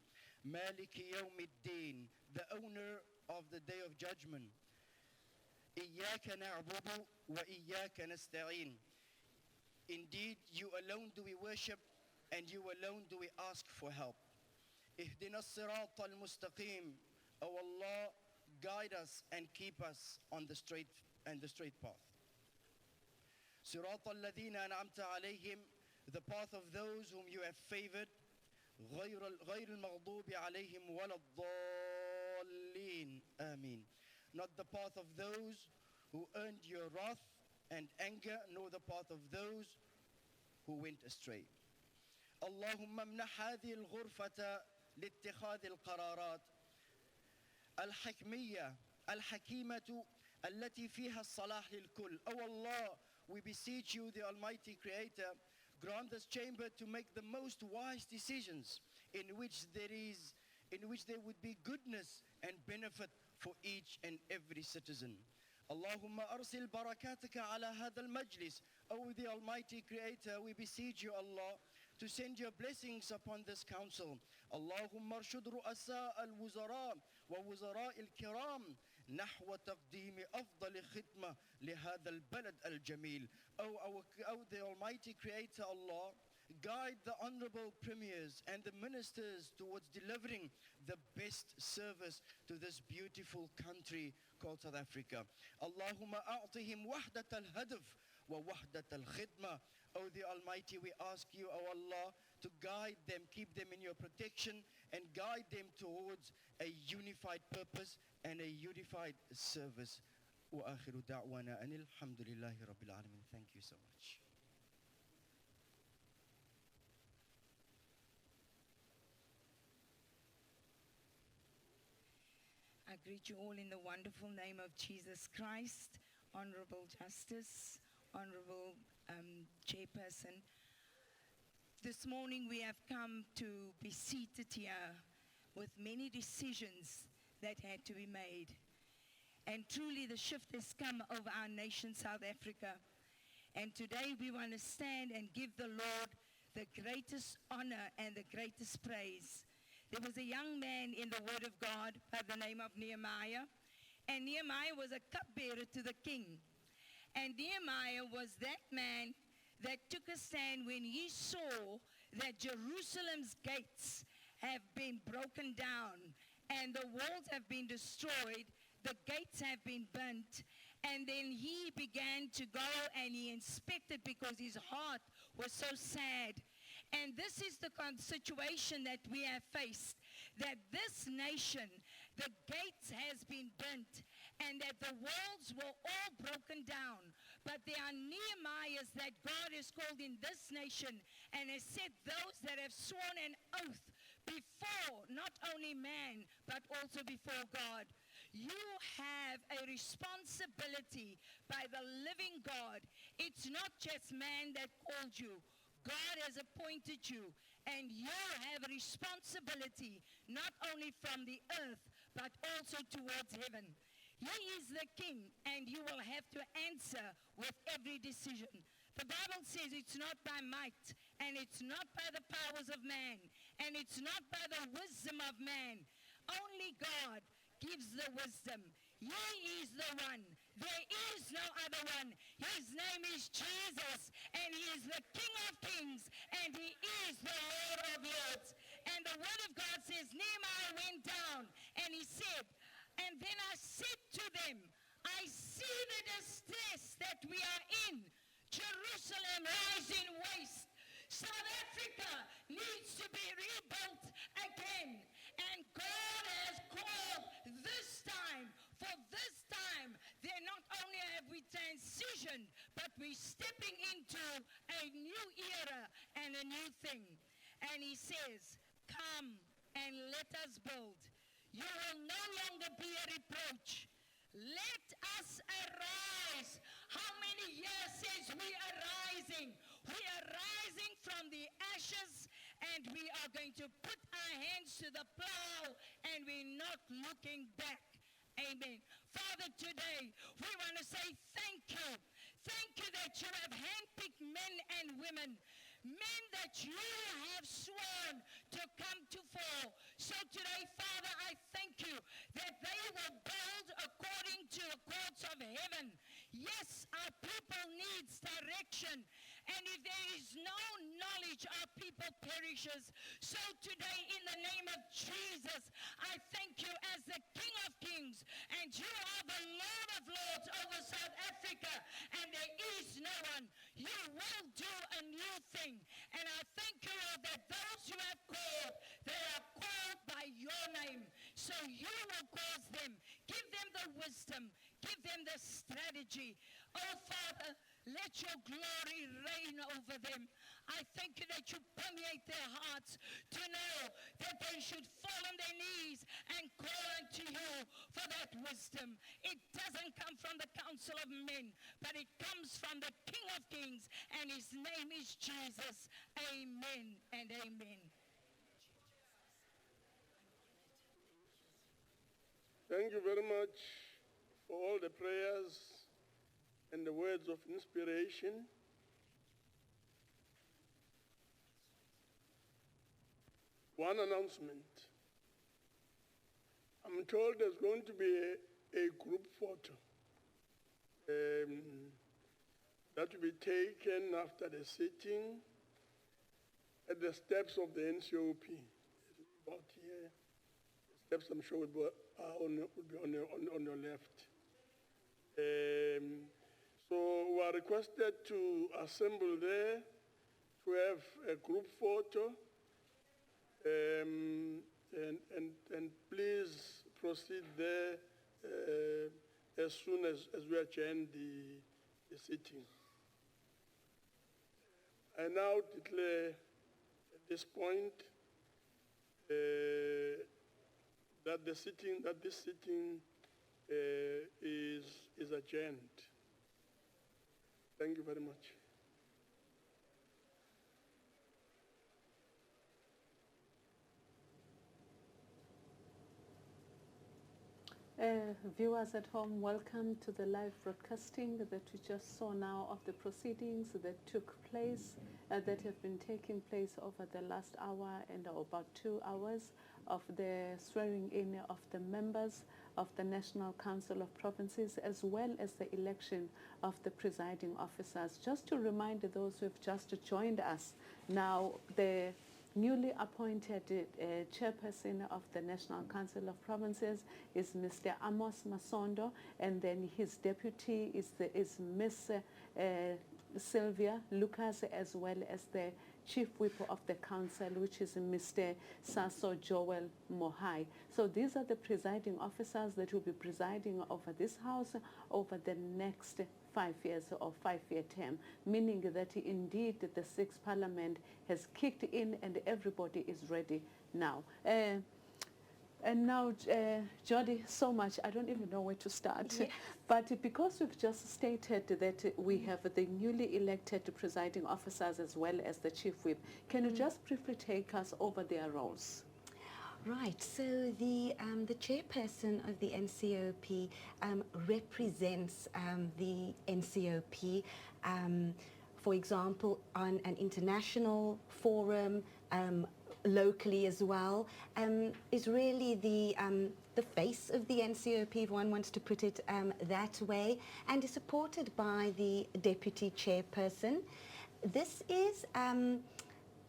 Maliki Yawmiddin, the owner of the day of judgment. Iyaka na'budu wa iyaka nasta'in. Indeed, you alone do we worship, and you alone do we ask for help. Ihdina as-sirata al-mustaqim. O Allah, guide us and keep us on the straight path. Sirata alladhina an'amta alayhim, the path of those whom you have favored. غير المغضوب عليهم ولا الضالين. Ameen. Not the path of those who earned your wrath and anger, nor the path of those who went astray. اللهم امنح هذه الغرفة لاتخاذ القرارات الحكمية الحكيمة التي فيها الصلاح للكل. Oh Allah, we beseech you, the Almighty Creator, grant this chamber to make the most wise decisions in which there would be goodness and benefit for each and every citizen. اللهم أرسل بركاتك على هذا المجلس. O the Almighty Creator, we beseech you, Allah, to send your blessings upon this council. اللهم ارشد رؤساء الوزراء ووزراء الكرام نحو تقديم أفضل خدمة لهذا البلد الجميل. O the Almighty Creator, Allah, guide the honorable premiers and the ministers towards delivering the best service to this beautiful country called South Africa. اللهم أعطهم وحدة الهدف ووحدة الخدمة. O the Almighty, we ask you, O Allah, to guide them, keep them in your protection, and guide them towards a unified purpose and a unified service. وآخر دعوانا أن الحمد لله رب العالمين. Thank you so much. I greet you all in the wonderful name of Jesus Christ, Honorable Justice, Honorable Chairperson. This morning we have come to be seated here with many decisions that had to be made. And truly the shift has come over our nation, South Africa. And today we want to stand and give the Lord the greatest honor and the greatest praise. There was a young man in the Word of God by the name of Nehemiah. And Nehemiah was a cupbearer to the king. And Nehemiah was that man that took a stand when he saw that Jerusalem's gates have been broken down and the walls have been destroyed, the gates have been burnt. And then he began to go and he inspected because his heart was so sad. And this is the situation that we have faced, that this nation, the gates has been burnt and that the walls were all broken down. But there are Nehemiahs that God has called in this nation and has said those that have sworn an oath before not only man but also before God. You have a responsibility by the living God. It's not just man that called you. God has appointed you, and you have a responsibility not only from the earth but also towards heaven. He is the king, and you will have to answer with every decision. The Bible says it's not by might, and it's not by the powers of man, and it's not by the wisdom of man. Only God gives the wisdom. He is the one. There is no other one. His name is Jesus, and he is the King of Kings, and he is the Lord of Lords. And the word of God says, Nehemiah went down, and he said, and then I said to them, I see the distress that we are in. Jerusalem lies in waste. South Africa needs to be rebuilt again. And God has called this time. For this time, then not only have we transitioned, but we're stepping into a new era and a new thing. And he says, come and let us build. You will no longer be a reproach. Let us arise. How many years since we are rising? We are rising from the ashes, and we are going to put our hands to the plow, and we're not looking back. Amen. Father, today we want to say thank you. Thank you that you have handpicked men and women, men that you have sworn to come to fall. So today, Father, I thank you that they will build according to the courts of heaven. Yes, our people needs direction. And if there is no knowledge, our people perishes. So today, in the name of Jesus, I thank you as the King of Kings, and you are the Lord of Lords over South Africa, and there is no one. You will do a new thing. And I thank you, Lord, that those you have called, they are called by your name. So you will cause them. Give them the wisdom. Give them the strategy. Oh, Father, let your glory reign over them. I thank you that you permeate their hearts to know that they should fall on their knees and call unto you for that wisdom. It doesn't come from the counsel of men, but it comes from the King of Kings, and his name is Jesus. Amen and amen. Thank you very much for all the prayers and the words of inspiration. One announcement. I'm told there's going to be a group photo that will be taken after the sitting at the steps of the NCOP. About here. The steps I'm sure will be on your left. So we are requested to assemble there to have a group photo, and please proceed there as soon as we adjourn the sitting. I now declare at this point that this sitting is adjourned. Thank you very much. Viewers at home, welcome to the live broadcasting that we just saw now of the proceedings that took place, that have been taking place over the last hour and about 2 hours of the swearing in of the members of the National Council of Provinces, as well as the election of the presiding officers. Just to remind those who have just joined us now, the newly appointed chairperson of the National Council of Provinces is Mr. Amos Masondo, and then his deputy is Ms. Sylvia Lucas, as well as the Chief Whip of the Council, which is Mr. Saso Joel Mohai. So these are the presiding officers that will be presiding over this House over the next 5 years or 5-year term, meaning that indeed the 6th Parliament has kicked in and everybody is ready now. And now, Jody, so much, I don't even know where to start. Yes. But because we've just stated that we have the newly elected presiding officers as well as the Chief Whip, can you just briefly take us over their roles? Right, so the chairperson of the NCOP represents the NCOP, for example, on an international forum, locally as well, is really the face of the NCOP, if one wants to put it that way, and is supported by the deputy chairperson. This is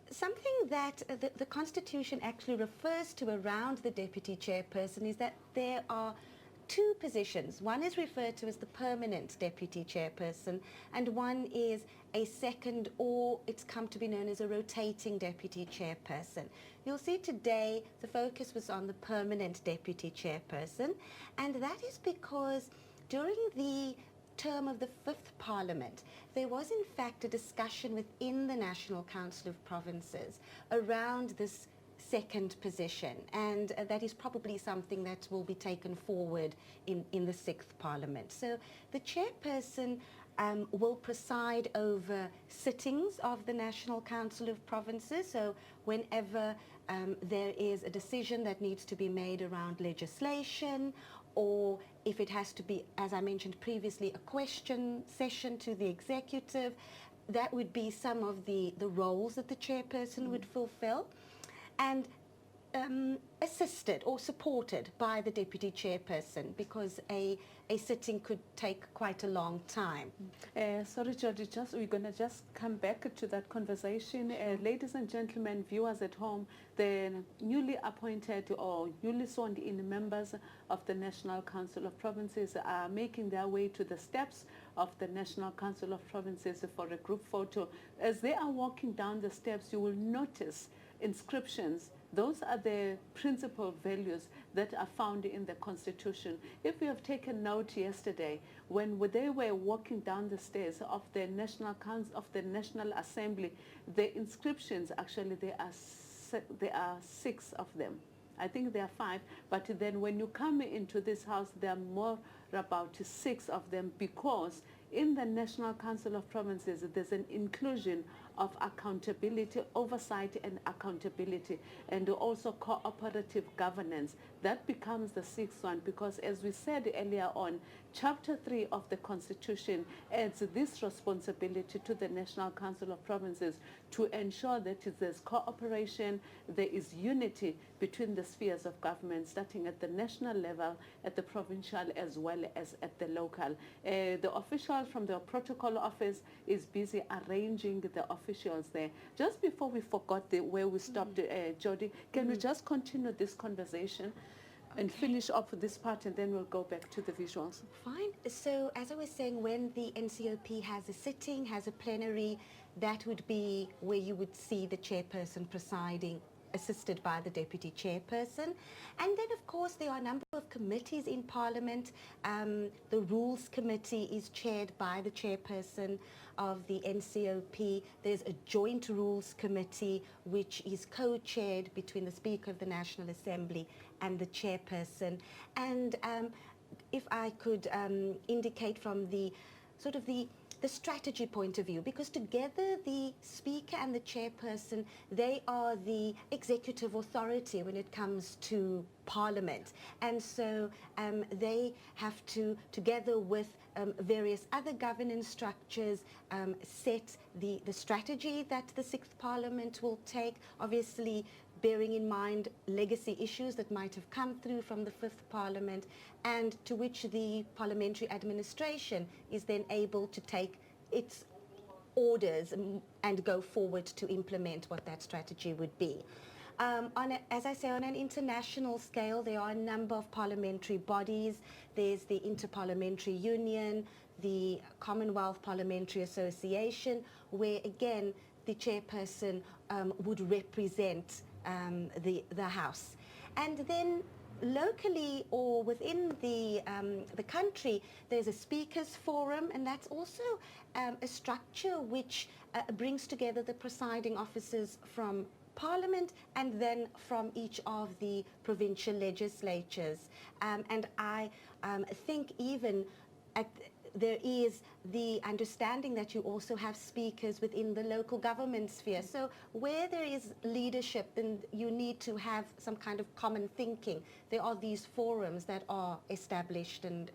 something that the Constitution actually refers to around the deputy chairperson, is that there are 2 positions. One is referred to as the permanent deputy chairperson, and one is a second, or it's come to be known as a rotating deputy chairperson. You'll see today the focus was on the permanent deputy chairperson, and that is because during the term of the 5th Parliament, there was in fact a discussion within the National Council of Provinces around this second position, and that is probably something that will be taken forward in the 6th Parliament. So the chairperson will preside over sittings of the National Council of Provinces. So whenever there is a decision that needs to be made around legislation, or if it has to be, as I mentioned previously, a question session to the executive, that would be some of the roles that the chairperson would fulfill, and assisted or supported by the deputy chairperson, because a sitting could take quite a long time. Sorry, Jody, we're going to just come back to that conversation. Ladies and gentlemen, viewers at home, the newly appointed or newly sworn in members of the National Council of Provinces are making their way to the steps of the National Council of Provinces for a group photo. As they are walking down the steps, you will notice inscriptions. Those are the principal values that are found in the Constitution. If you have taken note yesterday, when they were walking down the stairs of the National Council of the National Assembly, the inscriptions, actually there are 6 of them. I think there are 5, but then when you come into this house, there are more about 6 of them, because in the National Council of Provinces, there's an inclusion of accountability, oversight and accountability, and also cooperative governance. That becomes the 6th one, because as we said earlier on, Chapter 3 of the Constitution adds this responsibility to the National Council of Provinces to ensure that there's cooperation, there is unity between the spheres of government, starting at the national level, at the provincial, as well as at the local. The official from the protocol office is busy arranging the officials there. Just before we forgot where we stopped, Jody, can we just continue this conversation and finish up this part, and then we'll go back to the visuals? Fine. So as I was saying, when the NCOP has a sitting, has a plenary, that would be where you would see the chairperson presiding, assisted by the deputy chairperson. And then, of course, there are a number of committees in Parliament. The Rules Committee is chaired by the chairperson of the NCOP. There's a Joint Rules Committee, which is co-chaired between the Speaker of the National Assembly and the chairperson. And if I could indicate from the sort of the strategy point of view, because together the speaker and the chairperson, they are the executive authority when it comes to Parliament. And so they have to, together with various other governance structures, set the strategy that the 6th Parliament will take, obviously bearing in mind legacy issues that might have come through from the 5th Parliament, and to which the parliamentary administration is then able to take its orders and go forward to implement what that strategy would be. As I say, on an international scale, there are a number of parliamentary bodies. There's the Interparliamentary Union, the Commonwealth Parliamentary Association, where again the chairperson would represent the House. And then locally or within the country, there's a speakers forum, and that's also a structure which brings together the presiding officers from Parliament and then from each of the provincial legislatures. And I think even there is the understanding that you also have speakers within the local government sphere. So where there is leadership, then you need to have some kind of common thinking. There are these forums that are established and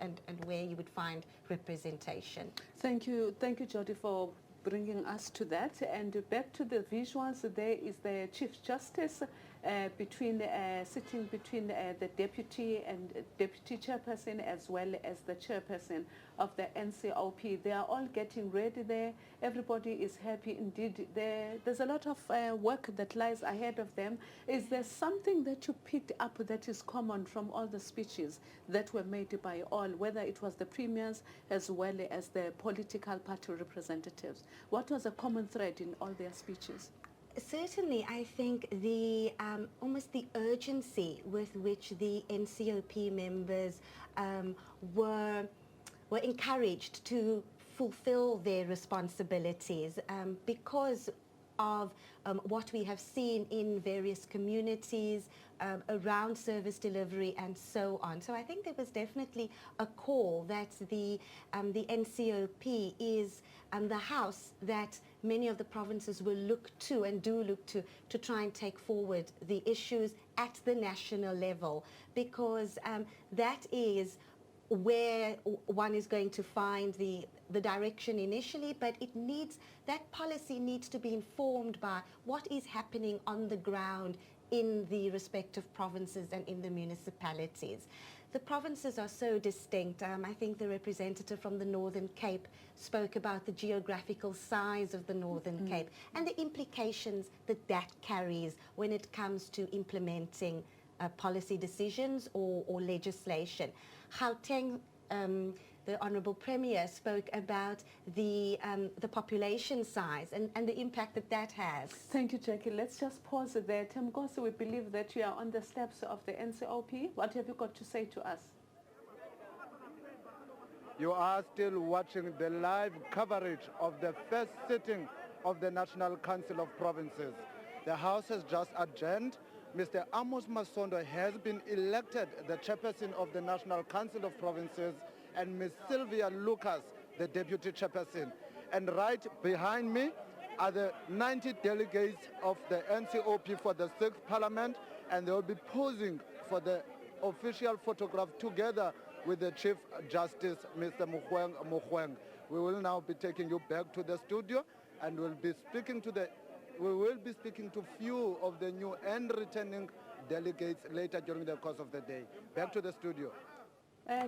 where you would find representation. Thank you, Jody, for bringing us to that. And back to the visuals, there is the Chief Justice sitting between the deputy and deputy chairperson, as well as the chairperson of the NCOP. They are all getting ready there. Everybody is happy indeed. There's a lot of work that lies ahead of them. Is there something that you picked up that is common from all the speeches that were made by all, whether it was the premiers as well as the political party representatives? What was a common thread in all their speeches? Certainly, I think the almost the urgency with which the NCOP members were encouraged to fulfill their responsibilities because of what we have seen in various communities around service delivery and so on. So I think there was definitely a call that the NCOP is the house that many of the provinces will look to and do look to try and take forward the issues at the national level, because that is where one is going to find the direction initially, but that policy needs to be informed by what is happening on the ground in the respective provinces and in the municipalities. The provinces are so distinct. I think the representative from the Northern Cape spoke about the geographical size of the Northern Cape and the implications that carries when it comes to implementing policy decisions or legislation. Gauteng, the Honourable Premier spoke about the population size and the impact that has. Thank you, Jackie. Let's just pause there. Temgosi, we believe that you are on the steps of the NCOP. What have you got to say to us? You are still watching the live coverage of the first sitting of the National Council of Provinces. The House has just adjourned. Mr. Amos Masondo has been elected the chairperson of the National Council of Provinces, and Ms. Sylvia Lucas, the deputy chairperson. And right behind me are the 90 delegates of the NCOP for the 6th Parliament, and they will be posing for the official photograph together with the Chief Justice, Mr. Mogoeng. We will now be taking you back to the studio, and we will be speaking to few of the new and returning delegates later during the course of the day. Back to the studio.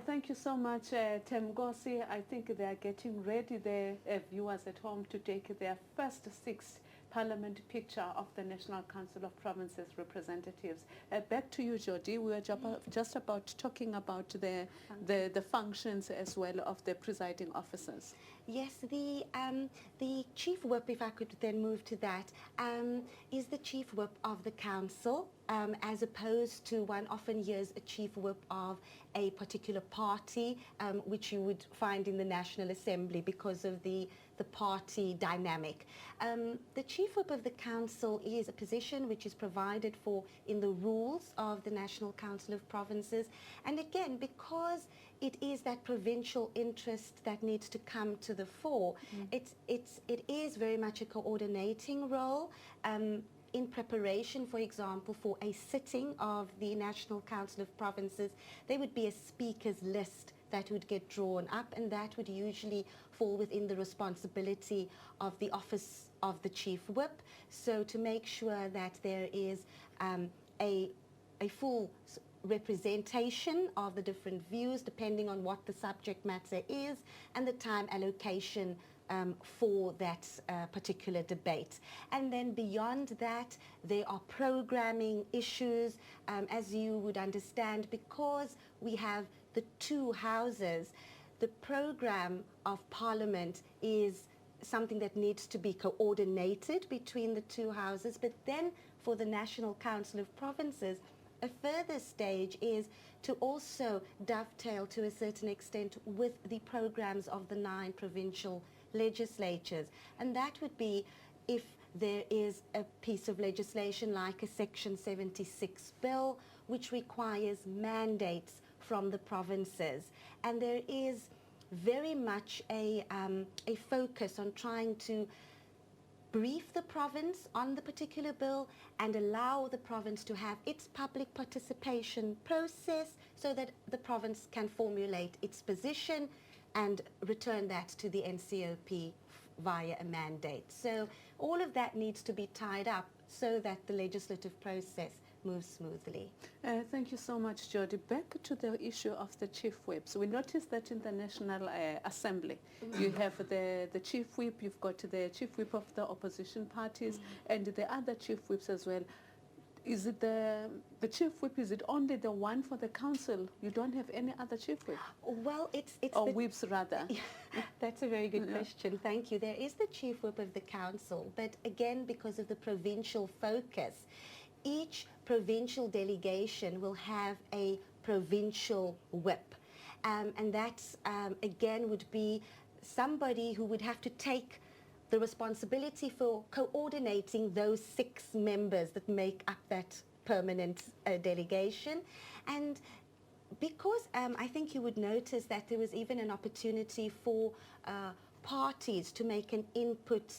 Thank you so much, Temgosi. I think they are getting ready, the viewers at home, to take their first 6th Parliament picture of the National Council of Provinces representatives. Back to you, Jody. We were just about talking about the functions as well of the presiding officers. Yes, the chief whip, if I could then move to that, is the chief whip of the council, as opposed to one often hears a chief whip of a particular party, which you would find in the National Assembly because of the the party dynamic. The Chief Whip of the Council is a position which is provided for in the rules of the National Council of Provinces. And again, because it is that provincial interest that needs to come to the fore, it is very much a coordinating role. In preparation, for example, for a sitting of the National Council of Provinces, there would be a speakers list that would get drawn up, and that would usually fall within the responsibility of the Office of the Chief Whip. So to make sure that there is a full representation of the different views depending on what the subject matter is and the time allocation for that particular debate. And then beyond that, there are programming issues, as you would understand, because we have the two houses. The program of Parliament is something that needs to be coordinated between the two houses, but then for the National Council of Provinces, a further stage is to also dovetail to a certain extent with the programs of the 9 provincial legislatures. And that would be if there is a piece of legislation like a Section 76 bill, which requires mandates from the provinces. And there is very much a focus on trying to brief the province on the particular bill and allow the province to have its public participation process so that the province can formulate its position and return that to the NCOP via a mandate. So all of that needs to be tied up so that the legislative process moves smoothly. Thank you so much, Jody. Back to the issue of the chief whips. We noticed that in the National Assembly, you have the chief whip, you've got the chief whip of the opposition parties, and the other chief whips as well. Is it the chief whip, is it only the one for the council? You don't have any other chief whip? Well, it's or whips rather. That's a very good question. Thank you. There is the chief whip of the council, but again, because of the provincial focus, each provincial delegation will have a provincial whip. And that, again, would be somebody who would have to take the responsibility for coordinating those 6 members that make up that permanent delegation. And because I think you would notice that there was even an opportunity for parties to make an input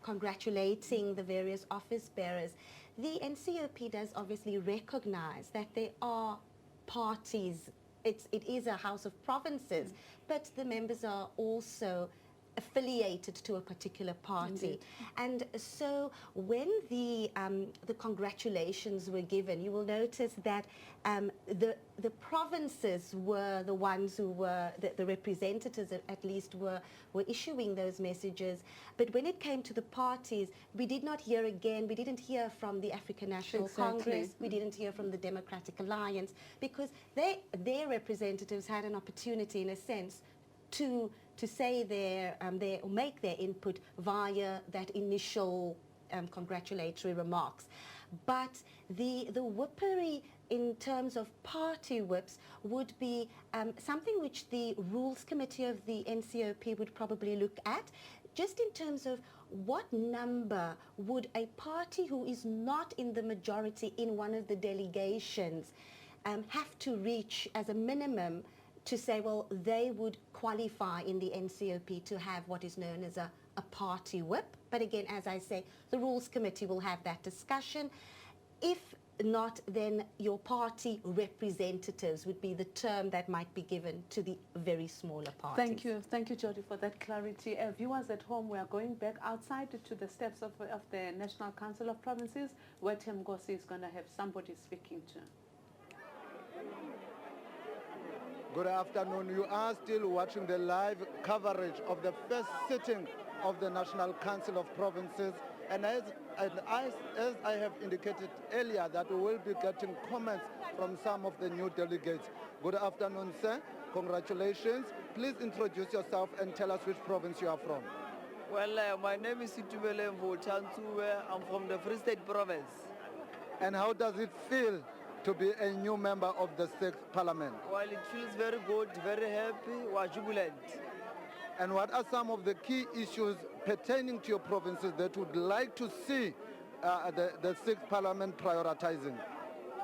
congratulating the various office bearers, the NCOP does obviously recognize that there are parties. It is a House of Provinces, but the members are also affiliated to a particular party. And so when the congratulations were given, you will notice that the provinces were the ones who were, the representatives at least were issuing those messages. But when it came to the parties, we did not hear again, we didn't hear from the African National Congress, we didn't hear from the Democratic Alliance, because their representatives had an opportunity, in a sense, to say or make their input via that initial congratulatory remarks. But the whippery in terms of party whips would be something which the Rules Committee of the NCOP would probably look at, just in terms of what number would a party who is not in the majority in one of the delegations have to reach as a minimum to say, well, they would qualify in the NCOP to have what is known as a party whip. But again, as I say, the Rules Committee will have that discussion. If not, then your party representatives would be the term that might be given to the very smaller parties. Thank you, Jody, for that clarity. Viewers at home, we are going back outside to the steps of the National Council of Provinces, where Tim Gossi is going to have somebody speaking to. Good afternoon. You are still watching the live coverage of the first sitting of the National Council of Provinces. And as I have indicated earlier, that we will be getting comments from some of the new delegates. Good afternoon, sir. Congratulations. Please introduce yourself and tell us which province you are from. Well, my name is Situmele Mvochantuwe. I'm from the Free State Province. And how does it feel to be a new member of the 6th Parliament? Well, it feels very good, very happy, we're jubilant. And what are some of the key issues pertaining to your provinces that would like to see the sixth parliament prioritizing?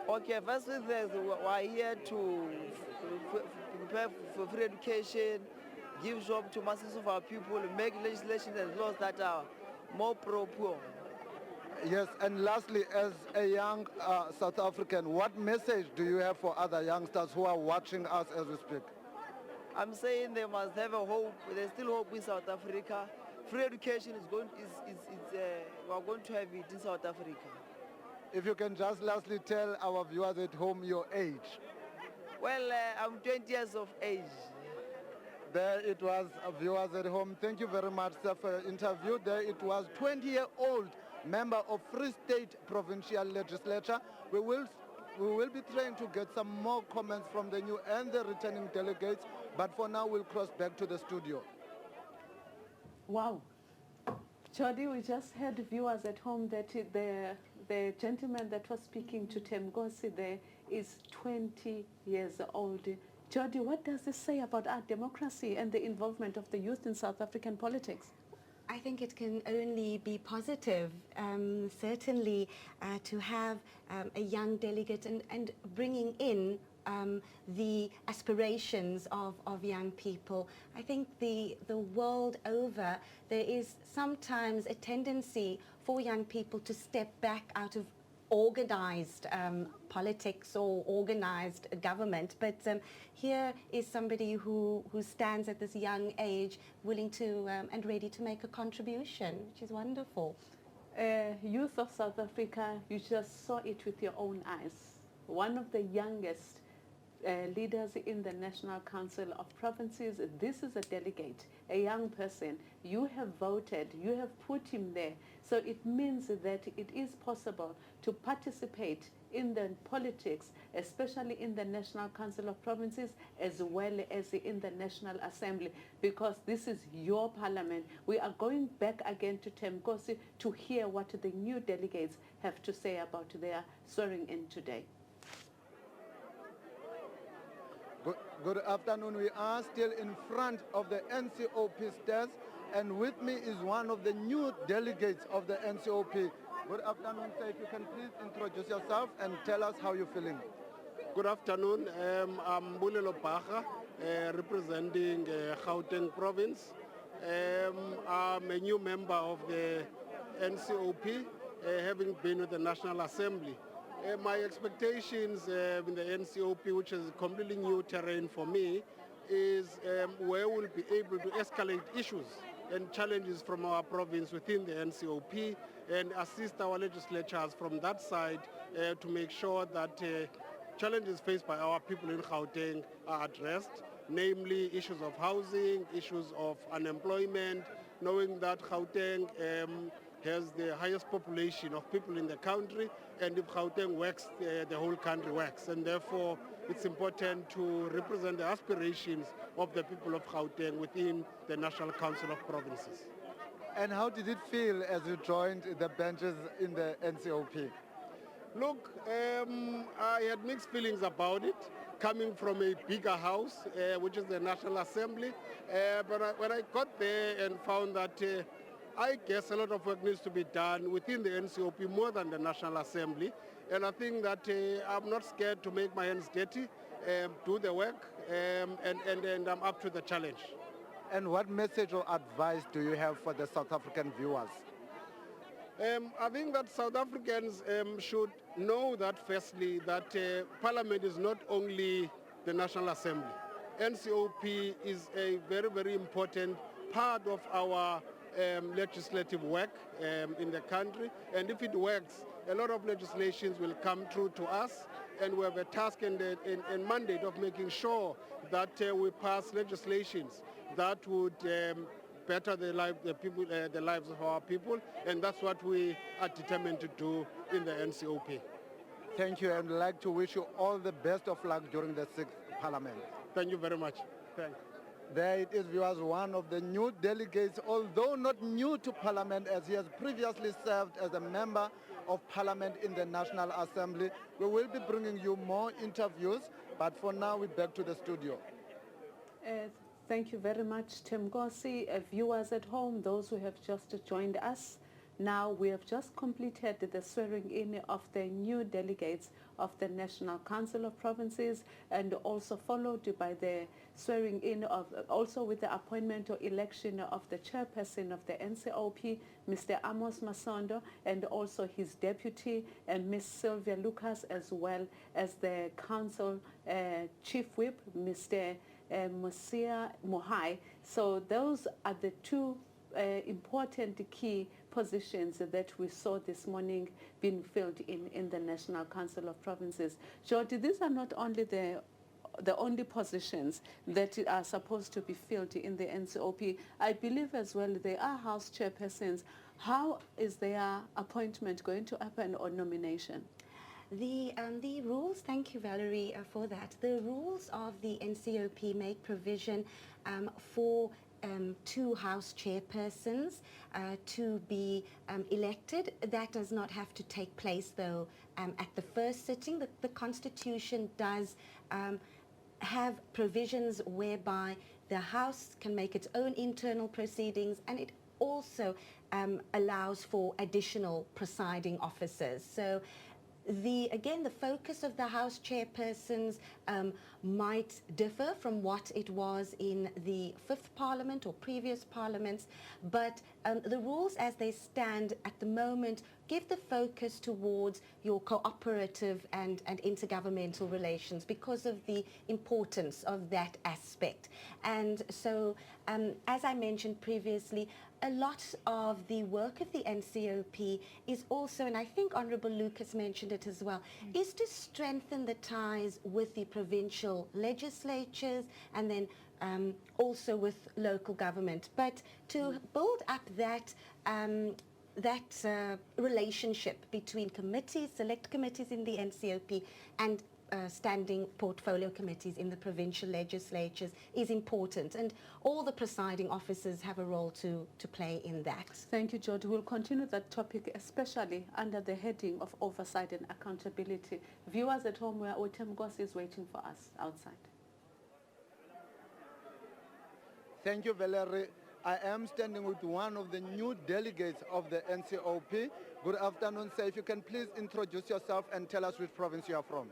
Okay, firstly, we are here to prepare for free education, give job to masses of our people, make legislation and laws that are more pro-poor. Yes, and lastly, as a young South African, what message do you have for other youngsters who are watching us as we speak? I'm saying they must have a hope. There's still hope in South Africa. Free education we are going to have it in South Africa. If you can just lastly tell our viewers at home your age. Well, I'm 20 years of age. There it was, viewers at home. Thank you very much, sir, for your interview. There it was, 20-year-old member of Free State Provincial Legislature. We will be trying to get some more comments from the new and the returning delegates, but for now we'll cross back to the studio. Wow. Jody, we just heard viewers at home that the gentleman that was speaking to Temgosi there is 20 years old. Jody, what does this say about our democracy and the involvement of the youth in South African politics? I think it can only be positive, certainly to have a young delegate and bringing in the aspirations of young people. I think the world over, there is sometimes a tendency for young people to step back out of organized politics or organized government, but here is somebody who stands at this young age willing to and ready to make a contribution, which is wonderful. Youth of South Africa, you just saw it with your own eyes. One of the youngest leaders in the National Council of Provinces. This is a delegate, a young person. You have voted, you have put him there. So it means that it is possible to participate in the politics, especially in the National Council of Provinces, as well as in the National Assembly, because this is your parliament. We are going back again to Temgosi to hear what the new delegates have to say about their swearing in today. Good afternoon. We are still in front of the NCOP stairs, and with me is one of the new delegates of the NCOP. Good afternoon, sir. If you can please introduce yourself and tell us how you're feeling. Good afternoon. I'm Bulelo Baha, representing Gauteng province. I'm a new member of the NCOP, having been with the National Assembly. My expectations in the NCOP, which is completely new terrain for me, is where we'll be able to escalate issues and challenges from our province within the NCOP and assist our legislatures from that side to make sure that challenges faced by our people in Gauteng are addressed, namely issues of housing, issues of unemployment, knowing that Gauteng has the highest population of people in the country, and if Gauteng works, the whole country works. And therefore, it's important to represent the aspirations of the people of Gauteng within the National Council of Provinces. And how did it feel as you joined the benches in the NCOP? Look, I had mixed feelings about it, coming from a bigger house, which is the National Assembly. But when I got there and found that I guess a lot of work needs to be done within the NCOP more than the National Assembly. And I think that I'm not scared to make my hands dirty, do the work, and I'm up to the challenge. And what message or advice do you have for the South African viewers? I think that South Africans should know that firstly, that Parliament is not only the National Assembly. NCOP is a very, very important part of our legislative work in the country, and if it works, a lot of legislations will come through to us, and we have a task and mandate of making sure that we pass legislations that would better the lives of our people, and that's what we are determined to do in the NCOP. Thank you, and I'd like to wish you all the best of luck during the 6th Parliament. Thank you very much. Thanks. There it is, viewers, one of the new delegates, although not new to Parliament, as he has previously served as a member of Parliament in the National Assembly. We will be bringing you more interviews, but for now we're back to the studio. Thank you very much, Tim Gossi. Viewers at home, those who have just joined us, now we have just completed the swearing in of the new delegates of the National Council of Provinces, and also followed by the swearing in of, also with the appointment or election of the chairperson of the NCOP, Mr. Amos Masondo, and also his deputy, and Ms. Sylvia Lucas, as well as the council chief whip, Mr. Musia Mohai. So those are the two important key positions that we saw this morning being filled in the National Council of Provinces. Jody, these are not only the only positions that are supposed to be filled in the NCOP. I believe as well they are house chairpersons. How is their appointment going to happen, or nomination? The rules, thank you Valerie for that. The rules of the NCOP make provision for two house chairpersons to be elected. That does not have to take place though at the first sitting. The Constitution does have provisions whereby the House can make its own internal proceedings, and it also allows for additional presiding officers. So again, the focus of the House chairpersons might differ from what it was in the 5th Parliament or previous parliaments, but the rules as they stand at the moment give the focus towards your cooperative and intergovernmental relations because of the importance of that aspect. And so, as I mentioned previously, a lot of the work of the NCOP is also, and I think Honourable Lucas mentioned it as well, is to strengthen the ties with the provincial legislatures and then also with local government. But to build up that relationship between committees, select committees in the NCOP and standing portfolio committees in the provincial legislatures is important, and all the presiding officers have a role to play in that. Thank you, Jody. We'll continue that topic, especially under the heading of oversight and accountability. Viewers at home, where Tim Gossi is waiting for us outside. Thank you, Valerie. I am standing with one of the new delegates of the NCOP. Good afternoon, sir. If you can please introduce yourself and tell us which province you are from.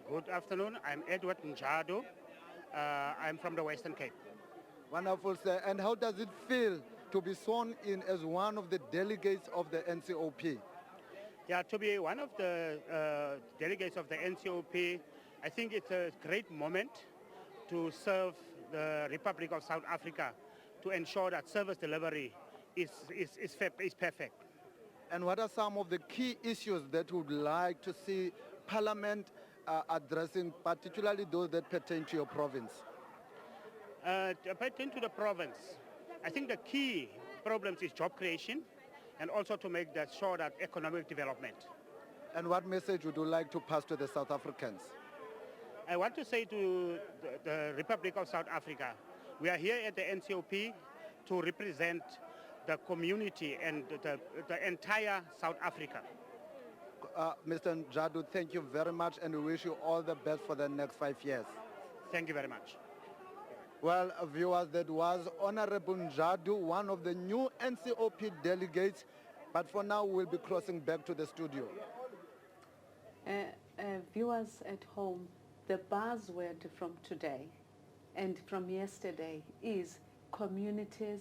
Good afternoon. I'm Edward Njado. I'm from the Western Cape. Wonderful, sir. And how does it feel to be sworn in as one of the delegates of the NCOP? Yeah, to be one of the delegates of the NCOP, I think it's a great moment to serve the Republic of South Africa, to ensure that service delivery is perfect. And what are some of the key issues that you would like to see Parliament addressing, particularly those that pertain to your province? Pertain to the province, I think the key problems is job creation and also to make sure that economic development. And what message would you like to pass to the South Africans? I want to say to the Republic of South Africa, we are here at the NCOP to represent the community and the entire South Africa. Mr. Njadu, thank you very much, and we wish you all the best for the next 5 years. Thank you very much. Well, viewers, that was Honorable Njadu, one of the new NCOP delegates, but for now we'll be crossing back to the studio. Viewers at home, the buzzword from today and from yesterday is communities,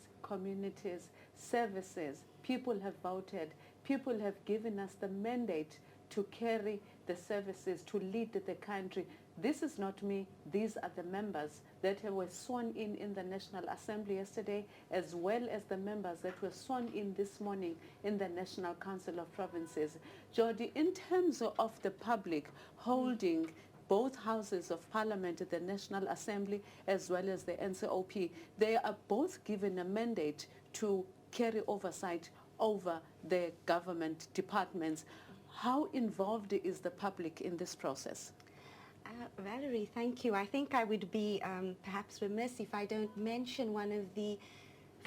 services. People have voted. People have given us the mandate to carry the services, to lead the country. This is not me. These are the members that were sworn in the National Assembly yesterday, as well as the members that were sworn in this morning in the National Council of Provinces. Jody, in terms of the public holding both houses of parliament, the National Assembly as well as the NCOP, they are both given a mandate to carry oversight over the government departments. How involved is the public in this process? Valerie, thank you. I think I would be perhaps remiss if I don't mention one of the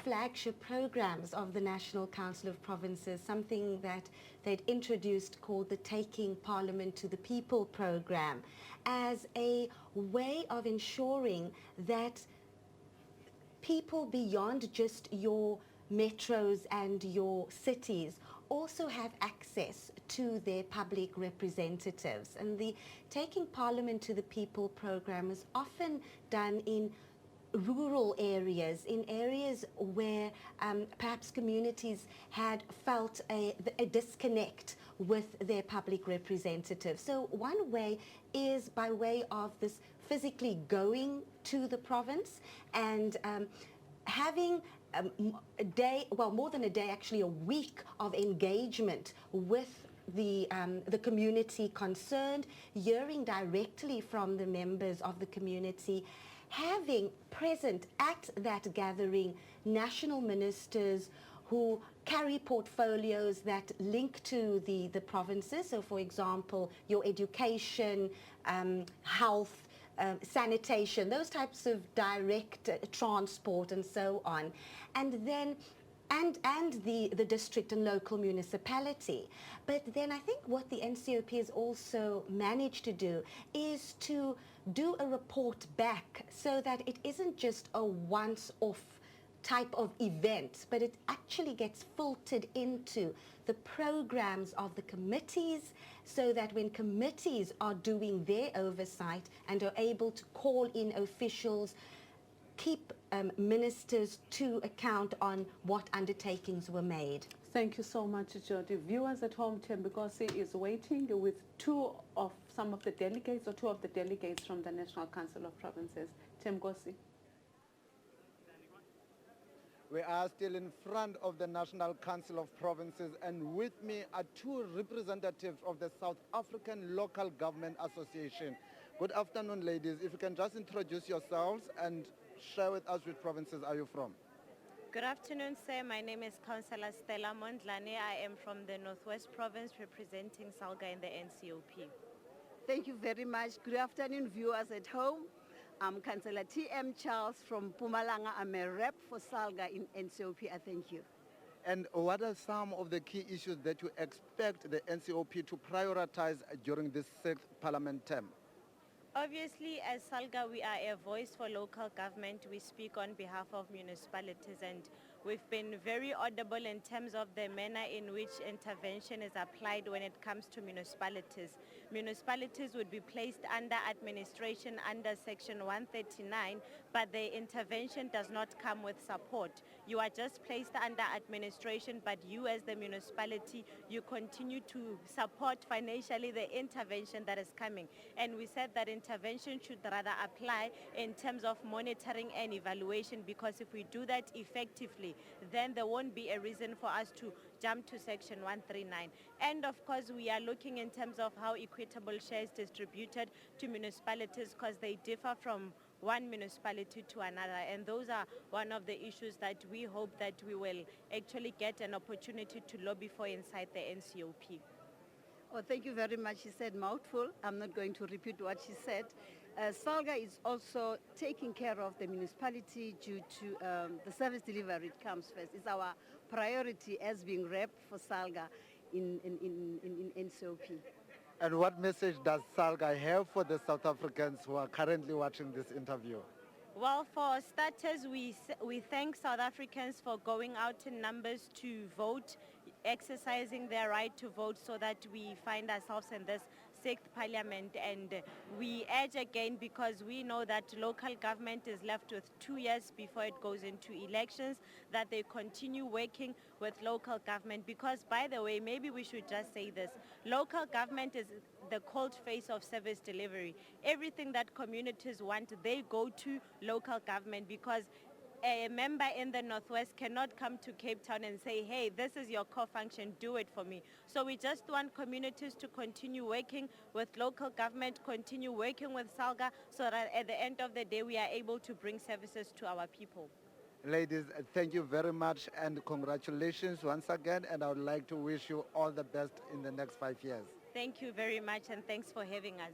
flagship programs of the National Council of Provinces, something that they'd introduced called the Taking Parliament to the People program, as a way of ensuring that people beyond just your metros and your cities also have access to their public representatives. And the Taking Parliament to the People program is often done in rural areas, in areas where perhaps communities had felt a disconnect with their public representatives. So one way is by way of this physically going to the province and having a day, well, more than a day, actually a week of engagement with the community concerned, hearing directly from the members of the community, having present at that gathering national ministers who carry portfolios that link to the provinces. So, for example, your education, health, sanitation, those types of direct transport and so on. And then and the district and local municipality. But then I think what the NCOP has also managed to do is to do a report back so that it isn't just a once-off type of event, but it actually gets filtered into the programs of the committees, so that when committees are doing their oversight and are able to call in officials, keep ministers to account on what undertakings were made. Thank you so much, Jody. Viewers at home, Thembinkosi is waiting with two of the delegates from the National Council of Provinces. Thembinkosi. We are still in front of the National Council of Provinces, and with me are two representatives of the South African Local Government Association. Good afternoon, ladies. If you can just introduce yourselves and share with us which provinces are you from? Good afternoon, sir. My name is Councillor Stella Mondlane. I am from the Northwest Province representing SALGA in the NCOP. Thank you very much. Good afternoon, viewers at home. I'm Councillor T.M. Charles from Mpumalanga. I'm a rep for SALGA in NCOP. I thank you. And what are some of the key issues that you expect the NCOP to prioritize during this 6th parliament term? Obviously, as SALGA, we are a voice for local government. We speak on behalf of municipalities, and we've been very audible in terms of the manner in which intervention is applied when it comes to municipalities. Municipalities would be placed under administration under Section 139, but the intervention does not come with support. You are just placed under administration, but you as the municipality, you continue to support financially the intervention that is coming. And we said that intervention should rather apply in terms of monitoring and evaluation, because if we do that effectively, then there won't be a reason for us to jump to Section 139. And of course, we are looking in terms of how equitable share is distributed to municipalities, because they differ from one municipality to another. And those are one of the issues that we hope that we will actually get an opportunity to lobby for inside the NCOP. Oh, thank you very much. She said mouthful. I'm not going to repeat what she said. SALGA is also taking care of the municipality due to the service delivery. It comes first. It's our priority as being rep for SALGA in NCOP. And what message does SALGA have for the South Africans who are currently watching this interview? Well, for starters, we thank South Africans for going out in numbers to vote, exercising their right to vote, so that we find ourselves in this 6th parliament. And we urge again, because we know that local government is left with 2 years before it goes into elections, that they continue working with local government. Because, by the way, maybe we should just say this, local government is the cold face of service delivery. Everything that communities want, they go to local government, because a member in the Northwest cannot come to Cape Town and say, hey, this is your core function, do it for me. So we just want communities to continue working with local government, continue working with SALGA, so that at the end of the day, we are able to bring services to our people. Ladies, thank you very much and congratulations once again, and I would like to wish you all the best in the next 5 years. Thank you very much, and thanks for having us.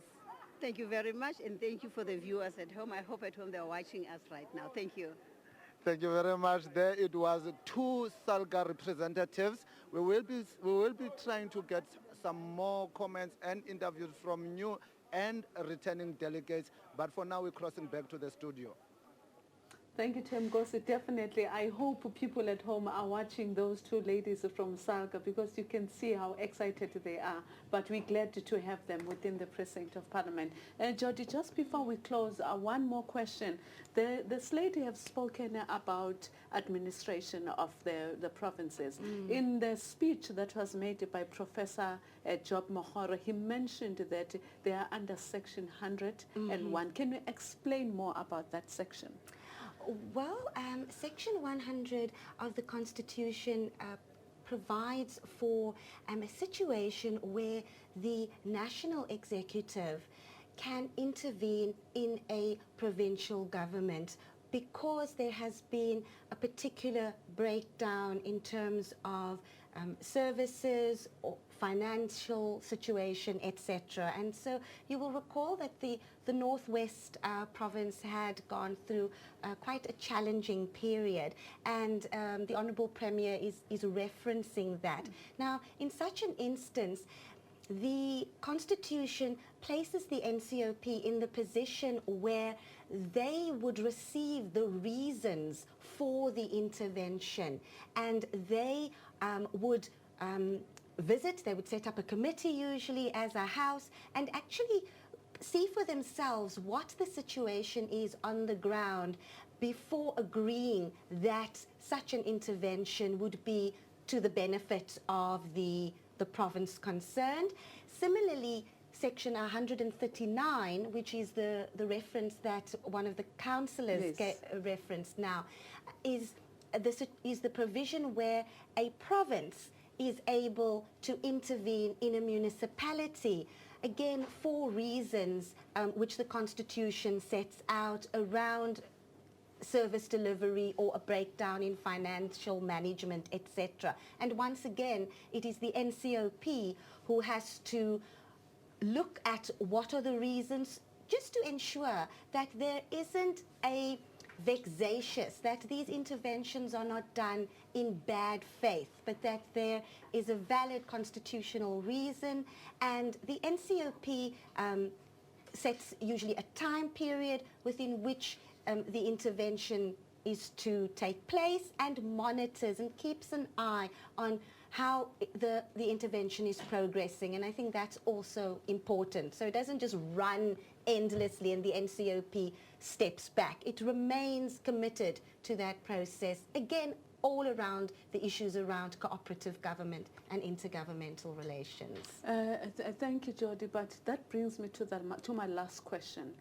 Thank you very much, and thank you for the viewers at home. I hope at home they're watching us right now. Thank you. Thank you very much. There it was two SALGA representatives. We will be trying to get some more comments and interviews from new and returning delegates. But for now, we're crossing back to the studio. Thank you, Thembikhisi. Definitely. I hope people at home are watching those two ladies from SALGA because you can see how excited they are. But we're glad to have them within the precinct of Parliament. Jody, just before we close, one more question. The lady have spoken about administration of the provinces. In the speech that was made by Professor Job Mohoro, he mentioned that they are under Section 101. Can you explain more about that section? Well, Section 100 of the Constitution provides for a situation where the national executive can intervene in a provincial government because there has been a particular breakdown in terms of services or financial situation, etc. And so you will recall that the Northwest province had gone through quite a challenging period, and the Honourable Premier is referencing that. Now, in such an instance, the Constitution places the NCOP in the position where they would receive the reasons for the intervention, and they would visit, they would set up a committee usually as a house and actually see for themselves what the situation is on the ground before agreeing that such an intervention would be to the benefit of the province concerned. Similarly, Section 139, which is the reference that one of the councillors referenced now, is the provision where a province is able to intervene in a municipality, again for reasons which the Constitution sets out around service delivery or a breakdown in financial management, etc. And once again, it is the NCOP who has to look at what are the reasons, just to ensure that there isn't a vexatious, that these interventions are not done in bad faith, but that there is a valid constitutional reason. And the NCOP sets usually a time period within which the intervention is to take place, and monitors and keeps an eye on how the intervention is progressing. And I think that's also important. So it doesn't just run endlessly and the NCOP steps back. It remains committed to that process, again, all around the issues around cooperative government and intergovernmental relations. Thank you, Jody, but that brings me to my last question.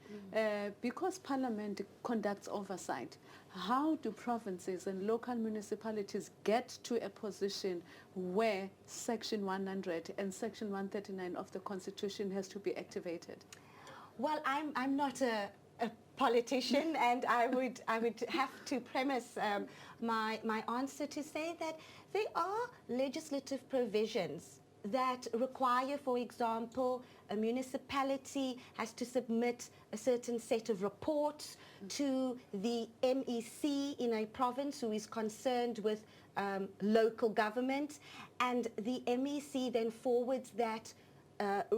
Because Parliament conducts oversight, how do provinces and local municipalities get to a position where Section 100 and Section 139 of the Constitution has to be activated? Well, I'm not a politician, and I would have to premise my answer to say that there are legislative provisions that require, for example, a municipality has to submit a certain set of reports to the MEC in a province who is concerned with local government, and the MEC then forwards that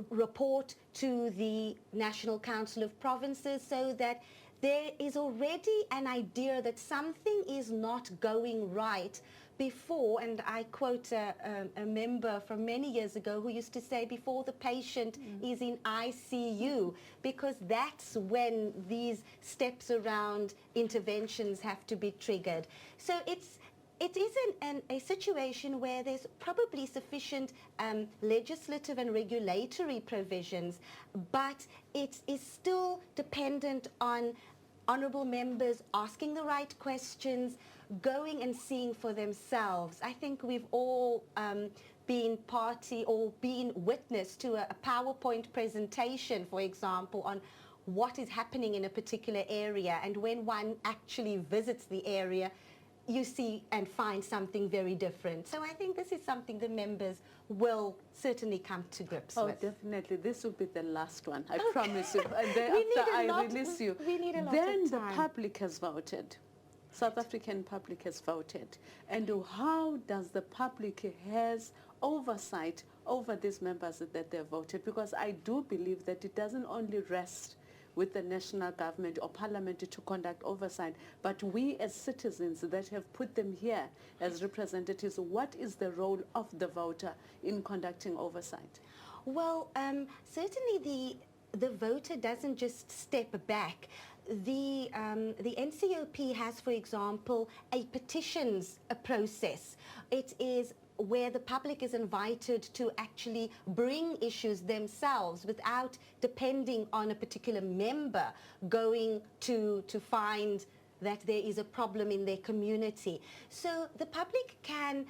report to the National Council of Provinces, so that there is already an idea that something is not going right before, and I quote a member from many years ago who used to say, before the patient is in ICU, because that's when these steps around interventions have to be triggered. So it is a situation where there's probably sufficient legislative and regulatory provisions, but it is still dependent on honourable members asking the right questions, going and seeing for themselves. I think we've all been party or been witness to a PowerPoint presentation, for example, on what is happening in a particular area, and when one actually visits the area, you see and find something very different. So I think this is something the members will certainly come to grips with. Oh, definitely. This will be the last one, I promise you. And then after I release you, we need a lot then of the time. public has voted. South African public has voted. And how does the public has oversight over these members that they voted? Because I do believe that it doesn't only rest with the national government or parliament to conduct oversight, but we as citizens that have put them here as representatives, what is the role of the voter in conducting oversight? Well, certainly the voter doesn't just step back. The NCOP has, for example, a petitions process. It is where the public is invited to actually bring issues themselves without depending on a particular member going to find that there is a problem in their community. So the public can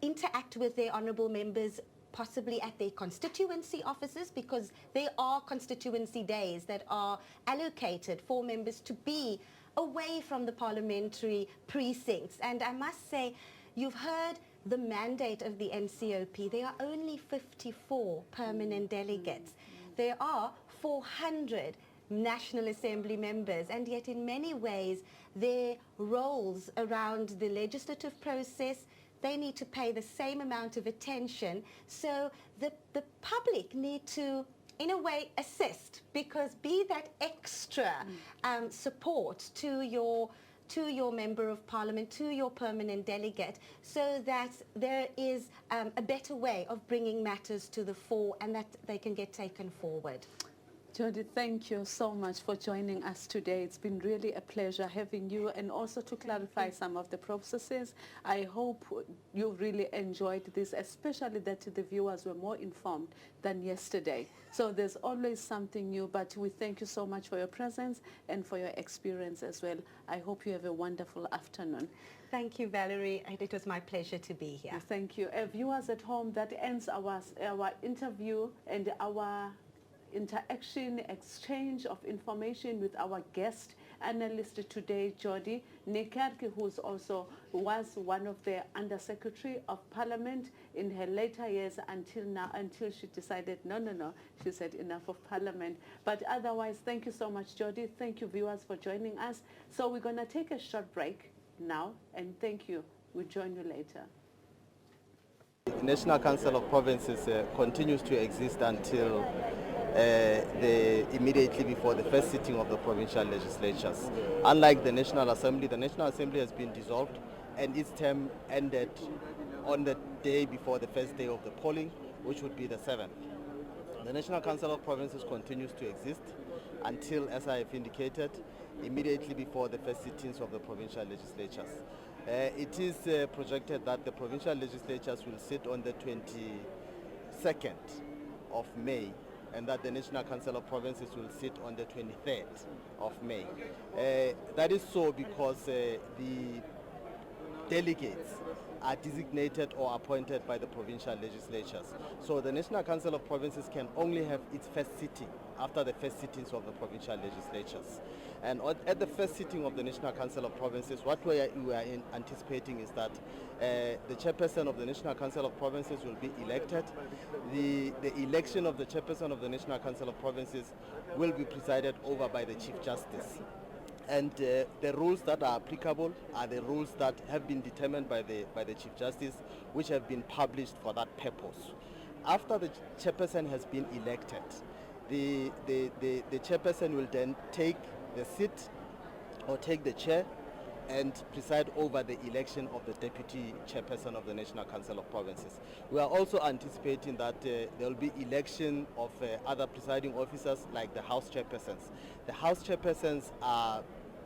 interact with their honourable members possibly at their constituency offices, because there are constituency days that are allocated for members to be away from the parliamentary precincts. And I must say, you've heard the mandate of the NCOP. There are only 54 permanent delegates. There are 400 National Assembly members, and yet in many ways their roles around the legislative process, they need to pay the same amount of attention. So the public need to, in a way, assist, because be that extra support to your member of parliament, to your permanent delegate, so that there is a better way of bringing matters to the fore and that they can get taken forward. Jody, thank you so much for joining us today. It's been really a pleasure having you, and also to clarify some of the processes. I hope you really enjoyed this, especially that the viewers were more informed than yesterday. So there's always something new, but we thank you so much for your presence and for your experience as well. I hope you have a wonderful afternoon. Thank you, Valerie. It was my pleasure to be here. Thank you. Viewers at home, that ends our interview and our interaction, exchange of information with our guest analyst today, Jody Nekerke, who was one of the Undersecretary of Parliament in her later years until now, until she decided, no, she said enough of Parliament. But otherwise, thank you so much, Jody. Thank you, viewers, for joining us. So we're going to take a short break now, and thank you. We'll join you later. The National Council of Provinces continues to exist until immediately before the first sitting of the provincial legislatures. Unlike the National Assembly has been dissolved and its term ended on the day before the first day of the polling, which would be the 7th. The National Council of Provinces continues to exist until, as I have indicated, immediately before the first sittings of the provincial legislatures. It is projected that the provincial legislatures will sit on the 22nd of May, and that the National Council of Provinces will sit on the 23rd of May. That is so because the delegates are designated or appointed by the provincial legislatures. So the National Council of Provinces can only have its first sitting after the first sittings of the provincial legislatures. And at the first sitting of the National Council of Provinces, what we are anticipating is that the chairperson of the National Council of Provinces will be elected. The election of the chairperson of the National Council of Provinces will be presided over by the Chief Justice. And the rules that are applicable are the rules that have been determined by the Chief Justice, which have been published for that purpose. After the chairperson has been elected, the chairperson will then take the seat or take the chair and preside over the election of the deputy chairperson of the National Council of Provinces. We are also anticipating that there will be election of other presiding officers like the House chairpersons. The House chairpersons are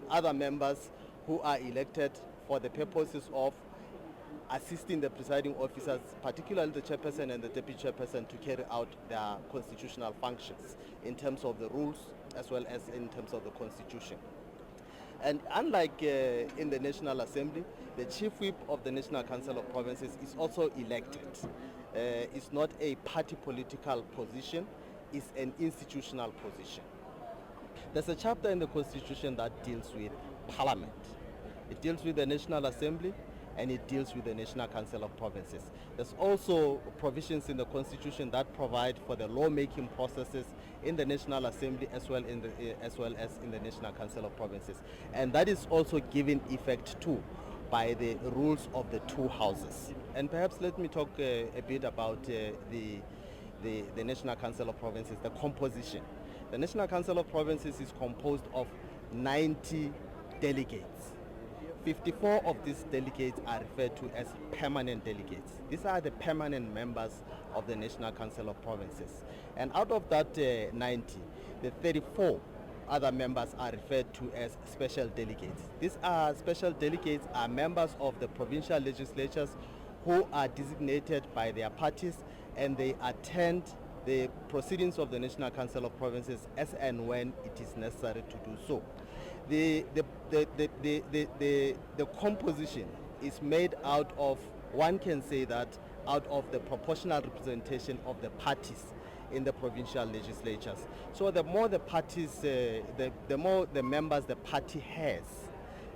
other members who are elected for the purposes of assisting the presiding officers, particularly the chairperson and the deputy chairperson, to carry out their constitutional functions in terms of the rules as well as in terms of the constitution. And unlike in the National Assembly, the Chief Whip of the National Council of Provinces is also elected. It's not a party political position, it's an institutional position. There's a chapter in the Constitution that deals with Parliament. It deals with the National Assembly and it deals with the National Council of Provinces. There's also provisions in the Constitution that provide for the lawmaking processes in the National Assembly as well as in the National Council of Provinces. And that is also given effect to by the rules of the two houses. And perhaps let me talk a bit about the National Council of Provinces, the composition. The National Council of Provinces is composed of 90 delegates. 54 of these delegates are referred to as permanent delegates. These are the permanent members of the National Council of Provinces. And out of that 90, the 34 other members are referred to as special delegates. These are special delegates are members of the provincial legislatures who are designated by their parties, and they attend the proceedings of the National Council of Provinces as and when it is necessary to do so. The composition is made out of, one can say that, out of the proportional representation of the parties in the provincial legislatures. So the more the parties, the more the members the party has,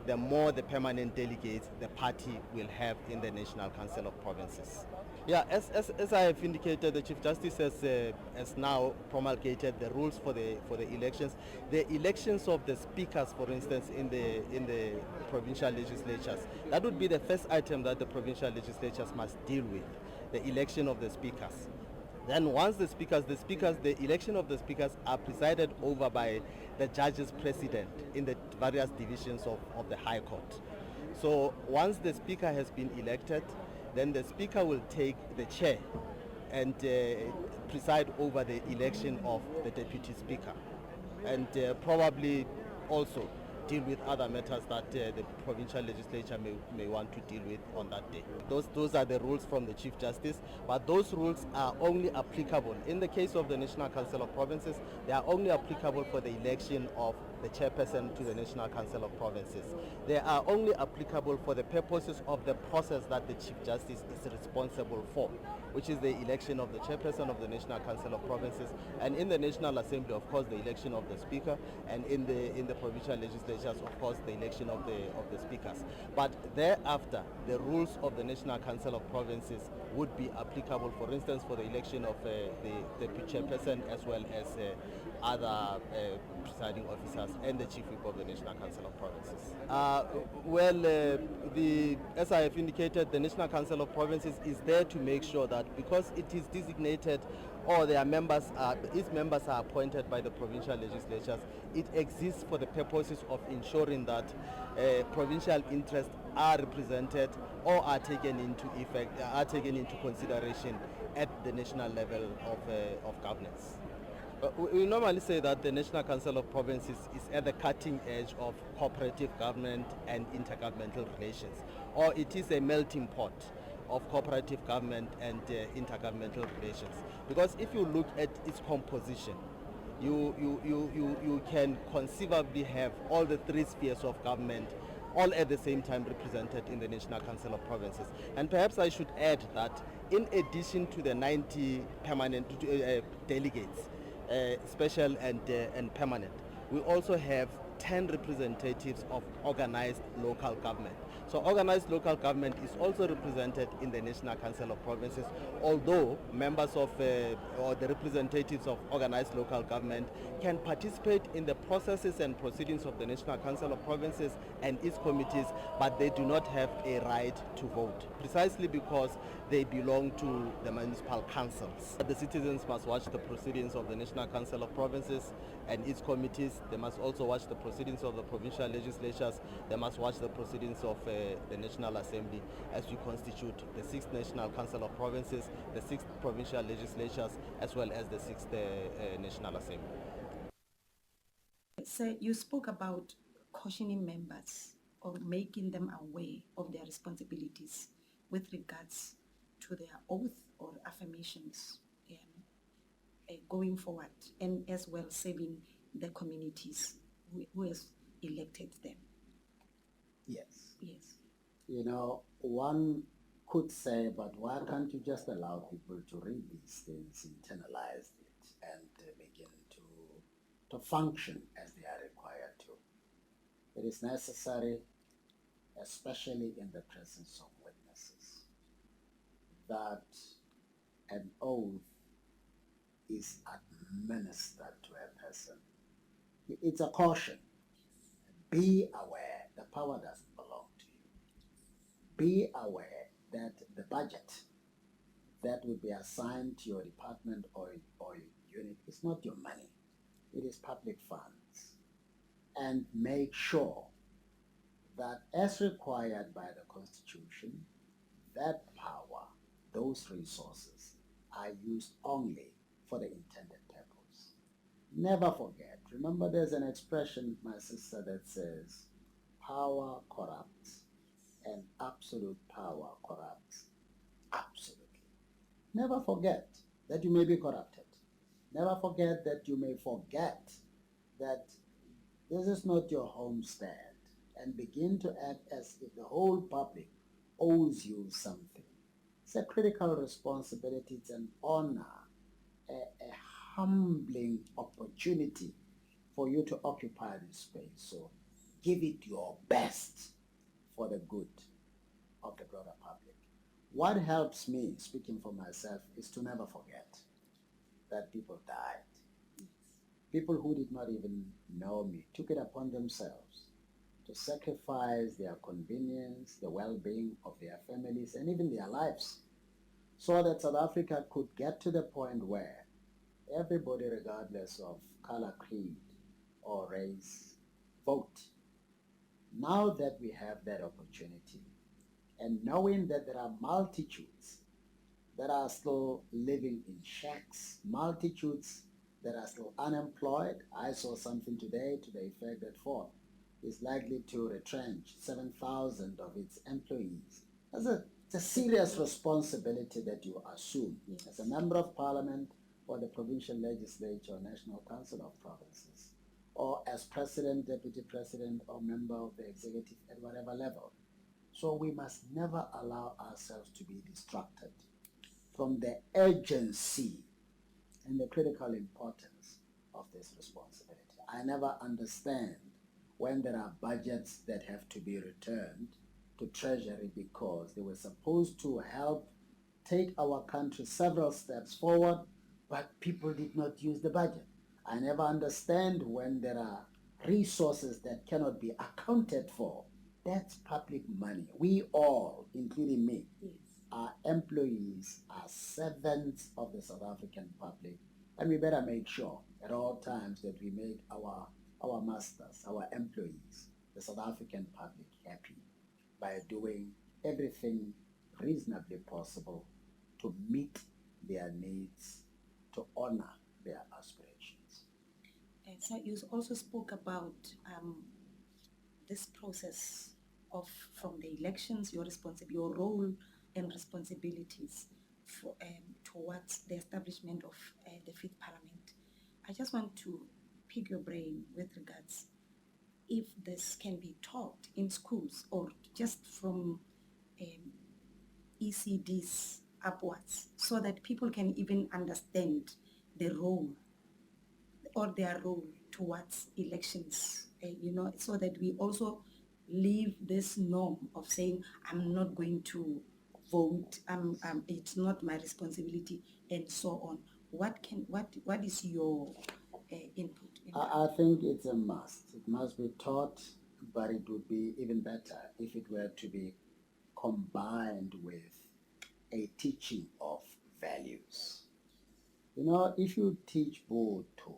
the more the permanent delegates the party will have in the National Council of Provinces. Yeah, as I have indicated, the Chief Justice has now promulgated the rules for the elections. The elections of the speakers, for instance, in the provincial legislatures, that would be the first item that the provincial legislatures must deal with, the election of the speakers. Then once the election of the speakers are presided over by the judges president in the various divisions of the High Court. So once the speaker has been elected, then the speaker will take the chair and preside over the election of the deputy speaker, and probably also deal with other matters that the provincial legislature may want to deal with on that day. Those are the rules from the Chief Justice, but those rules are only applicable. In the case of the National Council of Provinces, they are only applicable for the election of the chairperson to the National Council of Provinces. They are only applicable for the purposes of the process that the Chief Justice is responsible for, which is the election of the chairperson of the National Council of Provinces, and in the National Assembly, of course, the election of the speaker, and in the provincial legislatures, of course, the election of the speakers. But thereafter, the rules of the National Council of Provinces would be applicable, for instance, for the election of the chairperson as well as other presiding officers and the Chief Whip of the National Council of Provinces. As I have indicated, the National Council of Provinces is there to make sure that because it is designated or its members are appointed by the provincial legislatures, it exists for the purposes of ensuring that provincial interests are represented or are taken into consideration at the national level of governance. We normally say that the National Council of Provinces is at the cutting edge of cooperative government and intergovernmental relations, or it is a melting pot of cooperative government and intergovernmental relations. Because if you look at its composition, you can conceivably have all the three spheres of government all at the same time represented in the National Council of Provinces. And perhaps I should add that in addition to the 90 permanent delegates, special and permanent, we also have 10 representatives of organized local government. So organized local government is also represented in the National Council of Provinces, although members of or the representatives of organized local government can participate in the processes and proceedings of the National Council of Provinces and its committees, but they do not have a right to vote, precisely because they belong to the municipal councils. The citizens must watch the proceedings of the National Council of Provinces and its committees. They must also watch the proceedings of the provincial legislatures. They must watch the proceedings of the National Assembly as we constitute the 6th National Council of Provinces, the 6th provincial legislatures, as well as the 6th National Assembly. So you spoke about cautioning members or making them aware of their responsibilities with regards to their oath or affirmations going forward, and as well serving the communities who has elected them. Yes. Yes. You know, one could say, but why can't you just allow people to read these things, internalize it, and begin to function as they are required to? It is necessary, especially in the presence of witnesses, that an oath is administered to a person. It's a caution. Be aware the power doesn't belong to you. Be aware that the budget that will be assigned to your department or unit is not your money. it is public funds, and make sure that as required by the Constitution, that power, those resources are used only for the intended purpose. Never forget, remember there's an expression, my sister, that says, power corrupts and absolute power corrupts absolutely. Never forget that you may be corrupted. Never forget that you may forget that this is not your homestead, and begin to act as if the whole public owes you something. It's a critical responsibility, it's an honor, a humbling opportunity for you to occupy this space. So give it your best for the good of the broader public. What helps me, speaking for myself, is to never forget that people died. People who did not even know me took it upon themselves to sacrifice their convenience, the well-being of their families, and even their lives, so that South Africa could get to the point where everybody, regardless of color, creed, or race, vote. Now that we have that opportunity, and knowing that there are multitudes that are still living in shacks, multitudes that are still unemployed. I saw something today to the effect that Ford is likely to retrench 7,000 of its employees. It's a serious responsibility that you assume as a member of parliament or the provincial legislature or National Council of Provinces, or as president, deputy president, or member of the executive at whatever level. So we must never allow ourselves to be distracted from the urgency and the critical importance of this responsibility. I never understand when there are budgets that have to be returned to Treasury because they were supposed to help take our country several steps forward, but people did not use the budget. I never understand when there are resources that cannot be accounted for. That's public money. We all, including me, are employees, are servants of the South African public, and we better make sure at all times that we make our masters, our employees, the South African public happy by doing everything reasonably possible to meet their needs, to honor their aspirations. And so you also spoke about this process of from the elections, your role and responsibilities for, towards the establishment of the Fifth Parliament. I just want to pick your brain with regards if this can be taught in schools or just from ECDs upwards, so that people can even understand the role or their role towards elections, so that we also leave this norm of saying, I'm not going to vote, it's not my responsibility, and so on. What is your input? I think it's a must. It must be taught, but it would be even better if it were to be combined with a teaching of values. If you teach Ubuntu,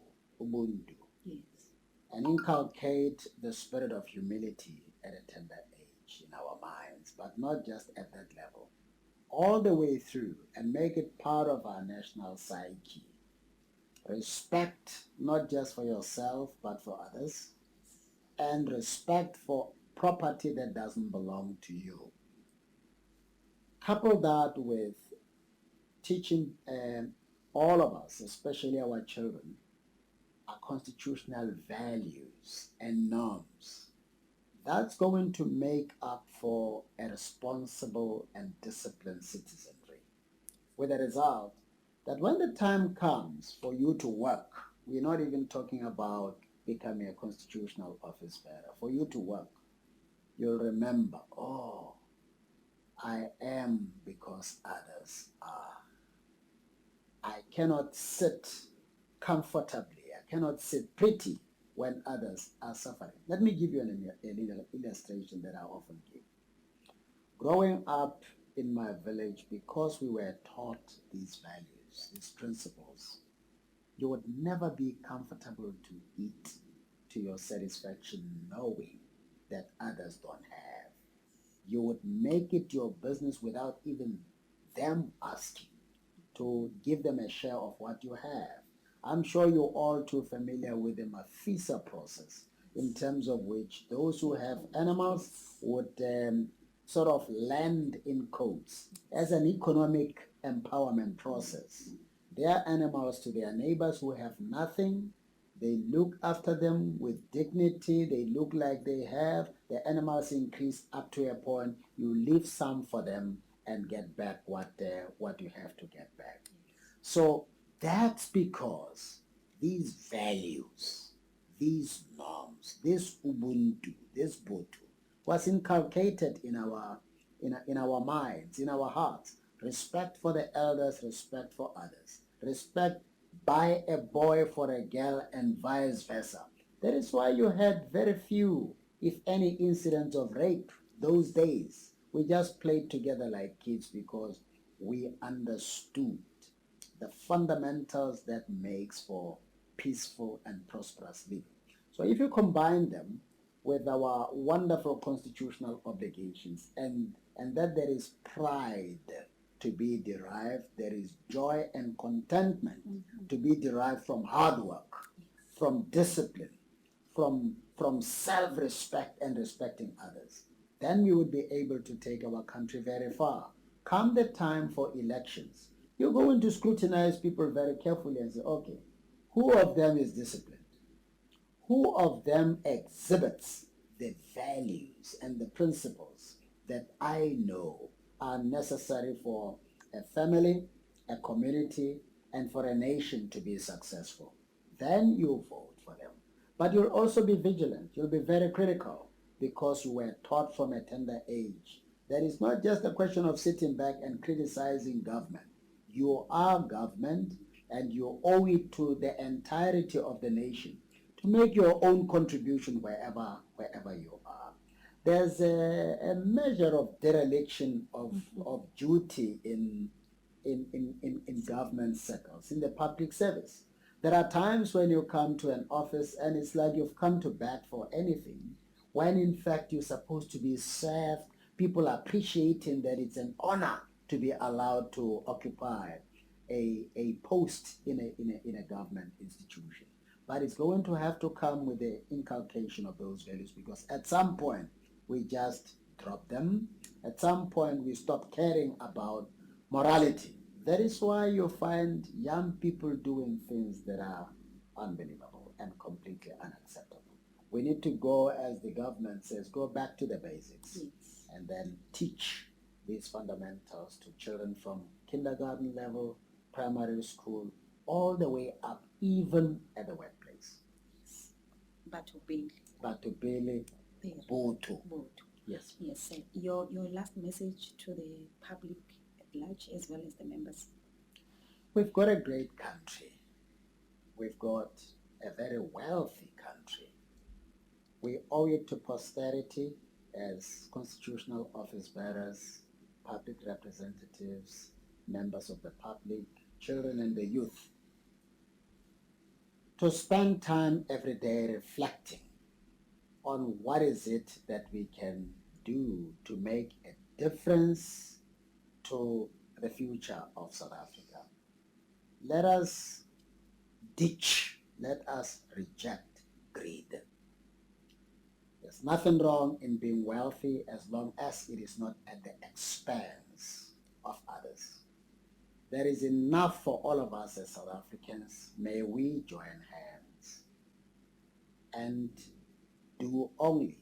and inculcate the spirit of humility at a tender age in our minds, but not just at that level, all the way through, and make it part of our national psyche. Respect not just for yourself, but for others, and respect for property that doesn't belong to you. Couple that with teaching all of us, especially our children, our constitutional values and norms. That's going to make up for a responsible and disciplined citizenry, with the result that when the time comes for you to work, we're not even talking about becoming a constitutional office bearer. For you to work, you'll remember, oh, I am because others are. I cannot sit comfortably, I cannot sit pretty when others are suffering. Let me give you an illustration that I often give. Growing up in my village, because we were taught these values, these principles, you would never be comfortable to eat to your satisfaction knowing that others don't have. You would make it your business without even them asking to give them a share of what you have. I'm sure you're all too familiar with the Mafisa process, in terms of which those who have animals would sort of land in codes as an economic empowerment process. Their animals to their neighbors who have nothing, they look after them with dignity, they look like they have, the animals increase up to a point, you leave some for them and get back what you have to get back. So that's because these values, these norms, this Ubuntu, this Butu, was inculcated in our minds, in our hearts. Respect for the elders, respect for others. Respect by a boy for a girl and vice versa. That is why you had very few, if any, incidents of rape those days. We just played together like kids because we understood the fundamentals that makes for peaceful and prosperous living. So if you combine them with our wonderful constitutional obligations and that there is pride to be derived, there is joy and contentment to be derived from hard work, from discipline, from self-respect and respecting others, then we would be able to take our country very far. Come the time for elections, you're going to scrutinize people very carefully and say, okay, who of them is disciplined? Who of them exhibits the values and the principles that I know are necessary for a family, a community, and for a nation to be successful? Then you vote for them. But you'll also be vigilant. You'll be very critical because you were taught from a tender age that it's not just a question of sitting back and criticizing government. You are government and you owe it to the entirety of the nation to make your own contribution wherever you are. There's a measure of dereliction of duty in government circles, in the public service. There are times when you come to an office and it's like you've come to bat for anything, when in fact you're supposed to be served, people appreciating that it's an honor to be allowed to occupy a post in a government institution. But it's going to have to come with the inculcation of those values, because at some point we just drop them. At some point we stop caring about morality. That is why you find young people doing things that are unbelievable and completely unacceptable. We need to go, as the government says, go back to the basics and then teach these fundamentals to children from kindergarten level, primary school, all the way up, even at the workplace. Batubili. Batubili, Boto. Yes. Yes, sir. Your last message to the public at large as well as the members. We've got a great country. We've got a very wealthy country. We owe it to posterity as constitutional office bearers, public representatives, members of the public, children and the youth, to spend time every day reflecting on what is it that we can do to make a difference to the future of South Africa. Let us ditch, let us reject greed. There's nothing wrong in being wealthy as long as it is not at the expense of others. There is enough for all of us as South Africans. May we join hands and do only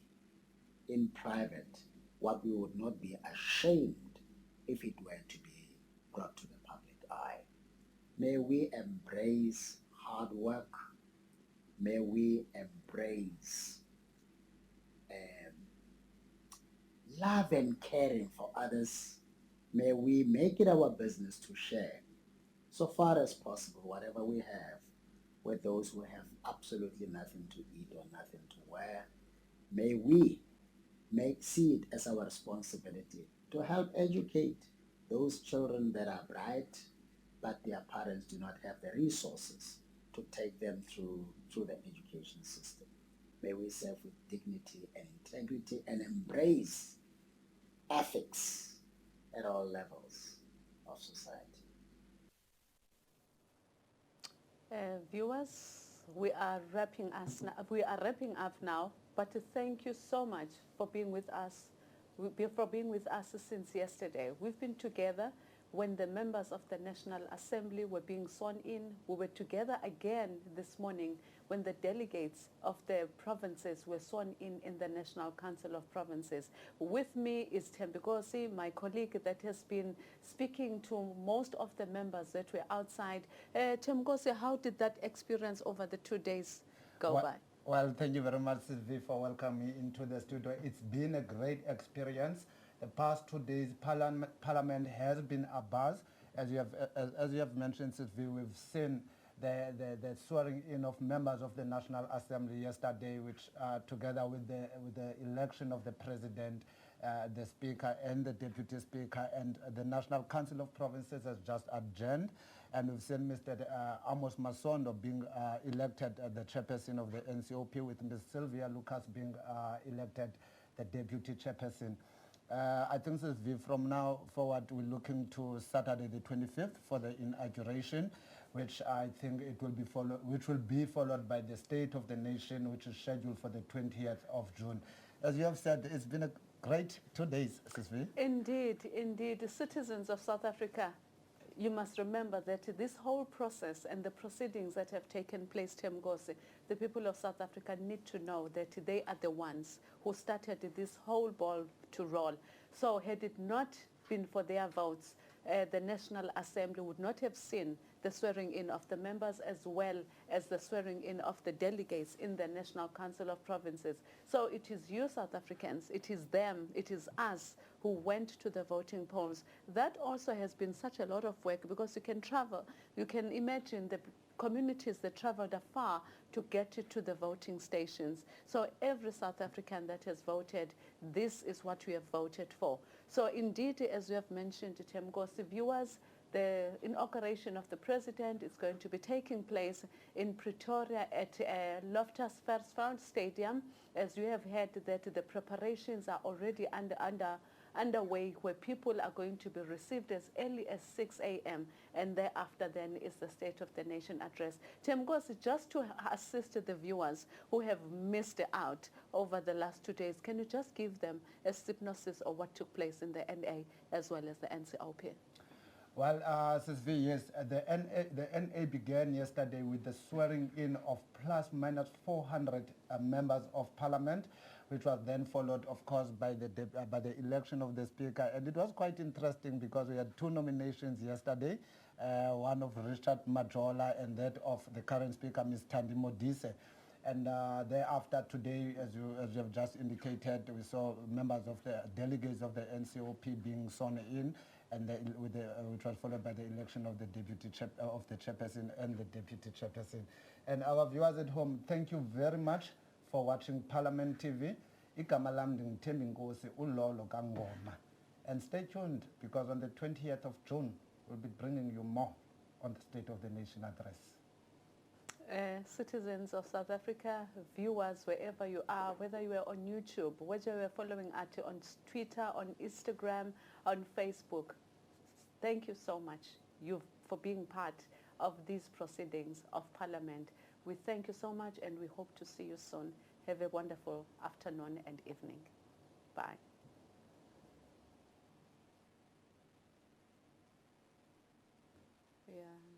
in private what we would not be ashamed if it were to be brought to the public eye. May we embrace hard work. May we embrace love and caring for others. May we make it our business to share, so far as possible, whatever we have with those who have absolutely nothing to eat or nothing to wear. May we see it as our responsibility to help educate those children that are bright, but their parents do not have the resources to take them through the education system. May we serve with dignity and integrity and embrace ethics at all levels of society. Viewers, we are wrapping up now, but thank you so much for being with us, since yesterday. We've been together when the members of the National Assembly were being sworn in. We were together again this morning when the delegates of the provinces were sworn in the National Council of Provinces. With me is Thembinkosi, my colleague that has been speaking to most of the members that were outside. Thembinkosi, how did that experience over the 2 days go by? Well, thank you very much, Sylvie, for welcoming me into the studio. It's been a great experience. The past 2 days, Parliament has been abuzz. As you have mentioned, Sylvie, we've seen the swearing in of members of the National Assembly yesterday, which together with the election of the President, the Speaker and the Deputy Speaker, and the National Council of Provinces has just adjourned. And we've seen Mr. Amos Masondo being elected the chairperson of the NCOP, with Ms. Sylvia Lucas being elected the deputy chairperson. I think from now forward we're looking to Saturday the 25th for the inauguration, which I think will be followed by the State of the Nation, which is scheduled for the 20th of June. As you have said, it's been a great 2 days, Sylvie. Indeed, indeed. The citizens of South Africa, you must remember that this whole process and the proceedings that have taken place, Thembinkosi, the people of South Africa need to know that they are the ones who started this whole ball to roll. So had it not been for their votes, the National Assembly would not have seen the swearing in of the members as well as the swearing in of the delegates in the National Council of Provinces. So it is you, South Africans, it is them, it is us who went to the voting polls. That also has been such a lot of work, because you can travel. You can imagine the communities that traveled afar to get to the voting stations. So every South African that has voted, this is what we have voted for. So indeed, as we have mentioned, Thembinkosi, viewers, the inauguration of the President is going to be taking place in Pretoria at Loftus Versfeld Stadium. As you have heard, that the preparations are already underway, where people are going to be received as early as 6 a.m. and thereafter then is the State of the Nation address. Thembinkosi, just to assist the viewers who have missed out over the last 2 days, can you just give them a synopsis of what took place in the NA as well as the NCOP? Well, Sylvie, yes, the NA began yesterday with the swearing in of plus minus 400 members of Parliament, which was then followed, of course, by the election of the Speaker. And it was quite interesting because we had 2 nominations yesterday, one of Richard Majola and that of the current Speaker, Ms. Thandi Modise. And thereafter today, as you have just indicated, we saw members of the delegates of the NCOP being sworn in, and which was followed by the election of the chairperson and the deputy chairperson. And our viewers at home, thank you very much for watching Parliament TV. Igama lam ndinguThembinkosi uLolo kaNgoma. And stay tuned, because on the 20th of June, we'll be bringing you more on the State of the Nation address. Citizens of South Africa, viewers wherever you are, whether you are on YouTube, whether you are following us on Twitter, on Instagram, on Facebook, thank you so much for being part of these proceedings of Parliament. We thank you so much, and we hope to see you soon. Have a wonderful afternoon and evening. Bye. Yeah.